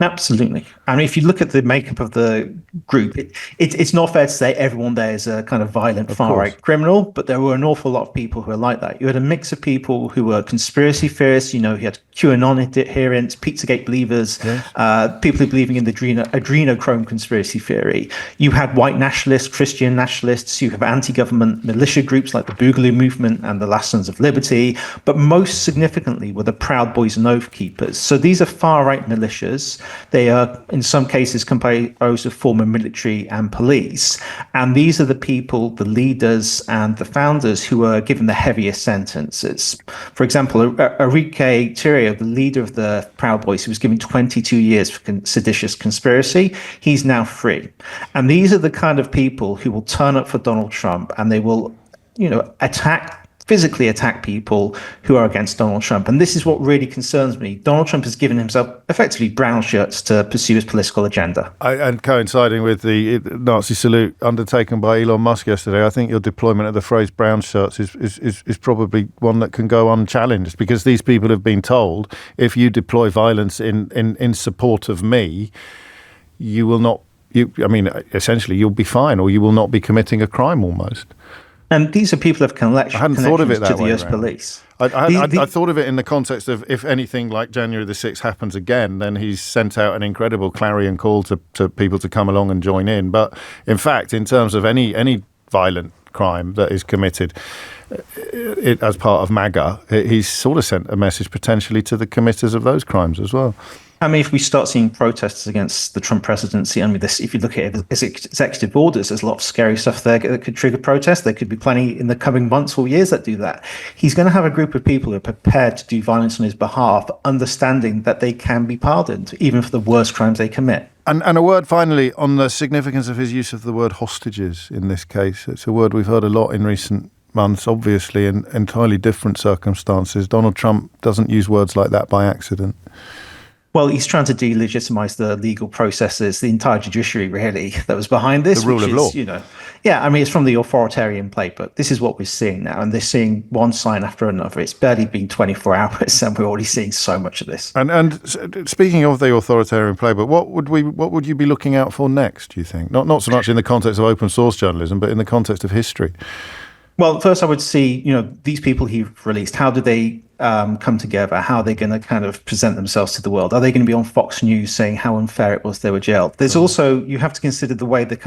Absolutely. I mean, if you look at the makeup of the group, it's not fair to say everyone there is a kind of violent far-right criminal, but there were an awful lot of people who are like that. You had a mix of people who were conspiracy theorists. You had QAnon adherents, Pizzagate believers, people who believing in the adrenochrome conspiracy theory. You had white nationalists, Christian nationalists. You have anti-government militia groups like the Boogaloo Movement and the Last Sons of Liberty. But most significantly were the Proud Boys and Oath Keepers. So these are far-right militias. They are, in some cases, composed of former military and police. And these are the people, the leaders and the founders, who are given the heaviest sentences. For example, Enrique Tarrio, the leader of the Proud Boys, who was given 22 years for seditious conspiracy, he's now free. And these are the kind of people who will turn up for Donald Trump, and they will, physically attack people who are against Donald Trump. And this is what really concerns me. Donald Trump has given himself effectively brown shirts to pursue his political agenda. And coinciding with the Nazi salute undertaken by Elon Musk yesterday, I think your deployment of the phrase brown shirts is probably one that can go unchallenged, because these people have been told, if you deploy violence in support of me, you will not, essentially you'll be fine, or you will not be committing a crime almost. And these are people of connections to the US around. police. I thought of it in the context of, if anything like January the 6th happens again, then he's sent out an incredible clarion call to people to come along and join in. But in fact, in terms of any violent crime that is committed as part of MAGA, he's sort of sent a message potentially to the committers of those crimes as well. I mean, if we start seeing protests against the Trump presidency, I mean, if you look at it as executive orders, there's a lot of scary stuff there that could trigger protests. There could be plenty in the coming months or years that do that. He's going to have a group of people who are prepared to do violence on his behalf, understanding that they can be pardoned, even for the worst crimes they commit. And a word finally on the significance of his use of the word hostages in this case. It's a word we've heard a lot in recent months, obviously, in entirely different circumstances. Donald Trump doesn't use words like that by accident. Well, he's trying to delegitimize the legal processes, the entire judiciary, really, that was behind this. The rule of law. I mean, it's from the authoritarian playbook. This is what we're seeing now, and they're seeing one sign after another. It's barely been 24 hours, and we're already seeing so much of this. And speaking of the authoritarian playbook, what would you be looking out for next, do you think? Not so much in the context of open source journalism, but in the context of history. Well, first I would see, these people he released, how do they come together? How are they going to kind of present themselves to the world? Are they going to be on Fox News saying how unfair it was they were jailed? There's also, you have to consider the way the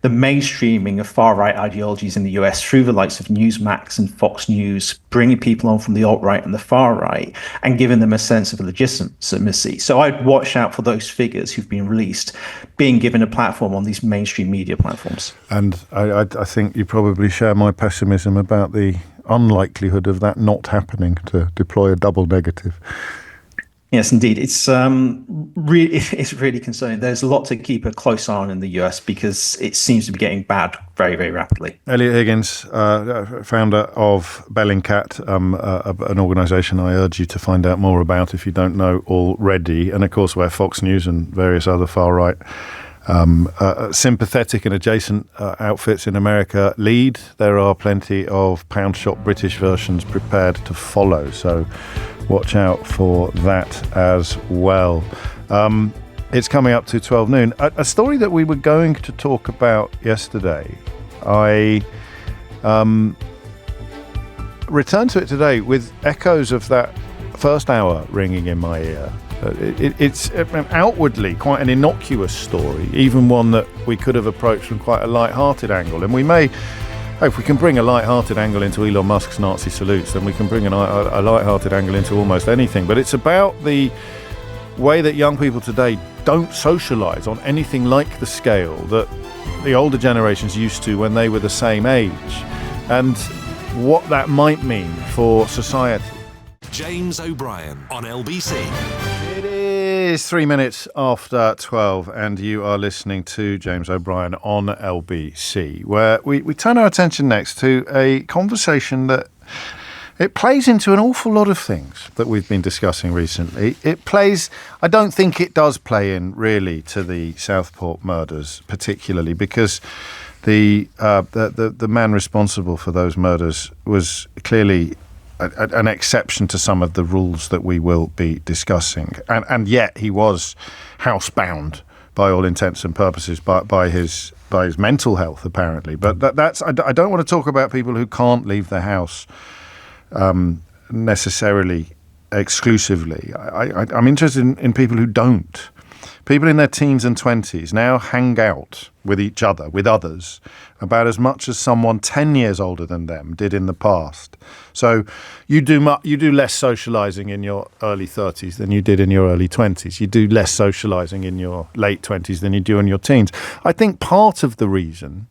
mainstreaming of far-right ideologies in the US through the likes of Newsmax and Fox News, bringing people on from the alt-right and the far-right and giving them a sense of legitimacy. So I'd watch out for those figures who've been released being given a platform on these mainstream media platforms. And I think you probably share my pessimism about the unlikelihood of that not happening, to deploy a double negative. Yes, indeed. It's really concerning. There's a lot to keep a close eye on in the US because it seems to be getting bad very, very rapidly. Elliot Higgins, founder of Bellingcat, an organisation I urge you to find out more about if you don't know already, and of course where Fox News and various other far-right sympathetic and adjacent outfits in America lead. There are plenty of pound shop British versions prepared to follow, so watch out for that as well. It's coming up to 12 noon. A story that we were going to talk about yesterday, I returned to it today with echoes of that first hour ringing in my ear. It's outwardly quite an innocuous story, even one that we could have approached from quite a light-hearted angle. And we may, if we can bring a light-hearted angle into Elon Musk's Nazi salutes, then we can bring a light-hearted angle into almost anything. But it's about the way that young people today don't socialise on anything like the scale that the older generations used to when they were the same age, and what that might mean for society. James O'Brien on LBC. It is 3 minutes after 12 and you are listening to James O'Brien on LBC, where we turn our attention next to a conversation that it plays into an awful lot of things that we've been discussing recently. I don't think it does play in really to the Southport murders particularly, because the man responsible for those murders was clearly an exception to some of the rules that we will be discussing, and yet he was housebound by all intents and purposes by his mental health apparently. But that's I don't want to talk about people who can't leave their house necessarily exclusively. I'm interested in people who don't. People in their teens and 20s now hang out with each other, with others, about as much as someone 10 years older than them did in the past. So you do less socialising in your early 30s than you did in your early 20s. You do less socialising in your late 20s than you do in your teens. I think part of the reason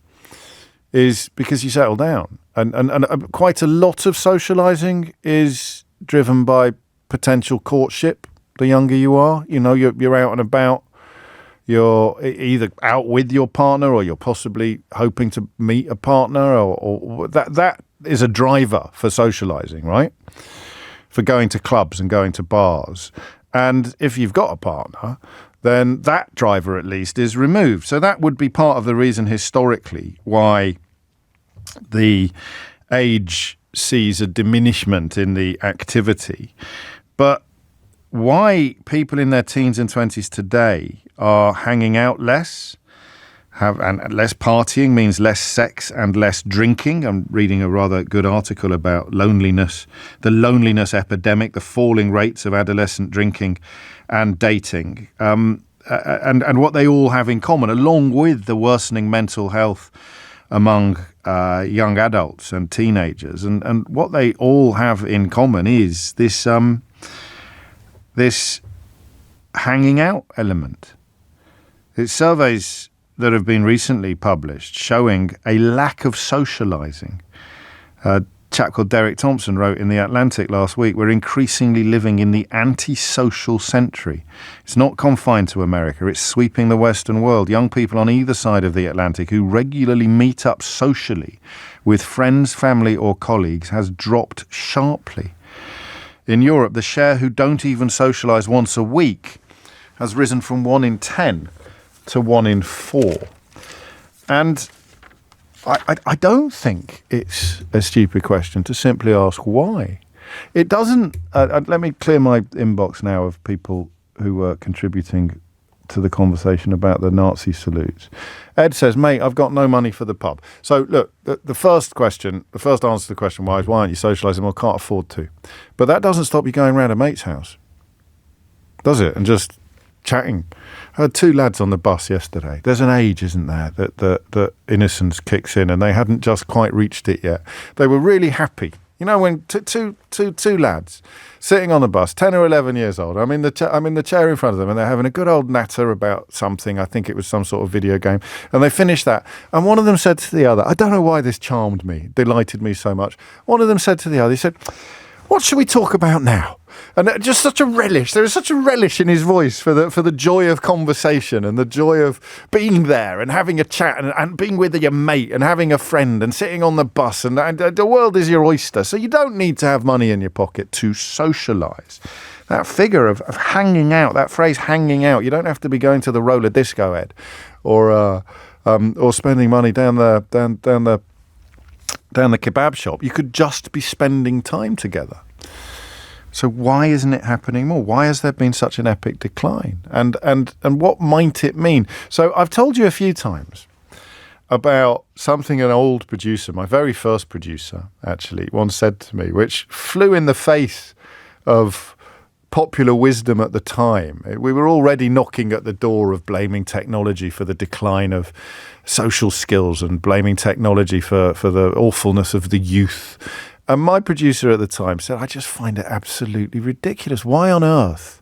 is because you settle down. And quite a lot of socialising is driven by potential courtship. The younger you are, you're out and about, you're either out with your partner or you're possibly hoping to meet a partner, or that is a driver for socializing, right? For going to clubs and going to bars. And if you've got a partner, then that driver at least is removed. So that would be part of the reason historically why the age sees a diminishment in the activity. But why people in their teens and 20s today are hanging out less, and less partying means less sex and less drinking. I'm reading a rather good article about loneliness, the loneliness epidemic, the falling rates of adolescent drinking and dating, and what they all have in common, along with the worsening mental health among young adults and teenagers. And what they all have in common is this hanging out element. It's surveys that have been recently published showing a lack of socialising. A chap called Derek Thompson wrote in The Atlantic last week, we're increasingly living in the anti-social century. It's not confined to America, it's sweeping the Western world. Young people on either side of the Atlantic who regularly meet up socially with friends, family or colleagues has dropped sharply. In Europe, the share who don't even socialise once a week has risen from 1 in 10 to 1 in 4. And I don't think it's a stupid question to simply ask why. It doesn't... let me clear my inbox now of people who were contributing to the conversation about the Nazi salutes. Ed says, mate, I've got no money for the pub. So, look, the first answer to the question, why aren't you socialising? Well, can't afford to. But that doesn't stop you going around a mate's house, does it? And just chatting. I had 2 lads on the bus yesterday. There's an age, isn't there, that innocence kicks in, and they hadn't just quite reached it yet. They were really happy. You know, when two lads sitting on the bus, 10 or 11 years old, I'm in the chair in front of them, and they're having a good old natter about something. I think it was some sort of video game. And they finished that. And one of them said to the other, I don't know why this charmed me, delighted me so much. One of them said to the other, he said, what should we talk about now? And just such a relish. There is such a relish in his voice for the joy of conversation and the joy of being there and having a chat and being with your mate and having a friend and sitting on the bus. And the world is your oyster. So you don't need to have money in your pocket to socialise. That figure of hanging out, that phrase hanging out, you don't have to be going to the roller disco, Ed, or spending money down the kebab shop. You could just be spending time together. So why isn't it happening more? Why has there been such an epic decline? And what might it mean? So I've told you a few times about something an old producer, my very first producer, actually, once said to me, which flew in the face of popular wisdom at the time. We were already knocking at the door of blaming technology for the decline of social skills and blaming technology for the awfulness of the youth. And my producer at the time said, I just find it absolutely ridiculous. Why on earth?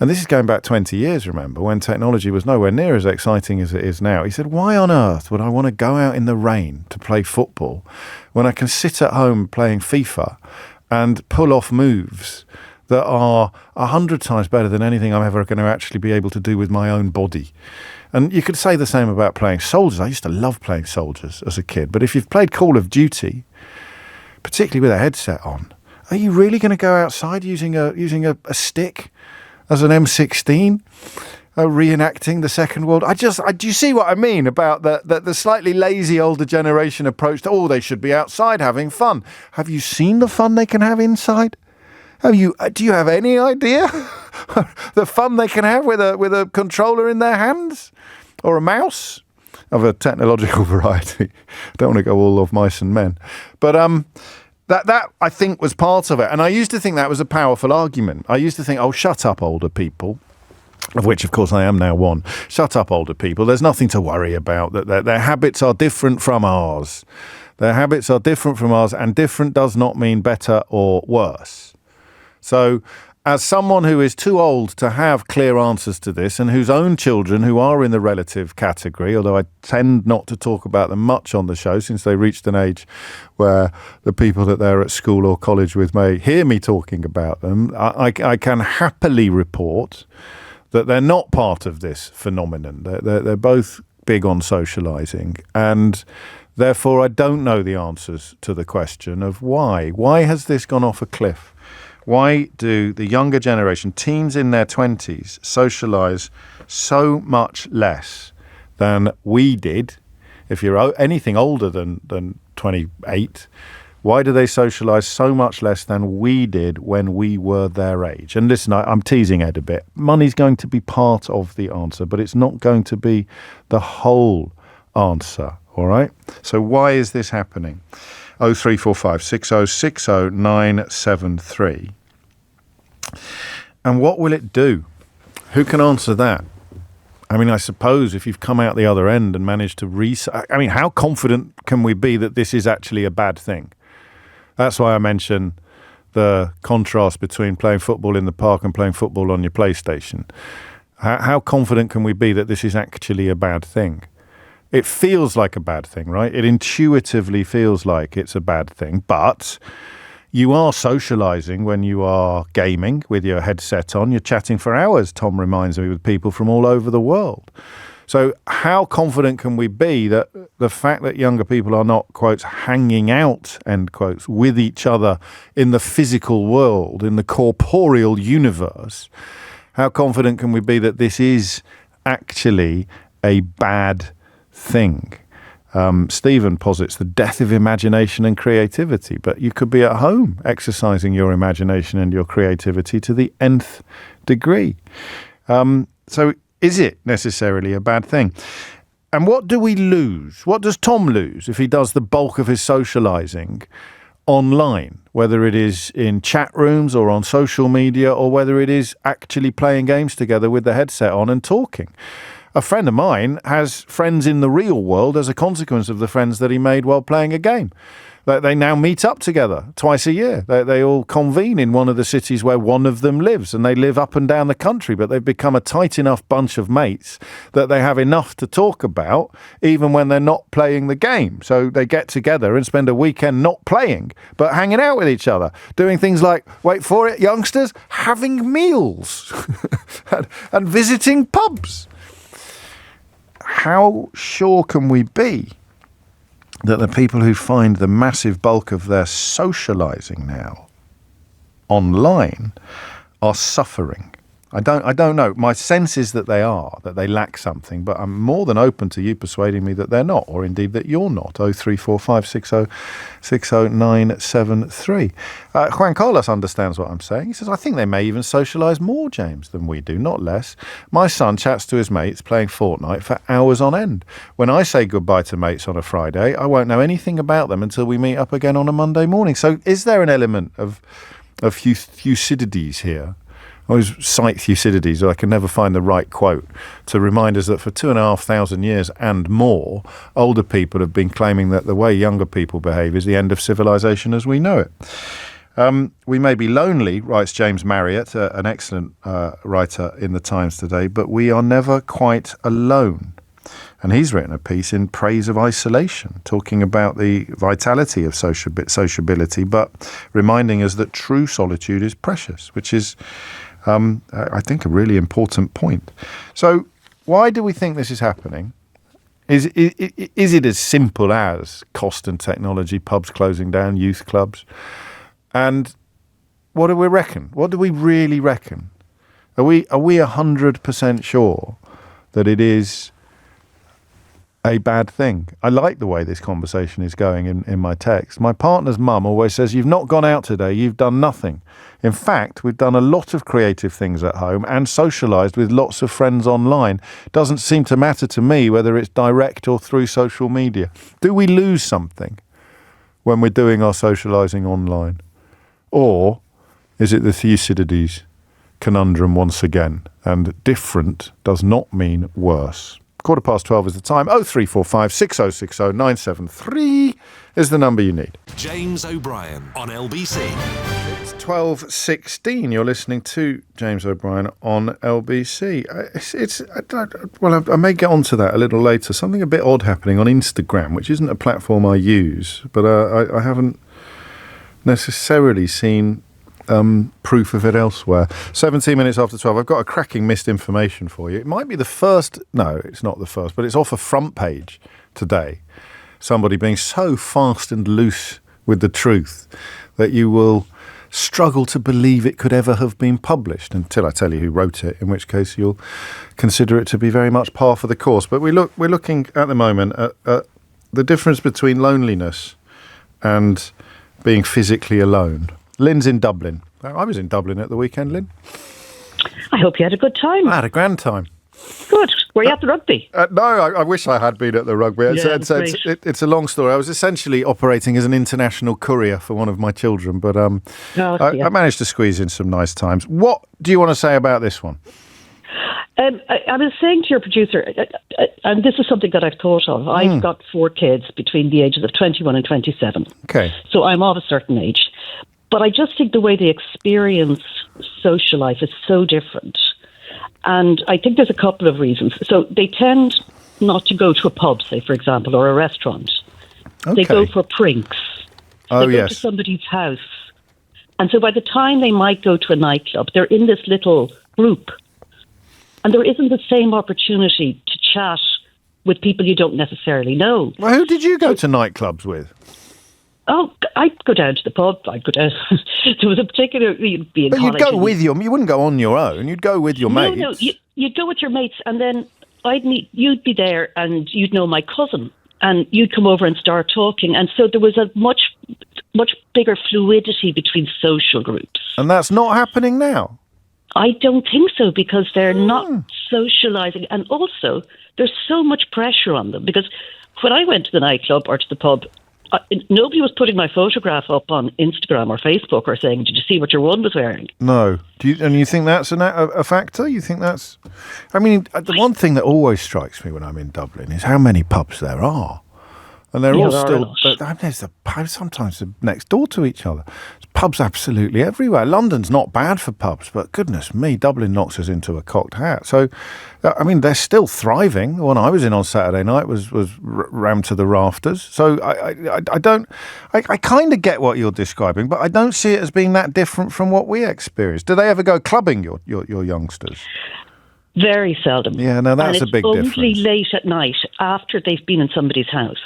And this is going back 20 years, remember, when technology was nowhere near as exciting as it is now. He said, why on earth would I want to go out in the rain to play football when I can sit at home playing FIFA and pull off moves that are 100 times better than anything I'm ever going to actually be able to do with my own body? And you could say the same about playing soldiers. I used to love playing soldiers as a kid. But if you've played Call of Duty, particularly with a headset on, are you really going to go outside using a stick as an M16, reenacting the Second World? Do you see what I mean about the slightly lazy older generation approach to, they should be outside having fun? Have you seen the fun they can have inside? Do you have any idea the fun they can have with a controller in their hands or a mouse of a technological variety? I don't want to go all of mice and men, but that I think was part of it. And I used to think that was a powerful argument. I used to think, shut up, older people, of which, of course, I am now one. Shut up, older people. There's nothing to worry about. That their habits are different from ours. Their habits are different from ours, and different does not mean better or worse. So, as someone who is too old to have clear answers to this, and whose own children who are in the relative category, although I tend not to talk about them much on the show since they reached an age where the people that they're at school or college with may hear me talking about them, I can happily report that they're not part of this phenomenon. They're both big on socialising, and therefore I don't know the answers to the question of why. Why has this gone off a cliff? Why do the younger generation, teens in their 20s, socialise so much less than we did? If you're anything older than 28, why do they socialise so much less than we did when we were their age? And listen, I'm teasing Ed a bit. Money's going to be part of the answer, but it's not going to be the whole answer, all right? So why is this happening? 0345 6060 973. And what will it do? Who can answer that? I mean, I suppose if you've come out the other end and managed to how confident can we be that this is actually a bad thing? That's why I mention the contrast between playing football in the park and playing football on your PlayStation. How confident can we be that this is actually a bad thing? It feels like a bad thing, right? It intuitively feels like it's a bad thing, but you are socializing when you are gaming with your headset on. You're chatting for hours, Tom reminds me, with people from all over the world. So how confident can we be that the fact that younger people are not, quotes, hanging out, end quotes, with each other in the physical world, in the corporeal universe, how confident can we be that this is actually a bad thing? Stephen posits the death of imagination and creativity, but you could be at home exercising your imagination and your creativity to the nth degree. So is it necessarily a bad thing? And what do we lose? What does Tom lose if he does the bulk of his socializing online, whether it is in chat rooms or on social media, or whether it is actually playing games together with the headset on and talking? A friend of mine has friends in the real world as a consequence of the friends that he made while playing a game. They now meet up together twice a year. They all convene in one of the cities where one of them lives, and they live up and down the country, but they've become a tight enough bunch of mates that they have enough to talk about even when they're not playing the game. So they get together and spend a weekend not playing, but hanging out with each other, doing things like, wait for it, youngsters, having meals and visiting pubs. How sure can we be that the people who find the massive bulk of their socializing now online are suffering? I don't know. My sense is that they lack something, but I'm more than open to you persuading me that they're not, or indeed that you're not. 03456060973. Juan Carlos understands what I'm saying. He says, I think they may even socialise more, James, than we do, not less. My son chats to his mates playing Fortnite for hours on end. When I say goodbye to mates on a Friday, I won't know anything about them until we meet up again on a Monday morning. So is there an element of Thucydides here? I always cite Thucydides, I can never find the right quote, to remind us that for 2,500 years and more, older people have been claiming that the way younger people behave is the end of civilization as we know it. We may be lonely, writes James Marriott, an excellent writer in the Times today, but we are never quite alone. And he's written a piece in praise of isolation, talking about the vitality of sociability, but reminding us that true solitude is precious, which is, I think, a really important point. So why do we think this is happening? Is it as simple as cost and technology, pubs closing down, youth clubs? And what do we reckon? What do we really reckon? Are we 100% sure that it is a bad thing? I like the way this conversation is going in my text. My partner's mum always says, you've not gone out today, you've done nothing. In fact, we've done a lot of creative things at home and socialised with lots of friends online. Doesn't seem to matter to me whether it's direct or through social media. Do we lose something when we're doing our socialising online? Or is it the Thucydides conundrum once again? And different does not mean worse. 12:15 is the time. 0345 6060 973 is the number you need. James O'Brien on LBC. It's 12:16. You're listening to James O'Brien on LBC. I may get onto that a little later. Something a bit odd happening on Instagram, which isn't a platform I use, but I haven't necessarily seen proof of it elsewhere. 17 minutes after 12. I've got a cracking misinformation for you. It might be the first. No, it's not the first, but it's off a front page today. Somebody being so fast and loose with the truth that you will struggle to believe it could ever have been published until I tell you who wrote it, in which case you'll consider it to be very much par for the course. But we're looking at the moment at the difference between loneliness and being physically alone. Lynn's in Dublin. I was in Dublin at the weekend, Lynn. I hope you had a good time. I had a grand time. Good. Were you at the rugby? No, I wish I had been at the rugby. It's a long story. I was essentially operating as an international courier for one of my children, but I managed to squeeze in some nice times. What do you want to say about this one? I was saying to your producer, and this is something that I've thought of. I've got 4 kids between the ages of 21 and 27. Okay. So I'm of a certain age. But I just think the way they experience social life is so different. And I think there's a couple of reasons. So they tend not to go to a pub, say, for example, or a restaurant. Okay. They go for prinks. Oh, they go to somebody's house. And so by the time they might go to a nightclub, they're in this little group. And there isn't the same opportunity to chat with people you don't necessarily know. Well, who did you go to nightclubs with? Oh, I'd go down to the pub. I'd go down. There was a particular... You'd be in college. You'd go with you wouldn't go on your own. You'd go with your mates. No, you'd go with your mates, and then you'd be there, and you'd know my cousin, and you'd come over and start talking. And so there was a much bigger fluidity between social groups. And that's not happening now? I don't think so, because they're not socialising. And also, there's so much pressure on them, because when I went to the nightclub or to the pub, nobody was putting my photograph up on Instagram or Facebook or saying, "Did you see what your one was wearing?" No. And you think that's a factor? You think that's... I mean, the one thing that always strikes me when I'm in Dublin is how many pubs there are. And they're all still... There's sometimes they're next door to each other. There's pubs absolutely everywhere. London's not bad for pubs, but goodness me, Dublin knocks us into a cocked hat. So, I mean, they're still thriving. The one I was in on Saturday night was rammed to the rafters. So I kind of get what you're describing, but I don't see it as being that different from what we experience. Do they ever go clubbing, your youngsters? Very seldom. Yeah, no, that's a big difference. It's only late at night after they've been in somebody's house.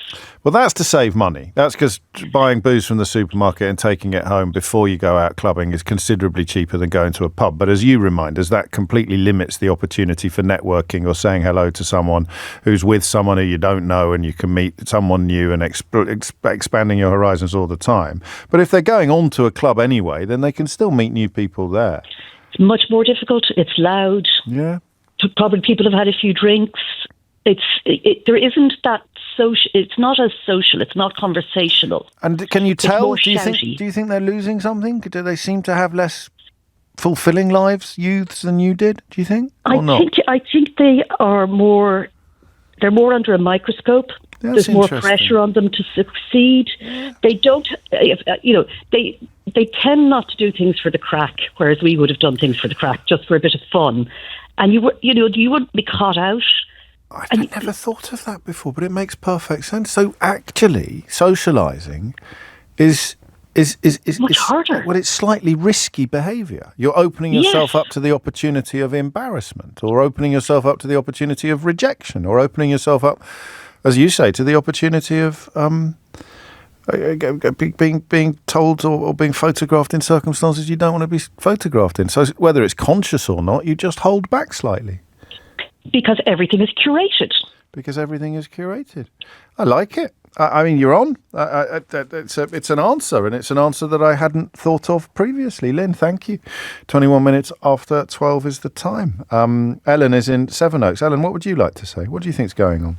Well, that's to save money. That's because buying booze from the supermarket and taking it home before you go out clubbing is considerably cheaper than going to a pub. But as you remind us, that completely limits the opportunity for networking or saying hello to someone who's with someone who you don't know, and you can meet someone new and expanding your horizons all the time. But if they're going on to a club anyway, then they can still meet new people there. It's much more difficult. It's loud. Yeah. Probably people have had a few drinks. There isn't that social. It's not as social. It's not conversational. And can you tell? Do you think they're losing something? Do they seem to have less fulfilling lives, youths, than you did? Do you think? Or not? I think they are more. They're more under a microscope. There's more pressure on them to succeed. They don't. They tend not to do things for the crack, whereas we would have done things for the crack, just for a bit of fun. And you wouldn't be caught out. I never thought of that before, but it makes perfect sense. So actually, socialising is much harder. Well, it's slightly risky behaviour. You're opening yourself up to the opportunity of embarrassment, or opening yourself up to the opportunity of rejection, or opening yourself up, as you say, to the opportunity of being told or being photographed in circumstances you don't want to be photographed in. So whether it's conscious or not, you just hold back slightly. Because everything is curated. I like it. I mean, you're on. It's an answer, and it's an answer that I hadn't thought of previously. Lynn, thank you. 21 minutes after 12 is the time. Ellen is in Sevenoaks. Ellen, what would you like to say? What do you think's going on?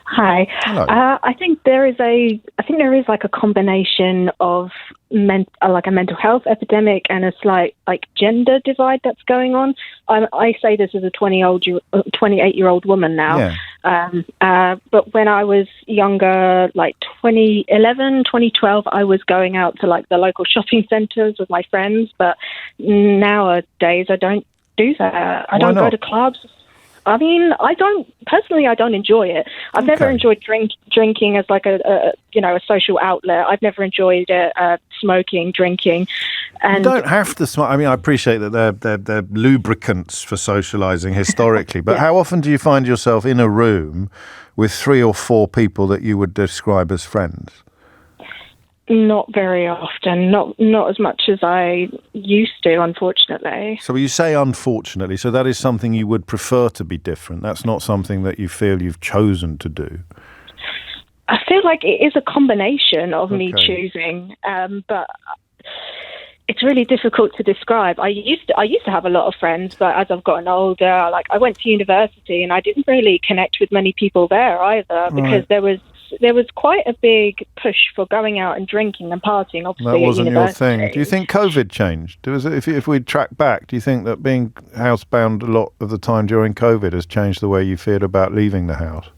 Hi. I think there is like a combination of a mental health epidemic and a slight gender divide that's going on. I say this as a 28-year-old woman now. Yeah. But when I was younger, 2011, 2012, I was going out to the local shopping centres with my friends. But nowadays, I don't do that. I don't go to clubs. I mean, I don't enjoy it. I've never enjoyed drinking as a social outlet. I've never enjoyed it, smoking, drinking. And you don't have to smoke. I mean, I appreciate that they're lubricants for socialising historically, but how often do you find yourself in a room with 3 or 4 people that you would describe as friends? Not very often, not as much as I used to, unfortunately. So you say unfortunately, so that is something you would prefer to be different. That's not something that you feel you've chosen to do. I feel like it is a combination of me choosing, but it's really difficult to describe. I used to have a lot of friends, but as I've gotten older, I went to university and I didn't really connect with many people there either, because there was quite a big push for going out and drinking and partying, obviously. That wasn't your thing. Do you think COVID changed? If we track back, do you think that being housebound a lot of the time during COVID has changed the way you feel about leaving the house?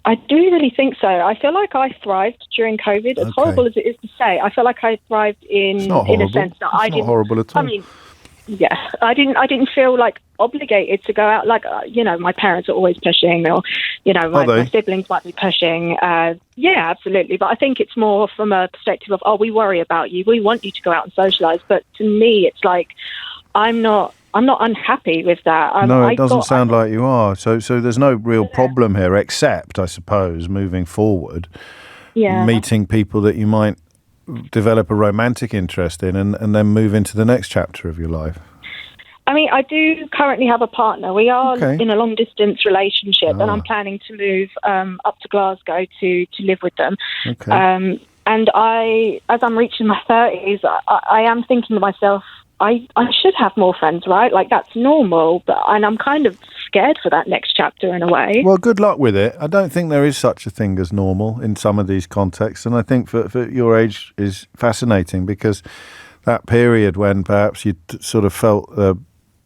I do really think so. I feel like I thrived during COVID, as horrible as it is to say. I feel like I thrived in a sense that I didn't. Not horrible at all. I mean, yeah, I didn't feel like obligated to go out. Like, my parents are always pushing, or, my siblings might be pushing. Yeah, absolutely. But I think it's more from a perspective of, we worry about you. We want you to go out and socialise. But to me, it's like, I'm not unhappy with that. No, it doesn't sound like you are. So there's no real problem here, except, I suppose, moving forward, meeting people that you might develop a romantic interest in and then move into the next chapter of your life. I mean, I do currently have a partner. We are in a long-distance relationship, and I'm planning to move up to Glasgow to live with them. Okay. And as I'm reaching my 30s, I am thinking to myself, I should have more friends, right? Like, that's normal, and I'm kind of scared for that next chapter in a way. Well, good luck with it. I don't think there is such a thing as normal in some of these contexts, and I think for your age is fascinating, because that period when perhaps you sort of felt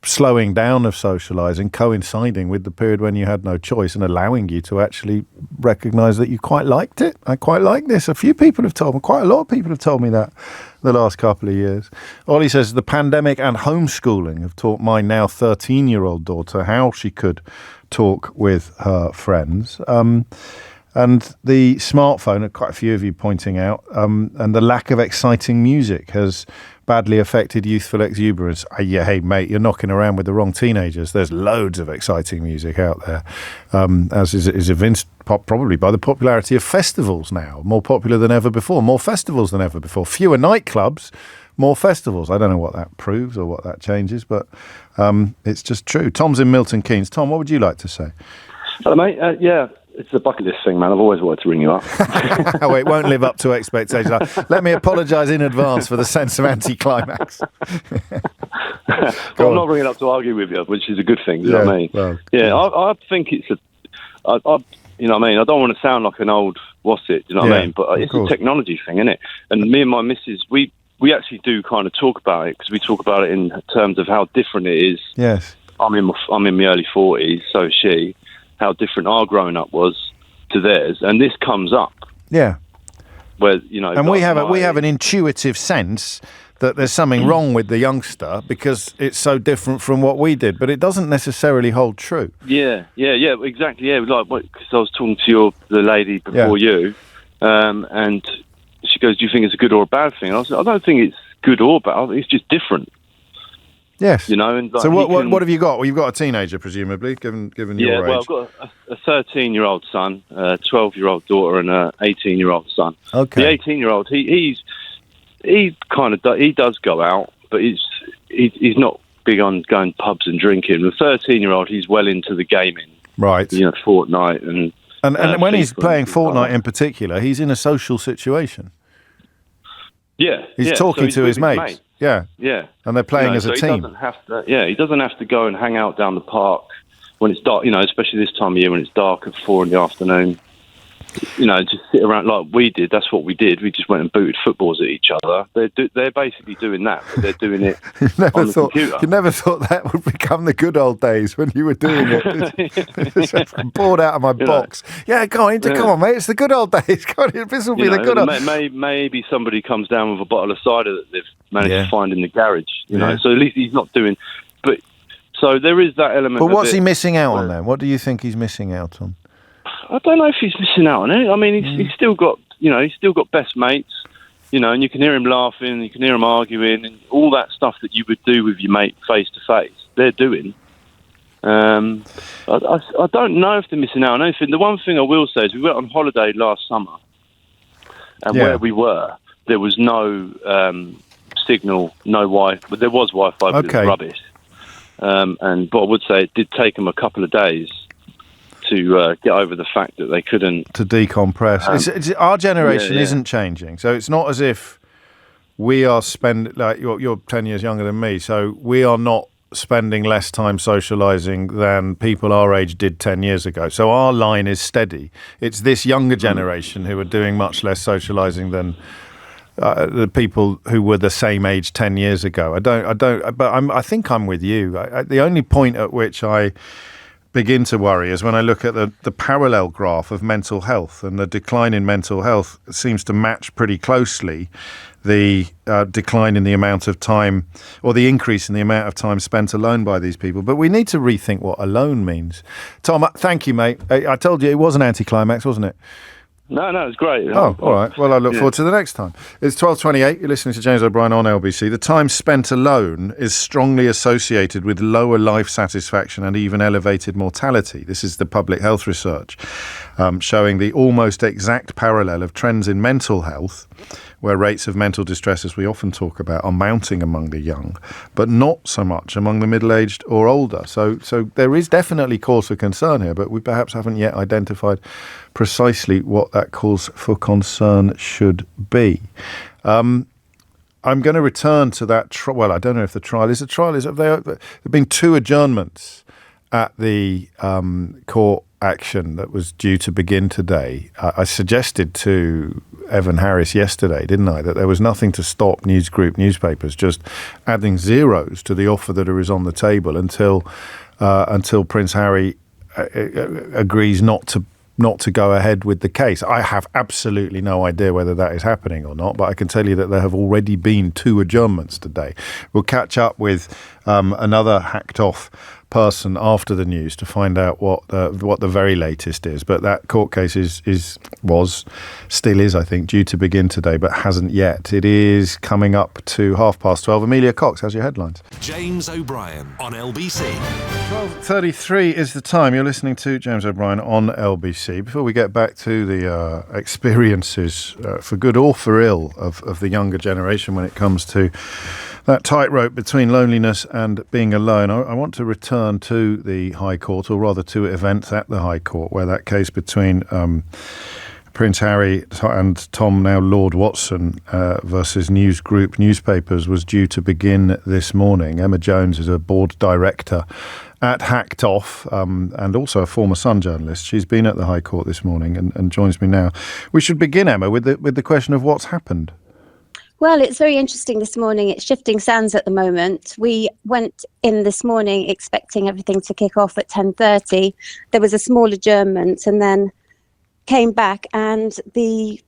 slowing down of socialising coinciding with the period when you had no choice and allowing you to actually recognise that you quite liked it. I quite like this. A few people have told me, quite a lot of people have told me that the last couple of years. Ollie says, the pandemic and homeschooling have taught my now 13-year-old daughter how she could talk with her friends. And the smartphone, quite a few of you pointing out, and the lack of exciting music has badly affected youthful exuberance. Hey, mate, you're knocking around with the wrong teenagers. There's loads of exciting music out there, as is evinced probably by the popularity of festivals now. More popular than ever before. More festivals than ever before. Fewer nightclubs, more festivals. I don't know what that proves or what that changes, but it's just true. Tom's in Milton Keynes. Tom, what would you like to say? Hello, mate. It's the bucket list thing, man. I've always wanted to ring you up. Oh, it won't live up to expectations. Let me apologise in advance for the sense of anticlimax. I'm not ringing up to argue with you, which is a good thing. You know what I mean? Well, I think it's you know what I mean? I don't want to sound like an old what's-it, you know what I mean? But it's a technology thing, isn't it? And me and my missus, we actually do kind of talk about it, because we talk about it in terms of how different it is. Yes. I'm in my early 40s, so is she. How different our growing up was to theirs, and this comes up. Yeah. Where, and we have an intuitive sense that there's something wrong with the youngster because it's so different from what we did, but it doesn't necessarily hold true. Yeah, exactly. Yeah, like because I was talking to the lady before you, and she goes, "Do you think it's a good or a bad thing?" And I said, "I don't think it's good or bad. It's just different." Yes. And so what have you got? Well, you've got a teenager, presumably, given your age. Yeah, well, I've got a 13-year-old son, a 12-year-old daughter, and a 18-year-old son. Okay. The 18-year-old, he kind of he does go out, but he's not big on going pubs and drinking. The 13-year-old, he's well into the gaming. Right. Fortnite and when he's playing Fortnite in particular, he's in a social situation. Yeah. He's talking to his mates. Yeah. And they're playing as a team. He doesn't have to go and hang out down the park when it's dark, especially this time of year when it's dark at 4 p.m. Just sit around like we did. That's what we did. We just went and booted footballs at each other. They're basically doing that, but they're doing it on the computer. You never thought that would become the good old days when you were doing it. I'm bored out of my box. Yeah, come on, mate. It's the good old days. This will be the good old. Maybe somebody comes down with a bottle of cider that they've managed to find in the garage. So at least he's not doing. But so there is that element. But what's he missing out on then? What do you think he's missing out on? I don't know if he's missing out on it. I mean, he's still got, he's still got best mates, and you can hear him laughing, you can hear him arguing, and all that stuff that you would do with your mate face to face, they're doing. I don't know if they're missing out on anything. The one thing I will say is we went on holiday last summer, and where we were, there was no signal, no Wi-Fi, but there was Wi-Fi, but it was rubbish. But I would say it did take them a couple of days to get over the fact that they couldn't to decompress. Our generation isn't changing, so it's not as if we are spending like you're 10 years younger than me, so we are not spending less time socialising than people our age did 10 years ago. So our line is steady. It's this younger generation who are doing much less socialising than the people who were the same age 10 years ago. I think I'm with you. The only point at which I begin to worry is when I look at the parallel graph of mental health, and the decline in mental health seems to match pretty closely the decline in the amount of time, or the increase in the amount of time spent alone by these people. But we need to rethink what alone means. Tom, thank you, mate. I told you it was an anticlimax, wasn't it? No, it's great. Oh, all right. Well, I look forward to the next time. It's 12:28. You're listening to James O'Brien on LBC. The time spent alone is strongly associated with lower life satisfaction and even elevated mortality. This is the public health research showing the almost exact parallel of trends in mental health, where rates of mental distress, as we often talk about, are mounting among the young, but not so much among the middle-aged or older. So there is definitely cause for concern here, but we perhaps haven't yet identified precisely what that cause for concern should be. I'm going to return to that well, I don't know if the trial is a trial. There have been 2 adjournments at the court action that was due to begin today. I suggested to Evan Harris yesterday, didn't I, that there was nothing to stop News Group newspapers just adding zeros to the offer that is on the table until Prince Harry agrees not to go ahead with the case. I have absolutely no idea whether that is happening or not, but I can tell you that there have already been 2 adjournments today. We'll catch up with another hacked off person after the news to find out what the very latest is. But that court case still is, I think, due to begin today, but hasn't yet. It is coming up to 12:30. Amelia Cox, how's your headlines? James O'Brien on LBC. 12:33 is the time. You're listening to James O'Brien on LBC. Before we get back to the experiences, for good or for ill, of the younger generation when it comes to that tightrope between loneliness and being alone, I want to return to the High Court, or rather to events at the High Court, where that case between Prince Harry and Tom, now Lord Watson, versus News Group newspapers was due to begin this morning. Emma Jones is a board director at Hacked Off, and also a former Sun journalist. She's been at the High Court this morning and joins me now. We should begin, Emma, with the question of what's happened. Well, it's very interesting this morning. It's shifting sands at the moment. We went in this morning expecting everything to kick off at 10:30. There was a small adjournment, and then came back, and the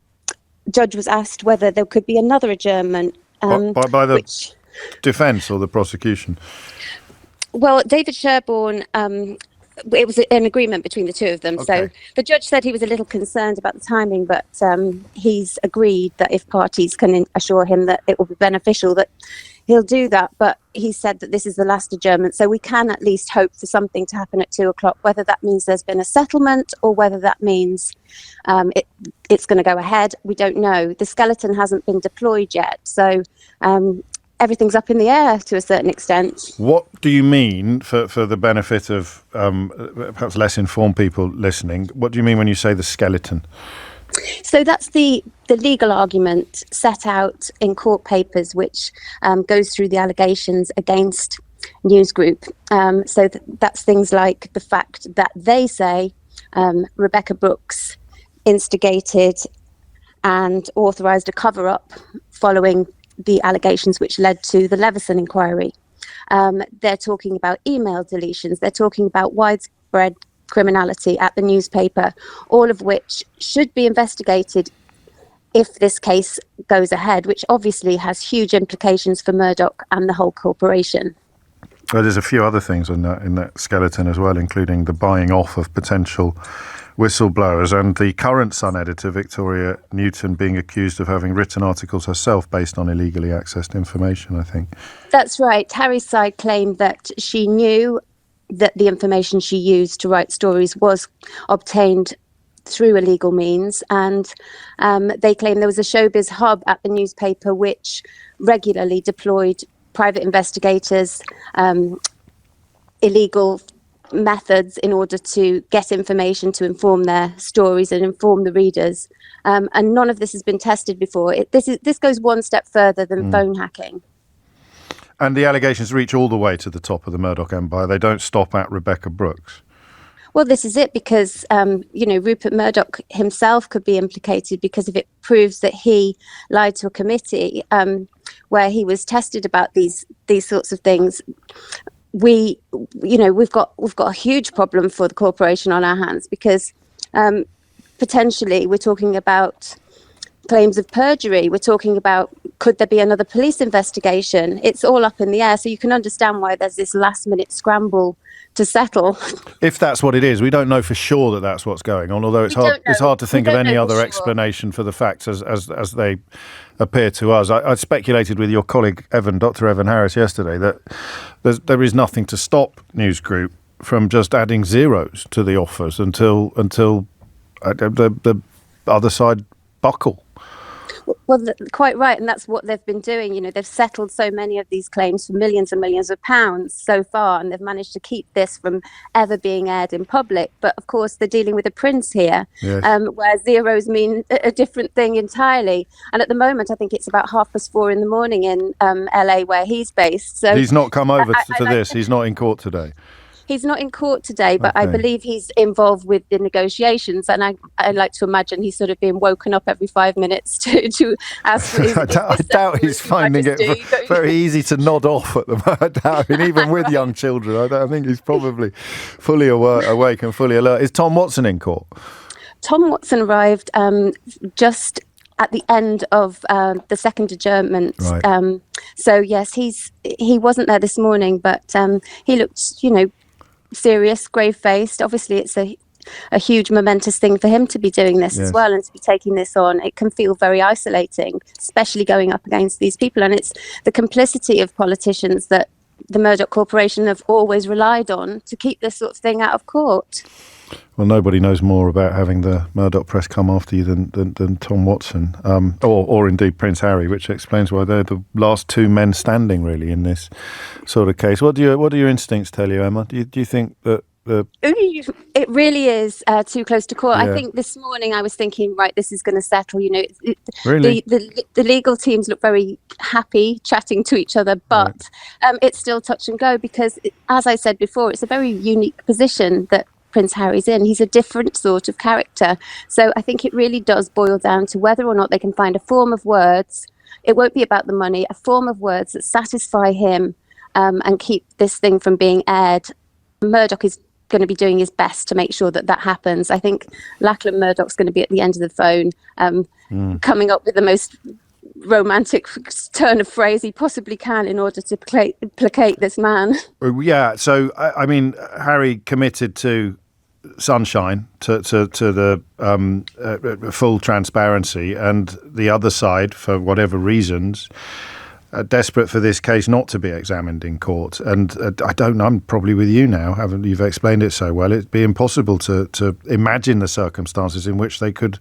judge was asked whether there could be another adjournment. By the defence or the prosecution? Well, David Sherborne, it was an agreement between the 2 of them. Okay. So the judge said he was a little concerned about the timing, but he's agreed that if parties can assure him that it will be beneficial, that he'll do that. But he said that this is the last adjournment, so we can at least hope for something to happen at 2:00. Whether that means there's been a settlement or whether that means it's going to go ahead, we don't know. The skeleton hasn't been deployed yet, so everything's up in the air to a certain extent. What do you mean, for the benefit of perhaps less informed people listening, what do you mean when you say the skeleton? So that's the legal argument set out in court papers, which goes through the allegations against News Group. So that's things like the fact that they say Rebecca Brooks instigated and authorised a cover-up following the allegations which led to the Leveson inquiry. They're talking about email deletions. They're talking about widespread criminality at the newspaper, all of which should be investigated if this case goes ahead, which obviously has huge implications for Murdoch and the whole corporation. Well, there's a few other things in that skeleton as well, including the buying off of potential whistleblowers and the current Sun editor, Victoria Newton, being accused of having written articles herself based on illegally accessed information, I think. That's right. Harry's side claimed that she knew that the information she used to write stories was obtained through illegal means, and they claim there was a showbiz hub at the newspaper which regularly deployed private investigators, illegal methods in order to get information to inform their stories and inform the readers. And none of this has been tested before. This goes one step further than phone hacking. And the allegations reach all the way to the top of the Murdoch empire. They don't stop at Rebecca Brooks. Well, this is it, because, Rupert Murdoch himself could be implicated, because if it proves that he lied to a committee where he was tested about these sorts of things, we've got a huge problem for the corporation on our hands, because potentially we're talking about claims of perjury. We're talking about, could there be another police investigation? It's all up in the air. So you can understand why there's this last minute scramble to settle. If that's what it is, we don't know for sure that that's what's going on, although it's hard to think of any other explanation for the facts as they appear to us. I speculated with your colleague Dr. Evan Harris yesterday that there is nothing to stop News Group from just adding zeros to the offers until the other side buckle. Well, quite right, and that's what they've been doing. You know, they've settled so many of these claims for millions and millions of pounds so far, and they've managed to keep this from ever being aired in public. But of course, they're dealing with a prince here, yes. Where zeros mean a different thing entirely. And at the moment, I think it's about 4:30 in the morning in LA, where he's based. So he's not come over to this. He's not in court today. He's not in court today, but I believe he's involved with the negotiations, and I like to imagine he's sort of being woken up every 5 minutes to ask for his... I doubt he's finding it very easy to nod off at the moment. I mean, even with young children, I think he's probably fully awake and fully alert. Is Tom Watson in court? Tom Watson arrived just at the end of the second adjournment. Right. So, yes, he wasn't there this morning, but he looked, serious, grave-faced. Obviously, it's a huge momentous thing for him to be doing this as well, and to be taking this on. It can feel very isolating, especially going up against these people. And it's the complicity of politicians that the Murdoch Corporation have always relied on to keep this sort of thing out of court. Well, nobody knows more about having the Murdoch press come after you than Tom Watson, or indeed Prince Harry, which explains why they're the last two men standing, really, in this sort of case. What do your instincts tell you, Emma? Do you think that it really is too close to court? Yeah. I think this morning I was thinking, right, this is going to settle. Really? The legal teams look very happy chatting to each other, but it's still touch and go, because, as I said before, it's a very unique position that Prince Harry's in. He's a different sort of character. So I think it really does boil down to whether or not they can find a form of words. It won't be about the money, a form of words that satisfy him and keep this thing from being aired. Murdoch is going to be doing his best to make sure that happens. I think Lachlan Murdoch's going to be at the end of the phone coming up with the most romantic turn of phrase he possibly can in order to placate this man. Yeah, so I mean, Harry committed to sunshine, to the full transparency, and the other side, for whatever reasons, desperate for this case not to be examined in court. And I don't know, I'm probably with you now, you've explained it so well. It'd be impossible to imagine the circumstances in which they could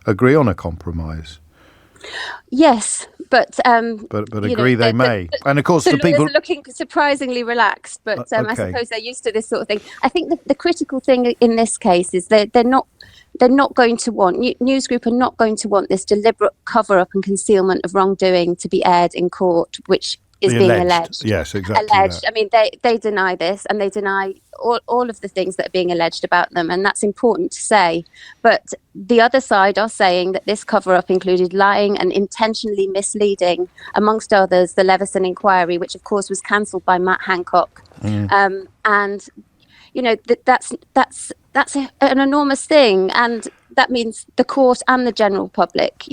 agree on a compromise. Yes, but agree they may. And of course, the people are looking surprisingly relaxed. But I suppose they're used to this sort of thing. I think the critical thing in this case is they're not going to want, News Group are not going to want this deliberate cover up and concealment of wrongdoing to be aired in court, which is being alleged. Yes, exactly. Alleged. That. I mean, they deny this, and they deny all of the things that are being alleged about them, and that's important to say. But the other side are saying that this cover-up included lying and intentionally misleading, amongst others, the Leveson inquiry, which of course was cancelled by Matt Hancock. And that's an enormous thing, and that means the court and the general public,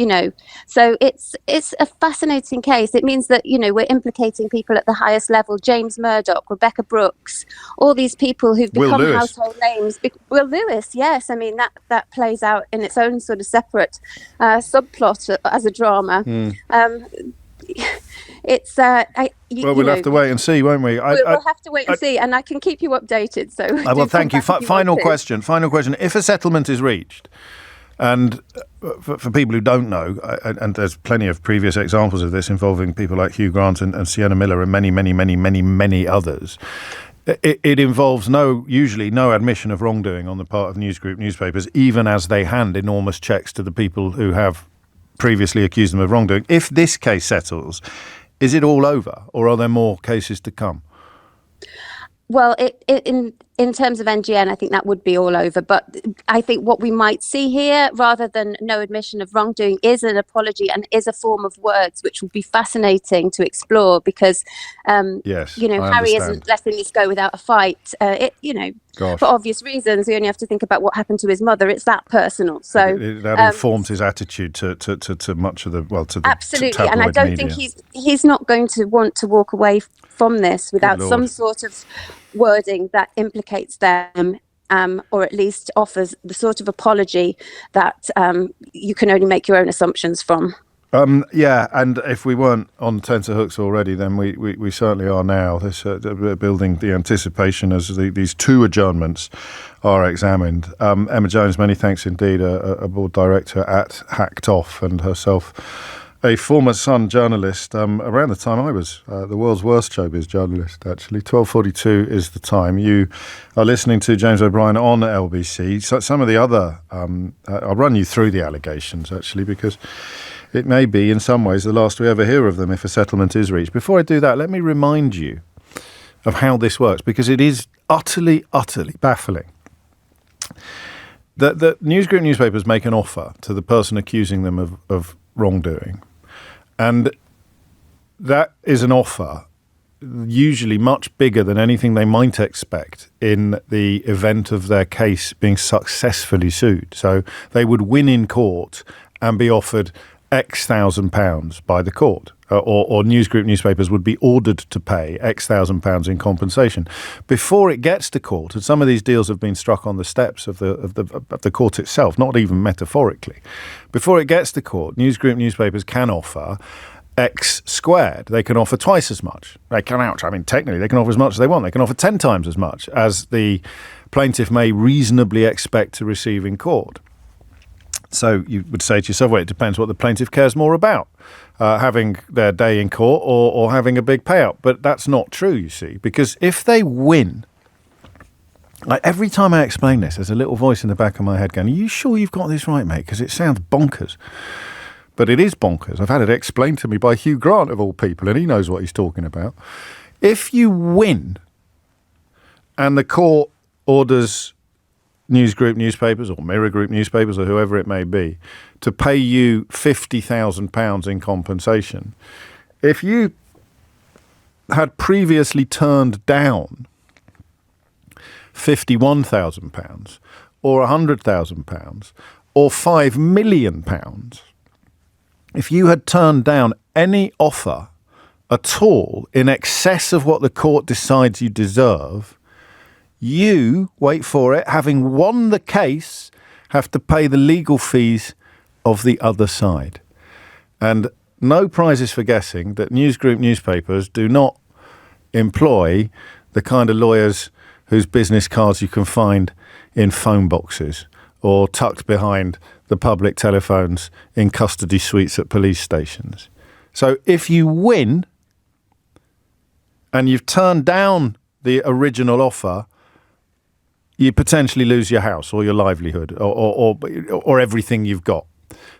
So it's a fascinating case. It means that, we're implicating people at the highest level. James Murdoch, Rebecca Brooks, all these people who've become household names. Will Lewis, yes. I mean, that plays out in its own sort of separate subplot as a drama. It's we'll have to wait and see, won't we? We'll have to wait and see, and I can keep you updated. So well, thank you. Final question. If a settlement is reached, and for people who don't know, and there's plenty of previous examples of this involving people like Hugh Grant and Sienna Miller and many others. It involves usually no admission of wrongdoing on the part of News Group newspapers, even as they hand enormous checks to the people who have previously accused them of wrongdoing. If this case settles, is it all over, or are there more cases to come? Well, in terms of NGN, I think that would be all over. But I think what we might see here, rather than no admission of wrongdoing, is an apology and is a form of words, which will be fascinating to explore because, yes, Harry isn't letting this go without a fight. For obvious reasons, we only have to think about what happened to his mother. It's that personal. So that informs his attitude to much of the absolutely. And I don't think he's not going to want to walk away from this without some sort of wording that implicates them, or at least offers the sort of apology that you can only make your own assumptions from. And if we weren't on tenterhooks already, then we certainly are now. This building the anticipation as these two adjournments are examined. Emma Jones, many thanks indeed, a board director at Hacked Off, and herself a former Sun journalist, around the time I was the world's worst showbiz journalist, actually. 12:42 is the time. You are listening to James O'Brien on LBC. So some of the other, I'll run you through the allegations, actually, because it may be, in some ways, the last we ever hear of them if a settlement is reached. Before I do that, let me remind you of how this works, because it is utterly, utterly baffling. The newsgroup newspapers make an offer to the person accusing them of wrongdoing. And that is an offer usually much bigger than anything they might expect in the event of their case being successfully sued. So they would win in court and be offered X £1,000s by the court, or newsgroup newspapers would be ordered to pay X £1,000 in compensation. Before it gets to court, and some of these deals have been struck on the steps of the court itself, not even metaphorically. Before it gets to court, newsgroup newspapers can offer X squared. They can offer twice as much. Technically, they can offer as much as they want. They can offer 10 times as much as the plaintiff may reasonably expect to receive in court. So you would say to yourself, well, it depends what the plaintiff cares more about, having their day in court or having a big payout. But that's not true, you see, because if they win, like every time I explain this, there's a little voice in the back of my head going, are you sure you've got this right, mate? Because it sounds bonkers. But it is bonkers. I've had it explained to me by Hugh Grant, of all people, and he knows what he's talking about. If you win and the court orders newsgroup newspapers or Mirror Group newspapers or whoever it may be to pay you £50,000 in compensation, if you had previously turned down £51,000 or £100,000 or £5 million, if you had turned down any offer at all in excess of what the court decides you deserve, you, wait for it, having won the case, have to pay the legal fees of the other side. And no prizes for guessing that newsgroup newspapers do not employ the kind of lawyers whose business cards you can find in phone boxes or tucked behind the public telephones in custody suites at police stations. So if you win and you've turned down the original offer, you potentially lose your house or your livelihood or everything you've got.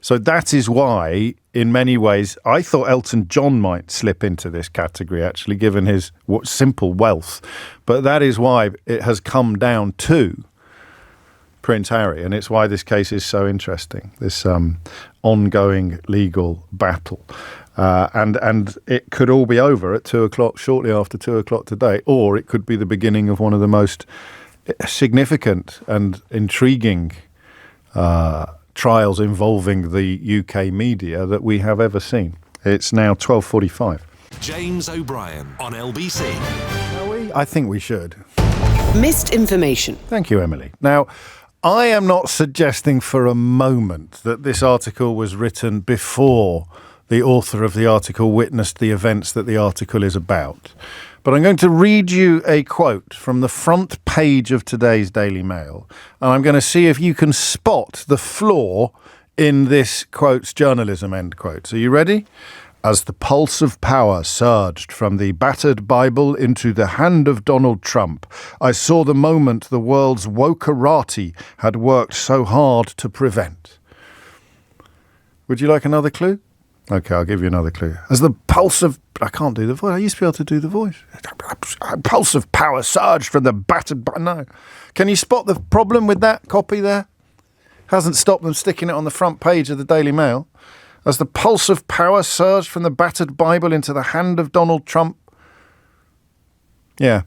So that is why, in many ways, I thought Elton John might slip into this category, actually, given his simple wealth. But that is why it has come down to Prince Harry, and it's why this case is so interesting, this ongoing legal battle. And it could all be over at 2 o'clock, shortly after 2 o'clock today, or it could be the beginning of one of the most significant and intriguing trials involving the UK media that we have ever seen. It's now 12:45. James O'Brien on LBC. I think we should. Missed information. Thank you, Emily. Now, I am not suggesting for a moment that this article was written before the author of the article witnessed the events that the article is about. But I'm going to read you a quote from the front page of today's Daily Mail, and I'm going to see if you can spot the flaw in this quote's journalism, end quote. Are you ready? As the pulse of power surged from the battered Bible into the hand of Donald Trump, I saw the moment the world's wokerati had worked so hard to prevent. Would you like another clue? Okay, I'll give you another clue. As the pulse of... I can't do the voice. I used to be able to do the voice. Pulse of power surged from the battered... No. Can you spot the problem with that copy there? Hasn't stopped them sticking it on the front page of the Daily Mail. As the pulse of power surged from the battered Bible into the hand of Donald Trump. Yeah.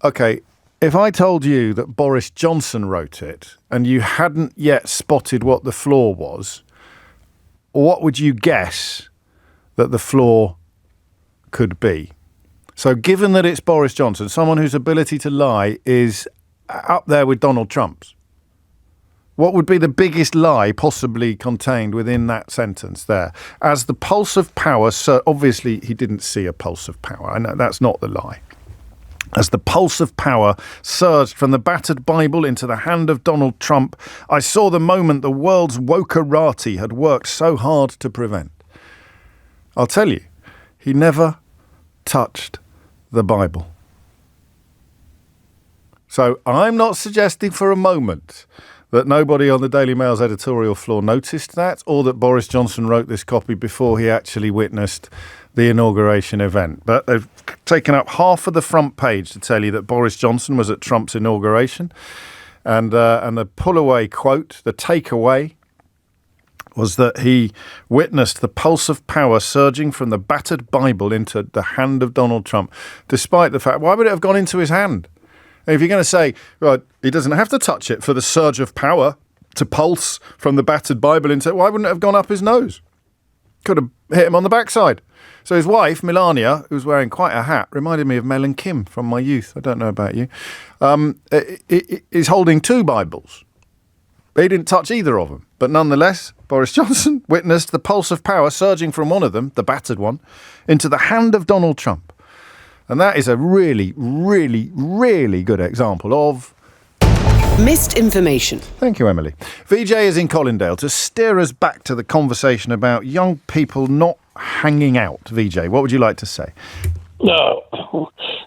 Okay, if I told you that Boris Johnson wrote it and you hadn't yet spotted what the flaw was, what would you guess that the flaw could be? So given that it's Boris Johnson, someone whose ability to lie is up there with Donald Trump's, what would be the biggest lie possibly contained within that sentence there? As the pulse of power, obviously he didn't see a pulse of power. I know that's not the lie. As the pulse of power surged from the battered Bible into the hand of Donald Trump, I saw the moment the world's wokerati had worked so hard to prevent. I'll tell you, he never touched the Bible. So I'm not suggesting for a moment that nobody on the Daily Mail's editorial floor noticed that, or that Boris Johnson wrote this copy before he actually witnessed the inauguration event. But they've taken up half of the front page to tell you that Boris Johnson was at Trump's inauguration. And the pull-away quote, the takeaway, was that he witnessed the pulse of power surging from the battered Bible into the hand of Donald Trump, despite the fact, why would it have gone into his hand? If you're going to say, right, he doesn't have to touch it for the surge of power to pulse from the battered Bible into it, why wouldn't it have gone up his nose? Could have hit him on the backside. So his wife, Melania, who was wearing quite a hat, reminded me of Mel and Kim from my youth. I don't know about you. Is holding two Bibles. He didn't touch either of them. But nonetheless, Boris Johnson witnessed the pulse of power surging from one of them, the battered one, into the hand of Donald Trump. And that is a really, really, really good example of... Missed information. Thank you, Emily. VJ is in Colindale to steer us back to the conversation about young people not hanging out. VJ, what would you like to say? No,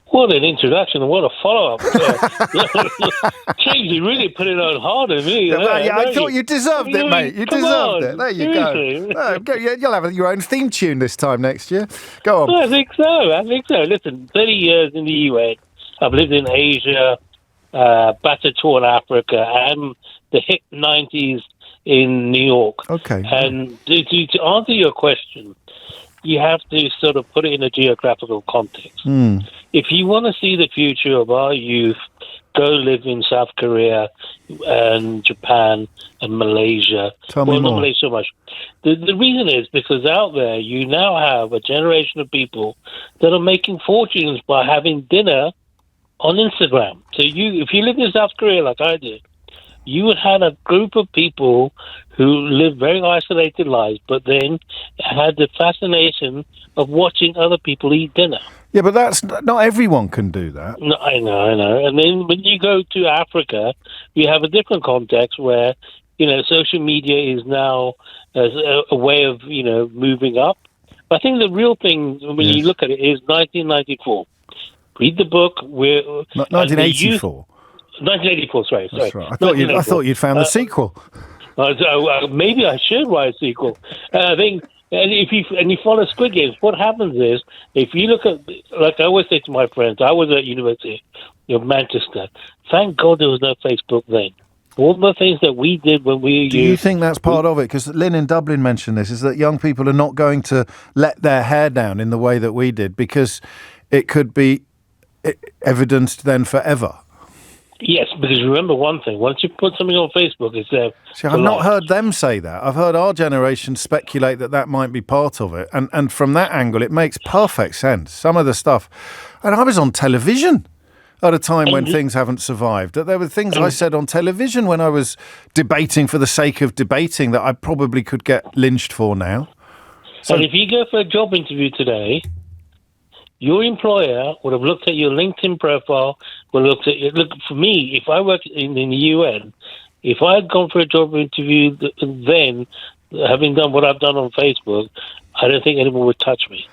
what an introduction and what a follow-up. James, you really put it on hard on me. I thought you deserved it, mate. You deserved it. There you go. You'll have your own theme tune this time next year. Go on. I think so. Listen, 30 years in the UN. I've lived in Asia, battered tour in Africa, and the hit 90s in New York. Okay. And to answer your question, you have to sort of put it in a geographical context. If you want to see the future of our youth, go live in South Korea and Japan and Malaysia. Tell me more. Not Malaysia so much. The reason is because out there you now have a generation of people that are making fortunes by having dinner on Instagram. So if you live in South Korea like I did, you would have a group of people who live very isolated lives, but then had the fascination of watching other people eat dinner. Yeah, but that's not everyone can do that. No, I know. And then when you go to Africa, you have a different context where, social media is now a way of, moving up. But I think the real thing, when you look at it, is 1994. Read the book. 1984. 1984, sorry. That's right. I thought you'd found the sequel. Maybe I should write a sequel. I think, and if you follow Squid Games, what happens is, if you look at, like I always say to my friends, I was at University of Manchester. Thank God there was no Facebook then. All the things that we did when we... Do you think that's part of it? Because Lynn in Dublin mentioned this, is that young people are not going to let their hair down in the way that we did, because it could be evidenced then forever. Yes, because remember one thing, once you put something on Facebook, it's there. See, I've not heard them say that. I've heard our generation speculate that might be part of it. And from that angle, it makes perfect sense. Some of the stuff... And I was on television at a time when things haven't survived. There were things I said on television when I was debating for the sake of debating that I probably could get lynched for now. So, and if you go for a job interview today... Your employer would have looked at your LinkedIn profile, would have looked at your... Look, for me, if I worked in the UN, if I had gone for a job interview then, having done what I've done on Facebook, I don't think anyone would touch me.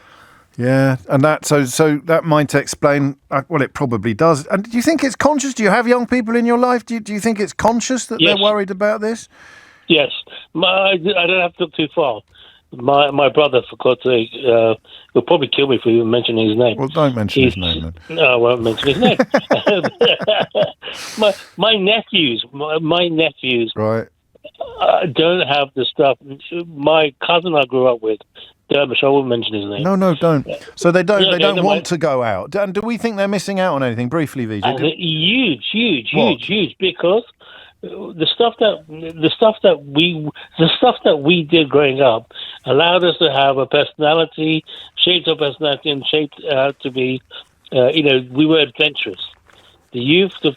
Yeah, and that so that might explain... Well, it probably does. And do you think it's conscious? Do you have young people in your life? Do you think it's conscious that they're worried about this? Yes. I don't have to look too far. my brother, for God's sake, will probably kill me for even mentioning his name. Well, don't mention his name then. No, I won't mention his name. my nephews, right, don't have the stuff. My cousin I grew up with, Dermish, I won't mention his name. No, don't. So they don't want to go out. And do we think they're missing out on anything? Briefly, VJ. Huge, because the stuff that we did growing up allowed us to have a personality, shaped our personality, and shaped to be, we were adventurous. The youth of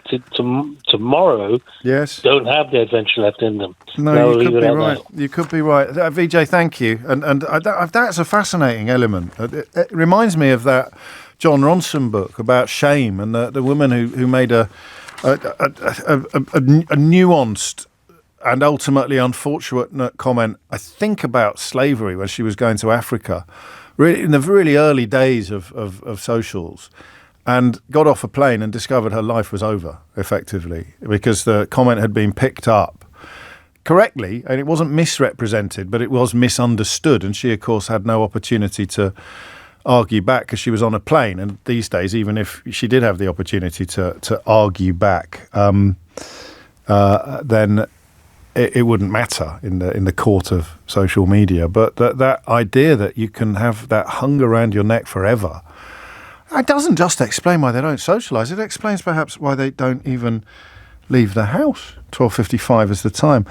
tomorrow don't have the adventure left in them. No, you could be right. You could be right. VJ, thank you. And that's a fascinating element. It reminds me of that John Ronson book about shame and the woman who made a nuanced and ultimately unfortunate comment, I think, about slavery when she was going to Africa, really in the really early days of socials, and got off a plane and discovered her life was over, effectively, because the comment had been picked up correctly, and it wasn't misrepresented, but it was misunderstood, and she, of course, had no opportunity to argue back because she was on a plane. And these days, even if she did have the opportunity to argue back, then it wouldn't matter in the court of social media. But that idea that you can have that hung around your neck forever, it doesn't just explain why they don't socialise. It explains perhaps why they don't even leave the house. 12:55 is the time.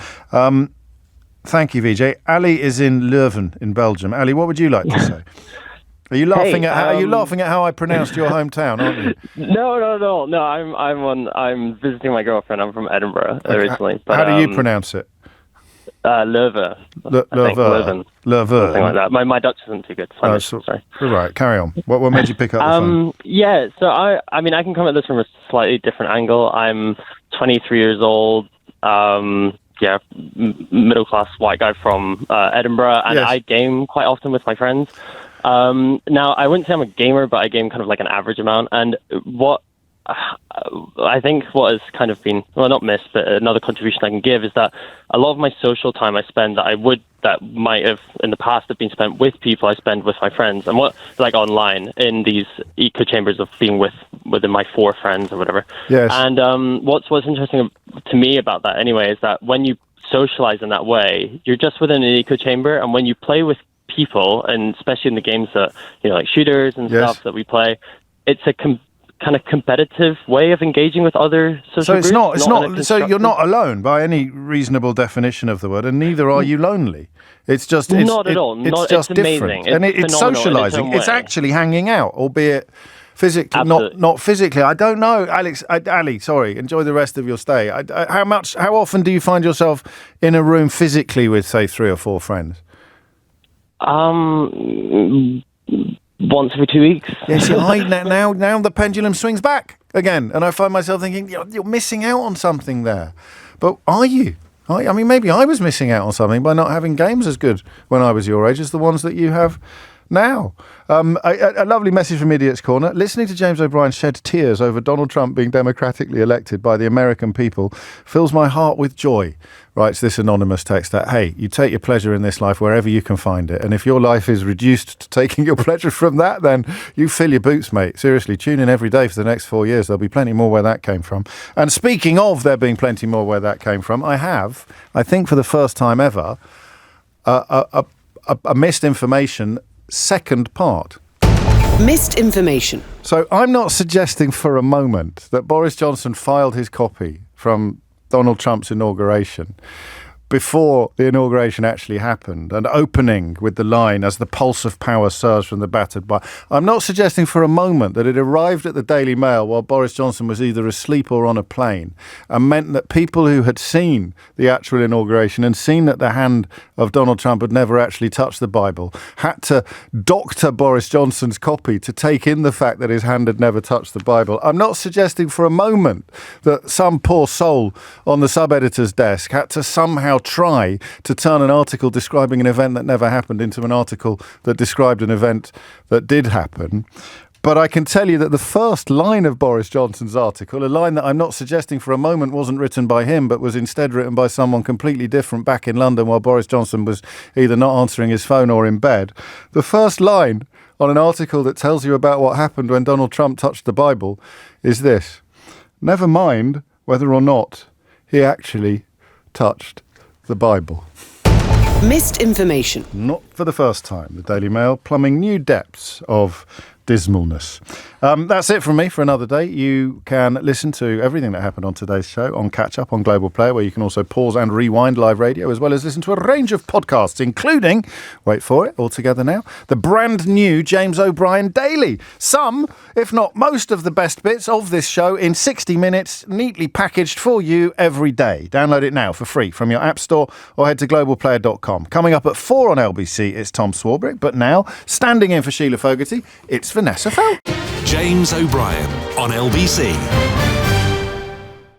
Thank you, VJ. Ali is in Leuven in Belgium. Ali, what would you like to say? Are you laughing at how I pronounced your hometown, aren't you? No. I'm visiting my girlfriend. I'm from Edinburgh originally. But, how do you pronounce it? Leuven. Leuven. Something like that. My Dutch isn't too good. Sorry. All right, carry on. What made you pick up the phone? Yeah, so I can come at this from a slightly different angle. I'm 23 years old. Middle class white guy from Edinburgh, and I game quite often with my friends. Now, I wouldn't say I'm a gamer, but I game kind of like an average amount. And what I think what has kind of been, well, not missed, but another contribution I can give is that a lot of my social time I spend that might have in the past have been spent with people I spend with my friends, and online in these echo chambers of being within my 4 friends or whatever. Yes. And what's interesting to me about that anyway is that when you socialize in that way, you're just within an echo chamber, and when you play with people, and especially in the games that like shooters and stuff that we play, it's a kind of competitive way of engaging with other social groups. So you're not alone by any reasonable definition of the word, and neither are you lonely. It's just not at all. It's just different, and it's socialising. It's actually hanging out, albeit physically, not physically. I don't know, Alex. Ali, sorry. Enjoy the rest of your stay. How often do you find yourself in a room physically with, say, 3 or 4 friends? Once every 2 weeks. Yeah, see, now the pendulum swings back again, and I find myself thinking, you're missing out on something there. But are you? I mean, maybe I was missing out on something by not having games as good when I was your age as the ones that you have now. A lovely message from Idiot's Corner. Listening to James O'Brien shed tears over Donald Trump being democratically elected by the American people fills my heart with joy, writes this anonymous texter. Hey, you take your pleasure in this life wherever you can find it. And if your life is reduced to taking your pleasure from that, then you fill your boots, mate. Seriously, tune in every day for the next 4 years. There'll be plenty more where that came from. And speaking of there being plenty more where that came from, I think for the first time ever, a missed information second part. Missed information. So I'm not suggesting for a moment that Boris Johnson filed his copy from Donald Trump's inauguration before the inauguration actually happened, and opening with the line, as the pulse of power surged from the battered bar. I'm not suggesting for a moment that it arrived at the Daily Mail while Boris Johnson was either asleep or on a plane, and meant that people who had seen the actual inauguration and seen that the hand of Donald Trump had never actually touched the Bible had to doctor Boris Johnson's copy to take in the fact that his hand had never touched the Bible. I'm not suggesting for a moment that some poor soul on the sub-editor's desk had to somehow try to turn an article describing an event that never happened into an article that described an event that did happen. But I can tell you that the first line of Boris Johnson's article, a line that I'm not suggesting for a moment wasn't written by him, but was instead written by someone completely different back in London while Boris Johnson was either not answering his phone or in bed. The first line on an article that tells you about what happened when Donald Trump touched the Bible is this: never mind whether or not he actually touched the Bible. Missed information. Not for the first time. The Daily Mail plumbing new depths of dismalness. That's it from me for another day. You can listen to everything that happened on today's show on Catch Up on Global Player, where you can also pause and rewind live radio, as well as listen to a range of podcasts, including, wait for it, all together now, the brand new James O'Brien Daily. Some, if not most of the best bits of this show in 60 minutes, neatly packaged for you every day. Download it now for free from your app store or head to globalplayer.com. Coming up at 4 on LBC, it's Tom Swarbrick, but now, standing in for Sheila Fogarty, it's Vanessa Felt. James O'Brien on LBC.